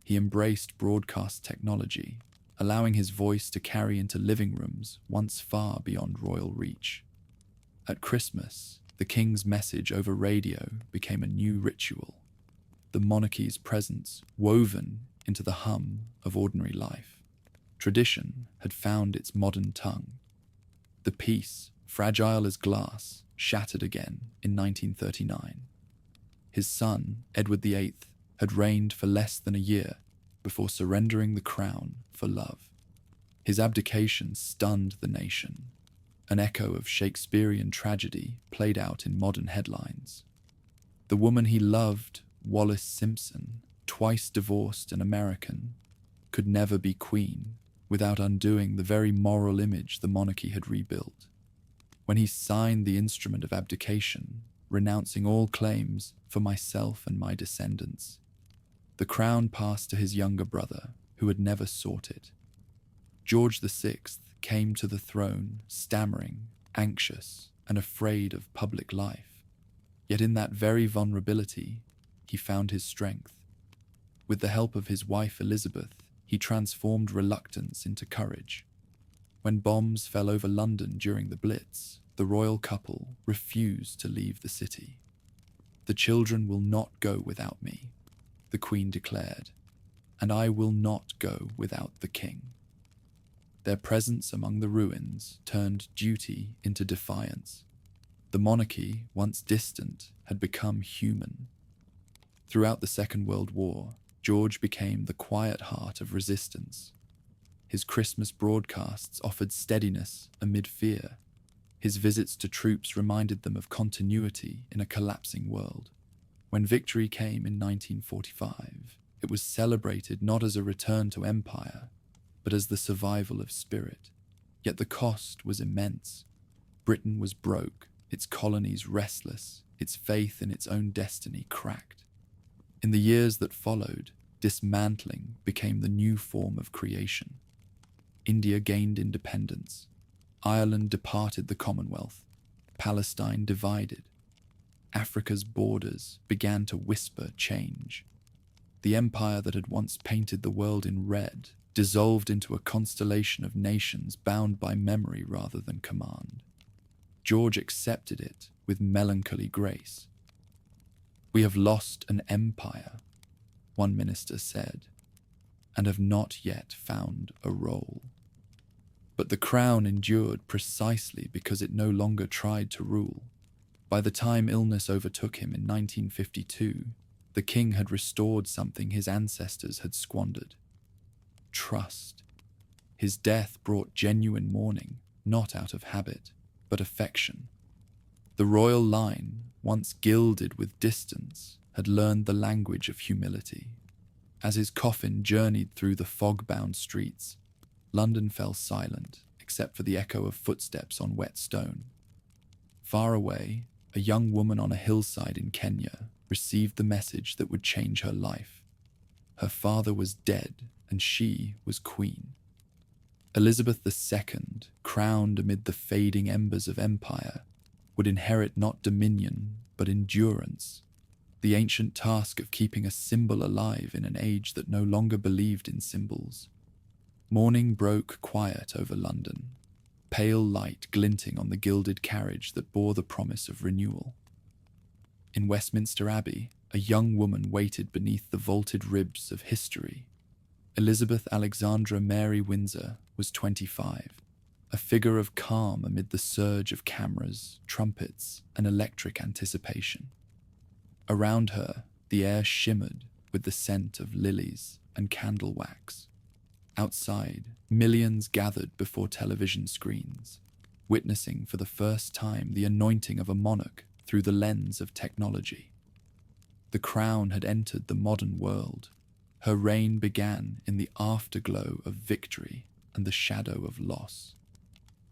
He embraced broadcast technology, allowing his voice to carry into living rooms once far beyond royal reach. At Christmas, the king's message over radio became a new ritual, the monarchy's presence woven into the hum of ordinary life. Tradition had found its modern tongue. The peace, fragile as glass, shattered again in 1939. His son, Edward VIII, had reigned for less than a year before surrendering the crown for love. His abdication stunned the nation. An echo of Shakespearean tragedy played out in modern headlines. The woman he loved, Wallis Simpson, twice divorced and American, could never be queen without undoing the very moral image the monarchy had rebuilt. When he signed the instrument of abdication, renouncing all claims for myself and my descendants, the crown passed to his younger brother, who had never sought it. George VI came to the throne stammering, anxious, and afraid of public life. Yet in that very vulnerability, he found his strength. With the help of his wife Elizabeth, he transformed reluctance into courage. When bombs fell over London during the Blitz, the royal couple refused to leave the city. "The children will not go without me," the Queen declared, "and I will not go without the King." Their presence among the ruins turned duty into defiance. The monarchy, once distant, had become human. Throughout the Second World War, George became the quiet heart of resistance. His Christmas broadcasts offered steadiness amid fear. His visits to troops reminded them of continuity in a collapsing world. When victory came in 1945, it was celebrated not as a return to empire, but as the survival of spirit. Yet the cost was immense. Britain was broke, its colonies restless, its faith in its own destiny cracked. In the years that followed, dismantling became the new form of creation. India gained independence. Ireland departed the Commonwealth. Palestine divided. Africa's borders began to whisper change. The empire that had once painted the world in red dissolved into a constellation of nations bound by memory rather than command. George accepted it with melancholy grace. "We have lost an empire," one minister said, "and have not yet found a role." But the crown endured precisely because it no longer tried to rule. By the time illness overtook him in 1952, the king had restored something his ancestors had squandered: trust. His death brought genuine mourning, not out of habit, but affection. The royal line, once gilded with distance, had learned the language of humility. As his coffin journeyed through the fog-bound streets, London fell silent, except for the echo of footsteps on wet stone. Far away, a young woman on a hillside in Kenya received the message that would change her life. Her father was dead, and she was queen. Elizabeth II, crowned amid the fading embers of empire, would inherit not dominion, but endurance, the ancient task of keeping a symbol alive in an age that no longer believed in symbols. Morning broke quiet over London, pale light glinting on the gilded carriage that bore the promise of renewal. In Westminster Abbey, a young woman waited beneath the vaulted ribs of history, Elizabeth Alexandra Mary Windsor was 25, a figure of calm amid the surge of cameras, trumpets, and electric anticipation. Around her, the air shimmered with the scent of lilies and candle wax. Outside, millions gathered before television screens, witnessing for the first time the anointing of a monarch through the lens of technology. The crown had entered the modern world. Her reign began in the afterglow of victory and the shadow of loss.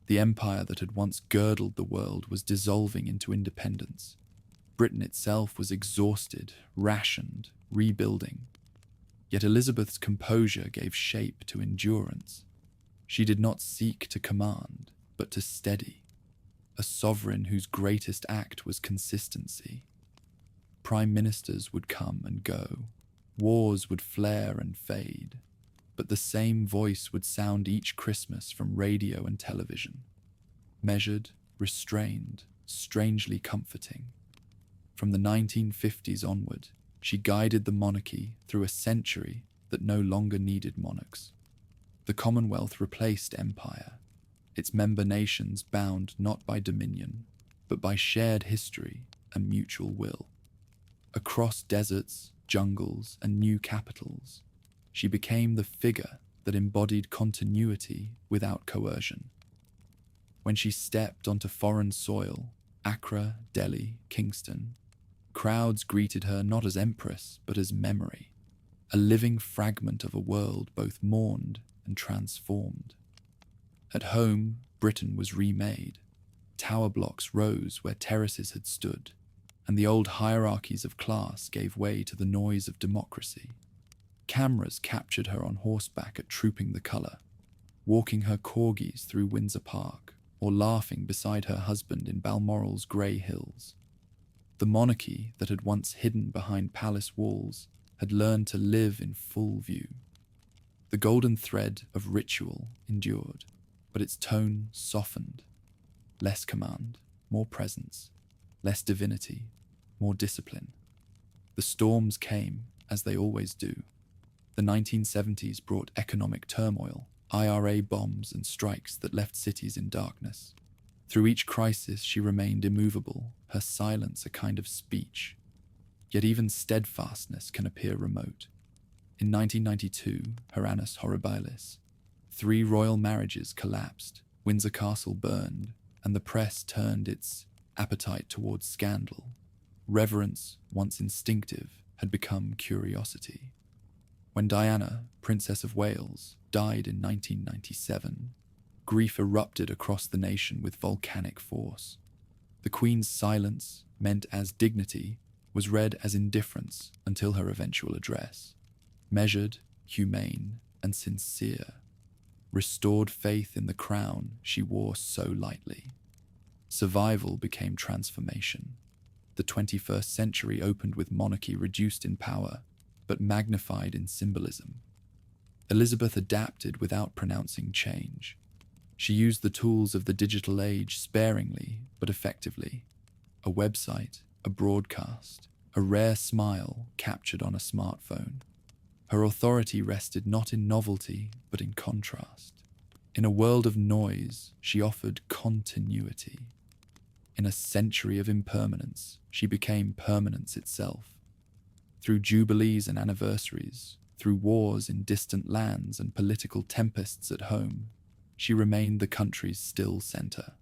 The empire that had once girdled the world was dissolving into independence. Britain itself was exhausted, rationed, rebuilding. Yet Elizabeth's composure gave shape to endurance. She did not seek to command, but to steady, a sovereign whose greatest act was consistency. Prime ministers would come and go, wars would flare and fade, but the same voice would sound each Christmas from radio and television. Measured, restrained, strangely comforting. From the 1950s onward, she guided the monarchy through a century that no longer needed monarchs. The Commonwealth replaced empire, its member nations bound not by dominion, but by shared history and mutual will. Across deserts, jungles, and new capitals, she became the figure that embodied continuity without coercion. When she stepped onto foreign soil, Accra, Delhi, Kingston, crowds greeted her not as empress, but as memory, a living fragment of a world both mourned and transformed. At home, Britain was remade. Tower blocks rose where terraces had stood, and the old hierarchies of class gave way to the noise of democracy. Cameras captured her on horseback at Trooping the Colour, walking her corgis through Windsor Park, or laughing beside her husband in Balmoral's grey hills. The monarchy that had once hidden behind palace walls had learned to live in full view. The golden thread of ritual endured, but its tone softened. Less command, more presence. Less divinity, more discipline. The storms came, as they always do. The 1970s brought economic turmoil, IRA bombs and strikes that left cities in darkness. Through each crisis, she remained immovable, her silence a kind of speech. Yet even steadfastness can appear remote. In 1992, her annus horribilis, 3 royal marriages collapsed, Windsor Castle burned, and the press turned its appetite towards scandal. Reverence, once instinctive, had become curiosity. When Diana, Princess of Wales, died in 1997, grief erupted across the nation with volcanic force. The Queen's silence, meant as dignity, was read as indifference until her eventual address. Measured, humane, and sincere. Restored faith in the crown she wore so lightly. Survival became transformation. The 21st century opened with monarchy reduced in power, but magnified in symbolism. Elizabeth adapted without pronouncing change. She used the tools of the digital age sparingly but effectively. A website, a broadcast, a rare smile captured on a smartphone. Her authority rested not in novelty but in contrast. In a world of noise, she offered continuity. In a century of impermanence, she became permanence itself. Through jubilees and anniversaries, through wars in distant lands and political tempests at home, she remained the country's still centre.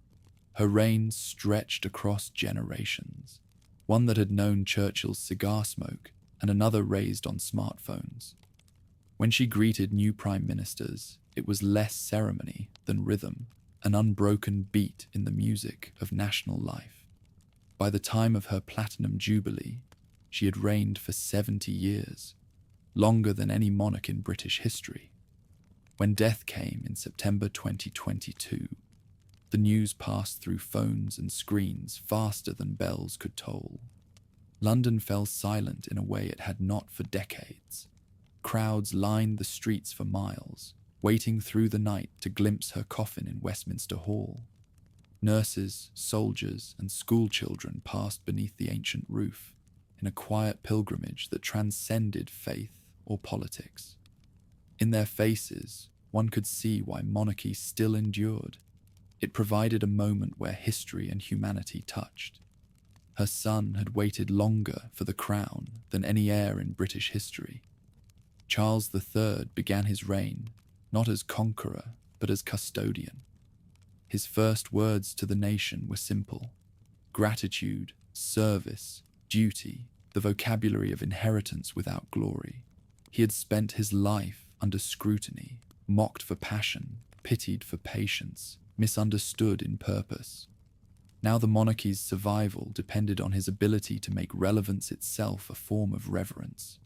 Her reign stretched across generations, one that had known Churchill's cigar smoke and another raised on smartphones. When she greeted new prime ministers, it was less ceremony than rhythm, an unbroken beat in the music of national life. By the time of her Platinum Jubilee, she had reigned for 70 years, longer than any monarch in British history. When death came in September 2022, the news passed through phones and screens faster than bells could toll. London fell silent in a way it had not for decades. Crowds lined the streets for miles, waiting through the night to glimpse her coffin in Westminster Hall. Nurses, soldiers, and schoolchildren passed beneath the ancient roof in a quiet pilgrimage that transcended faith or politics. In their faces, one could see why monarchy still endured. It provided a moment where history and humanity touched. Her son had waited longer for the crown than any heir in British history. Charles III began his reign not as conqueror, but as custodian. His first words to the nation were simple: gratitude, service, duty, the vocabulary of inheritance without glory. He had spent his life under scrutiny, mocked for passion, pitied for patience, misunderstood in purpose. Now the monarchy's survival depended on his ability to make relevance itself a form of reverence.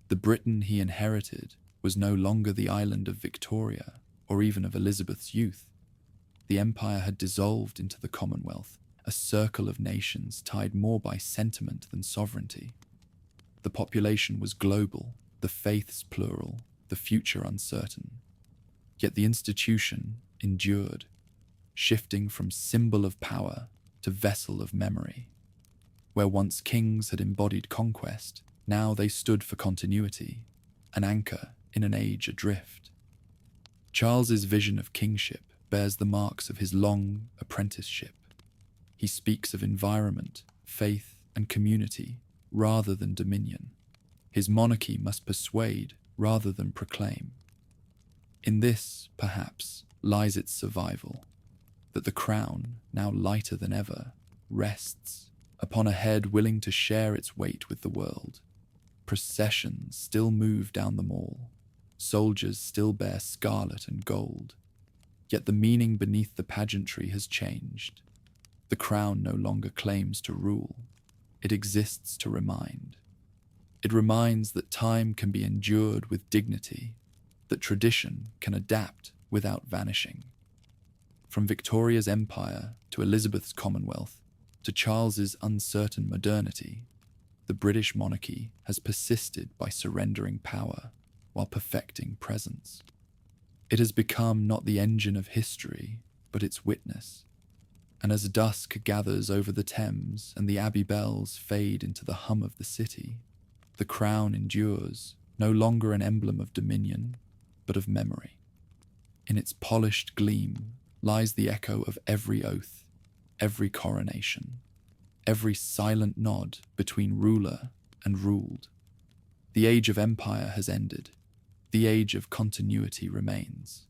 The Britain he inherited was no longer the island of Victoria or even of Elizabeth's youth. The empire had dissolved into the Commonwealth, a circle of nations tied more by sentiment than sovereignty. The population was global, the faiths plural, the future uncertain. Yet the institution endured, shifting from symbol of power to vessel of memory. Where once kings had embodied conquest, now they stood for continuity, an anchor in an age adrift. Charles's vision of kingship bears the marks of his long apprenticeship. He speaks of environment, faith, and community rather than dominion. His monarchy must persuade rather than proclaim. In this, perhaps, lies its survival, that the crown, now lighter than ever, rests upon a head willing to share its weight with the world. Processions still move down the mall. Soldiers still bear scarlet and gold. Yet the meaning beneath the pageantry has changed. The crown no longer claims to rule. It exists to remind. It reminds that time can be endured with dignity, that tradition can adapt without vanishing. From Victoria's empire to Elizabeth's Commonwealth to Charles's uncertain modernity, the British monarchy has persisted by surrendering power while perfecting presence. It has become not the engine of history, but its witness. And as dusk gathers over the Thames and the Abbey bells fade into the hum of the city, the crown endures, no longer an emblem of dominion, but of memory. In its polished gleam lies the echo of every oath, every coronation, every silent nod between ruler and ruled. The age of empire has ended. The age of continuity remains.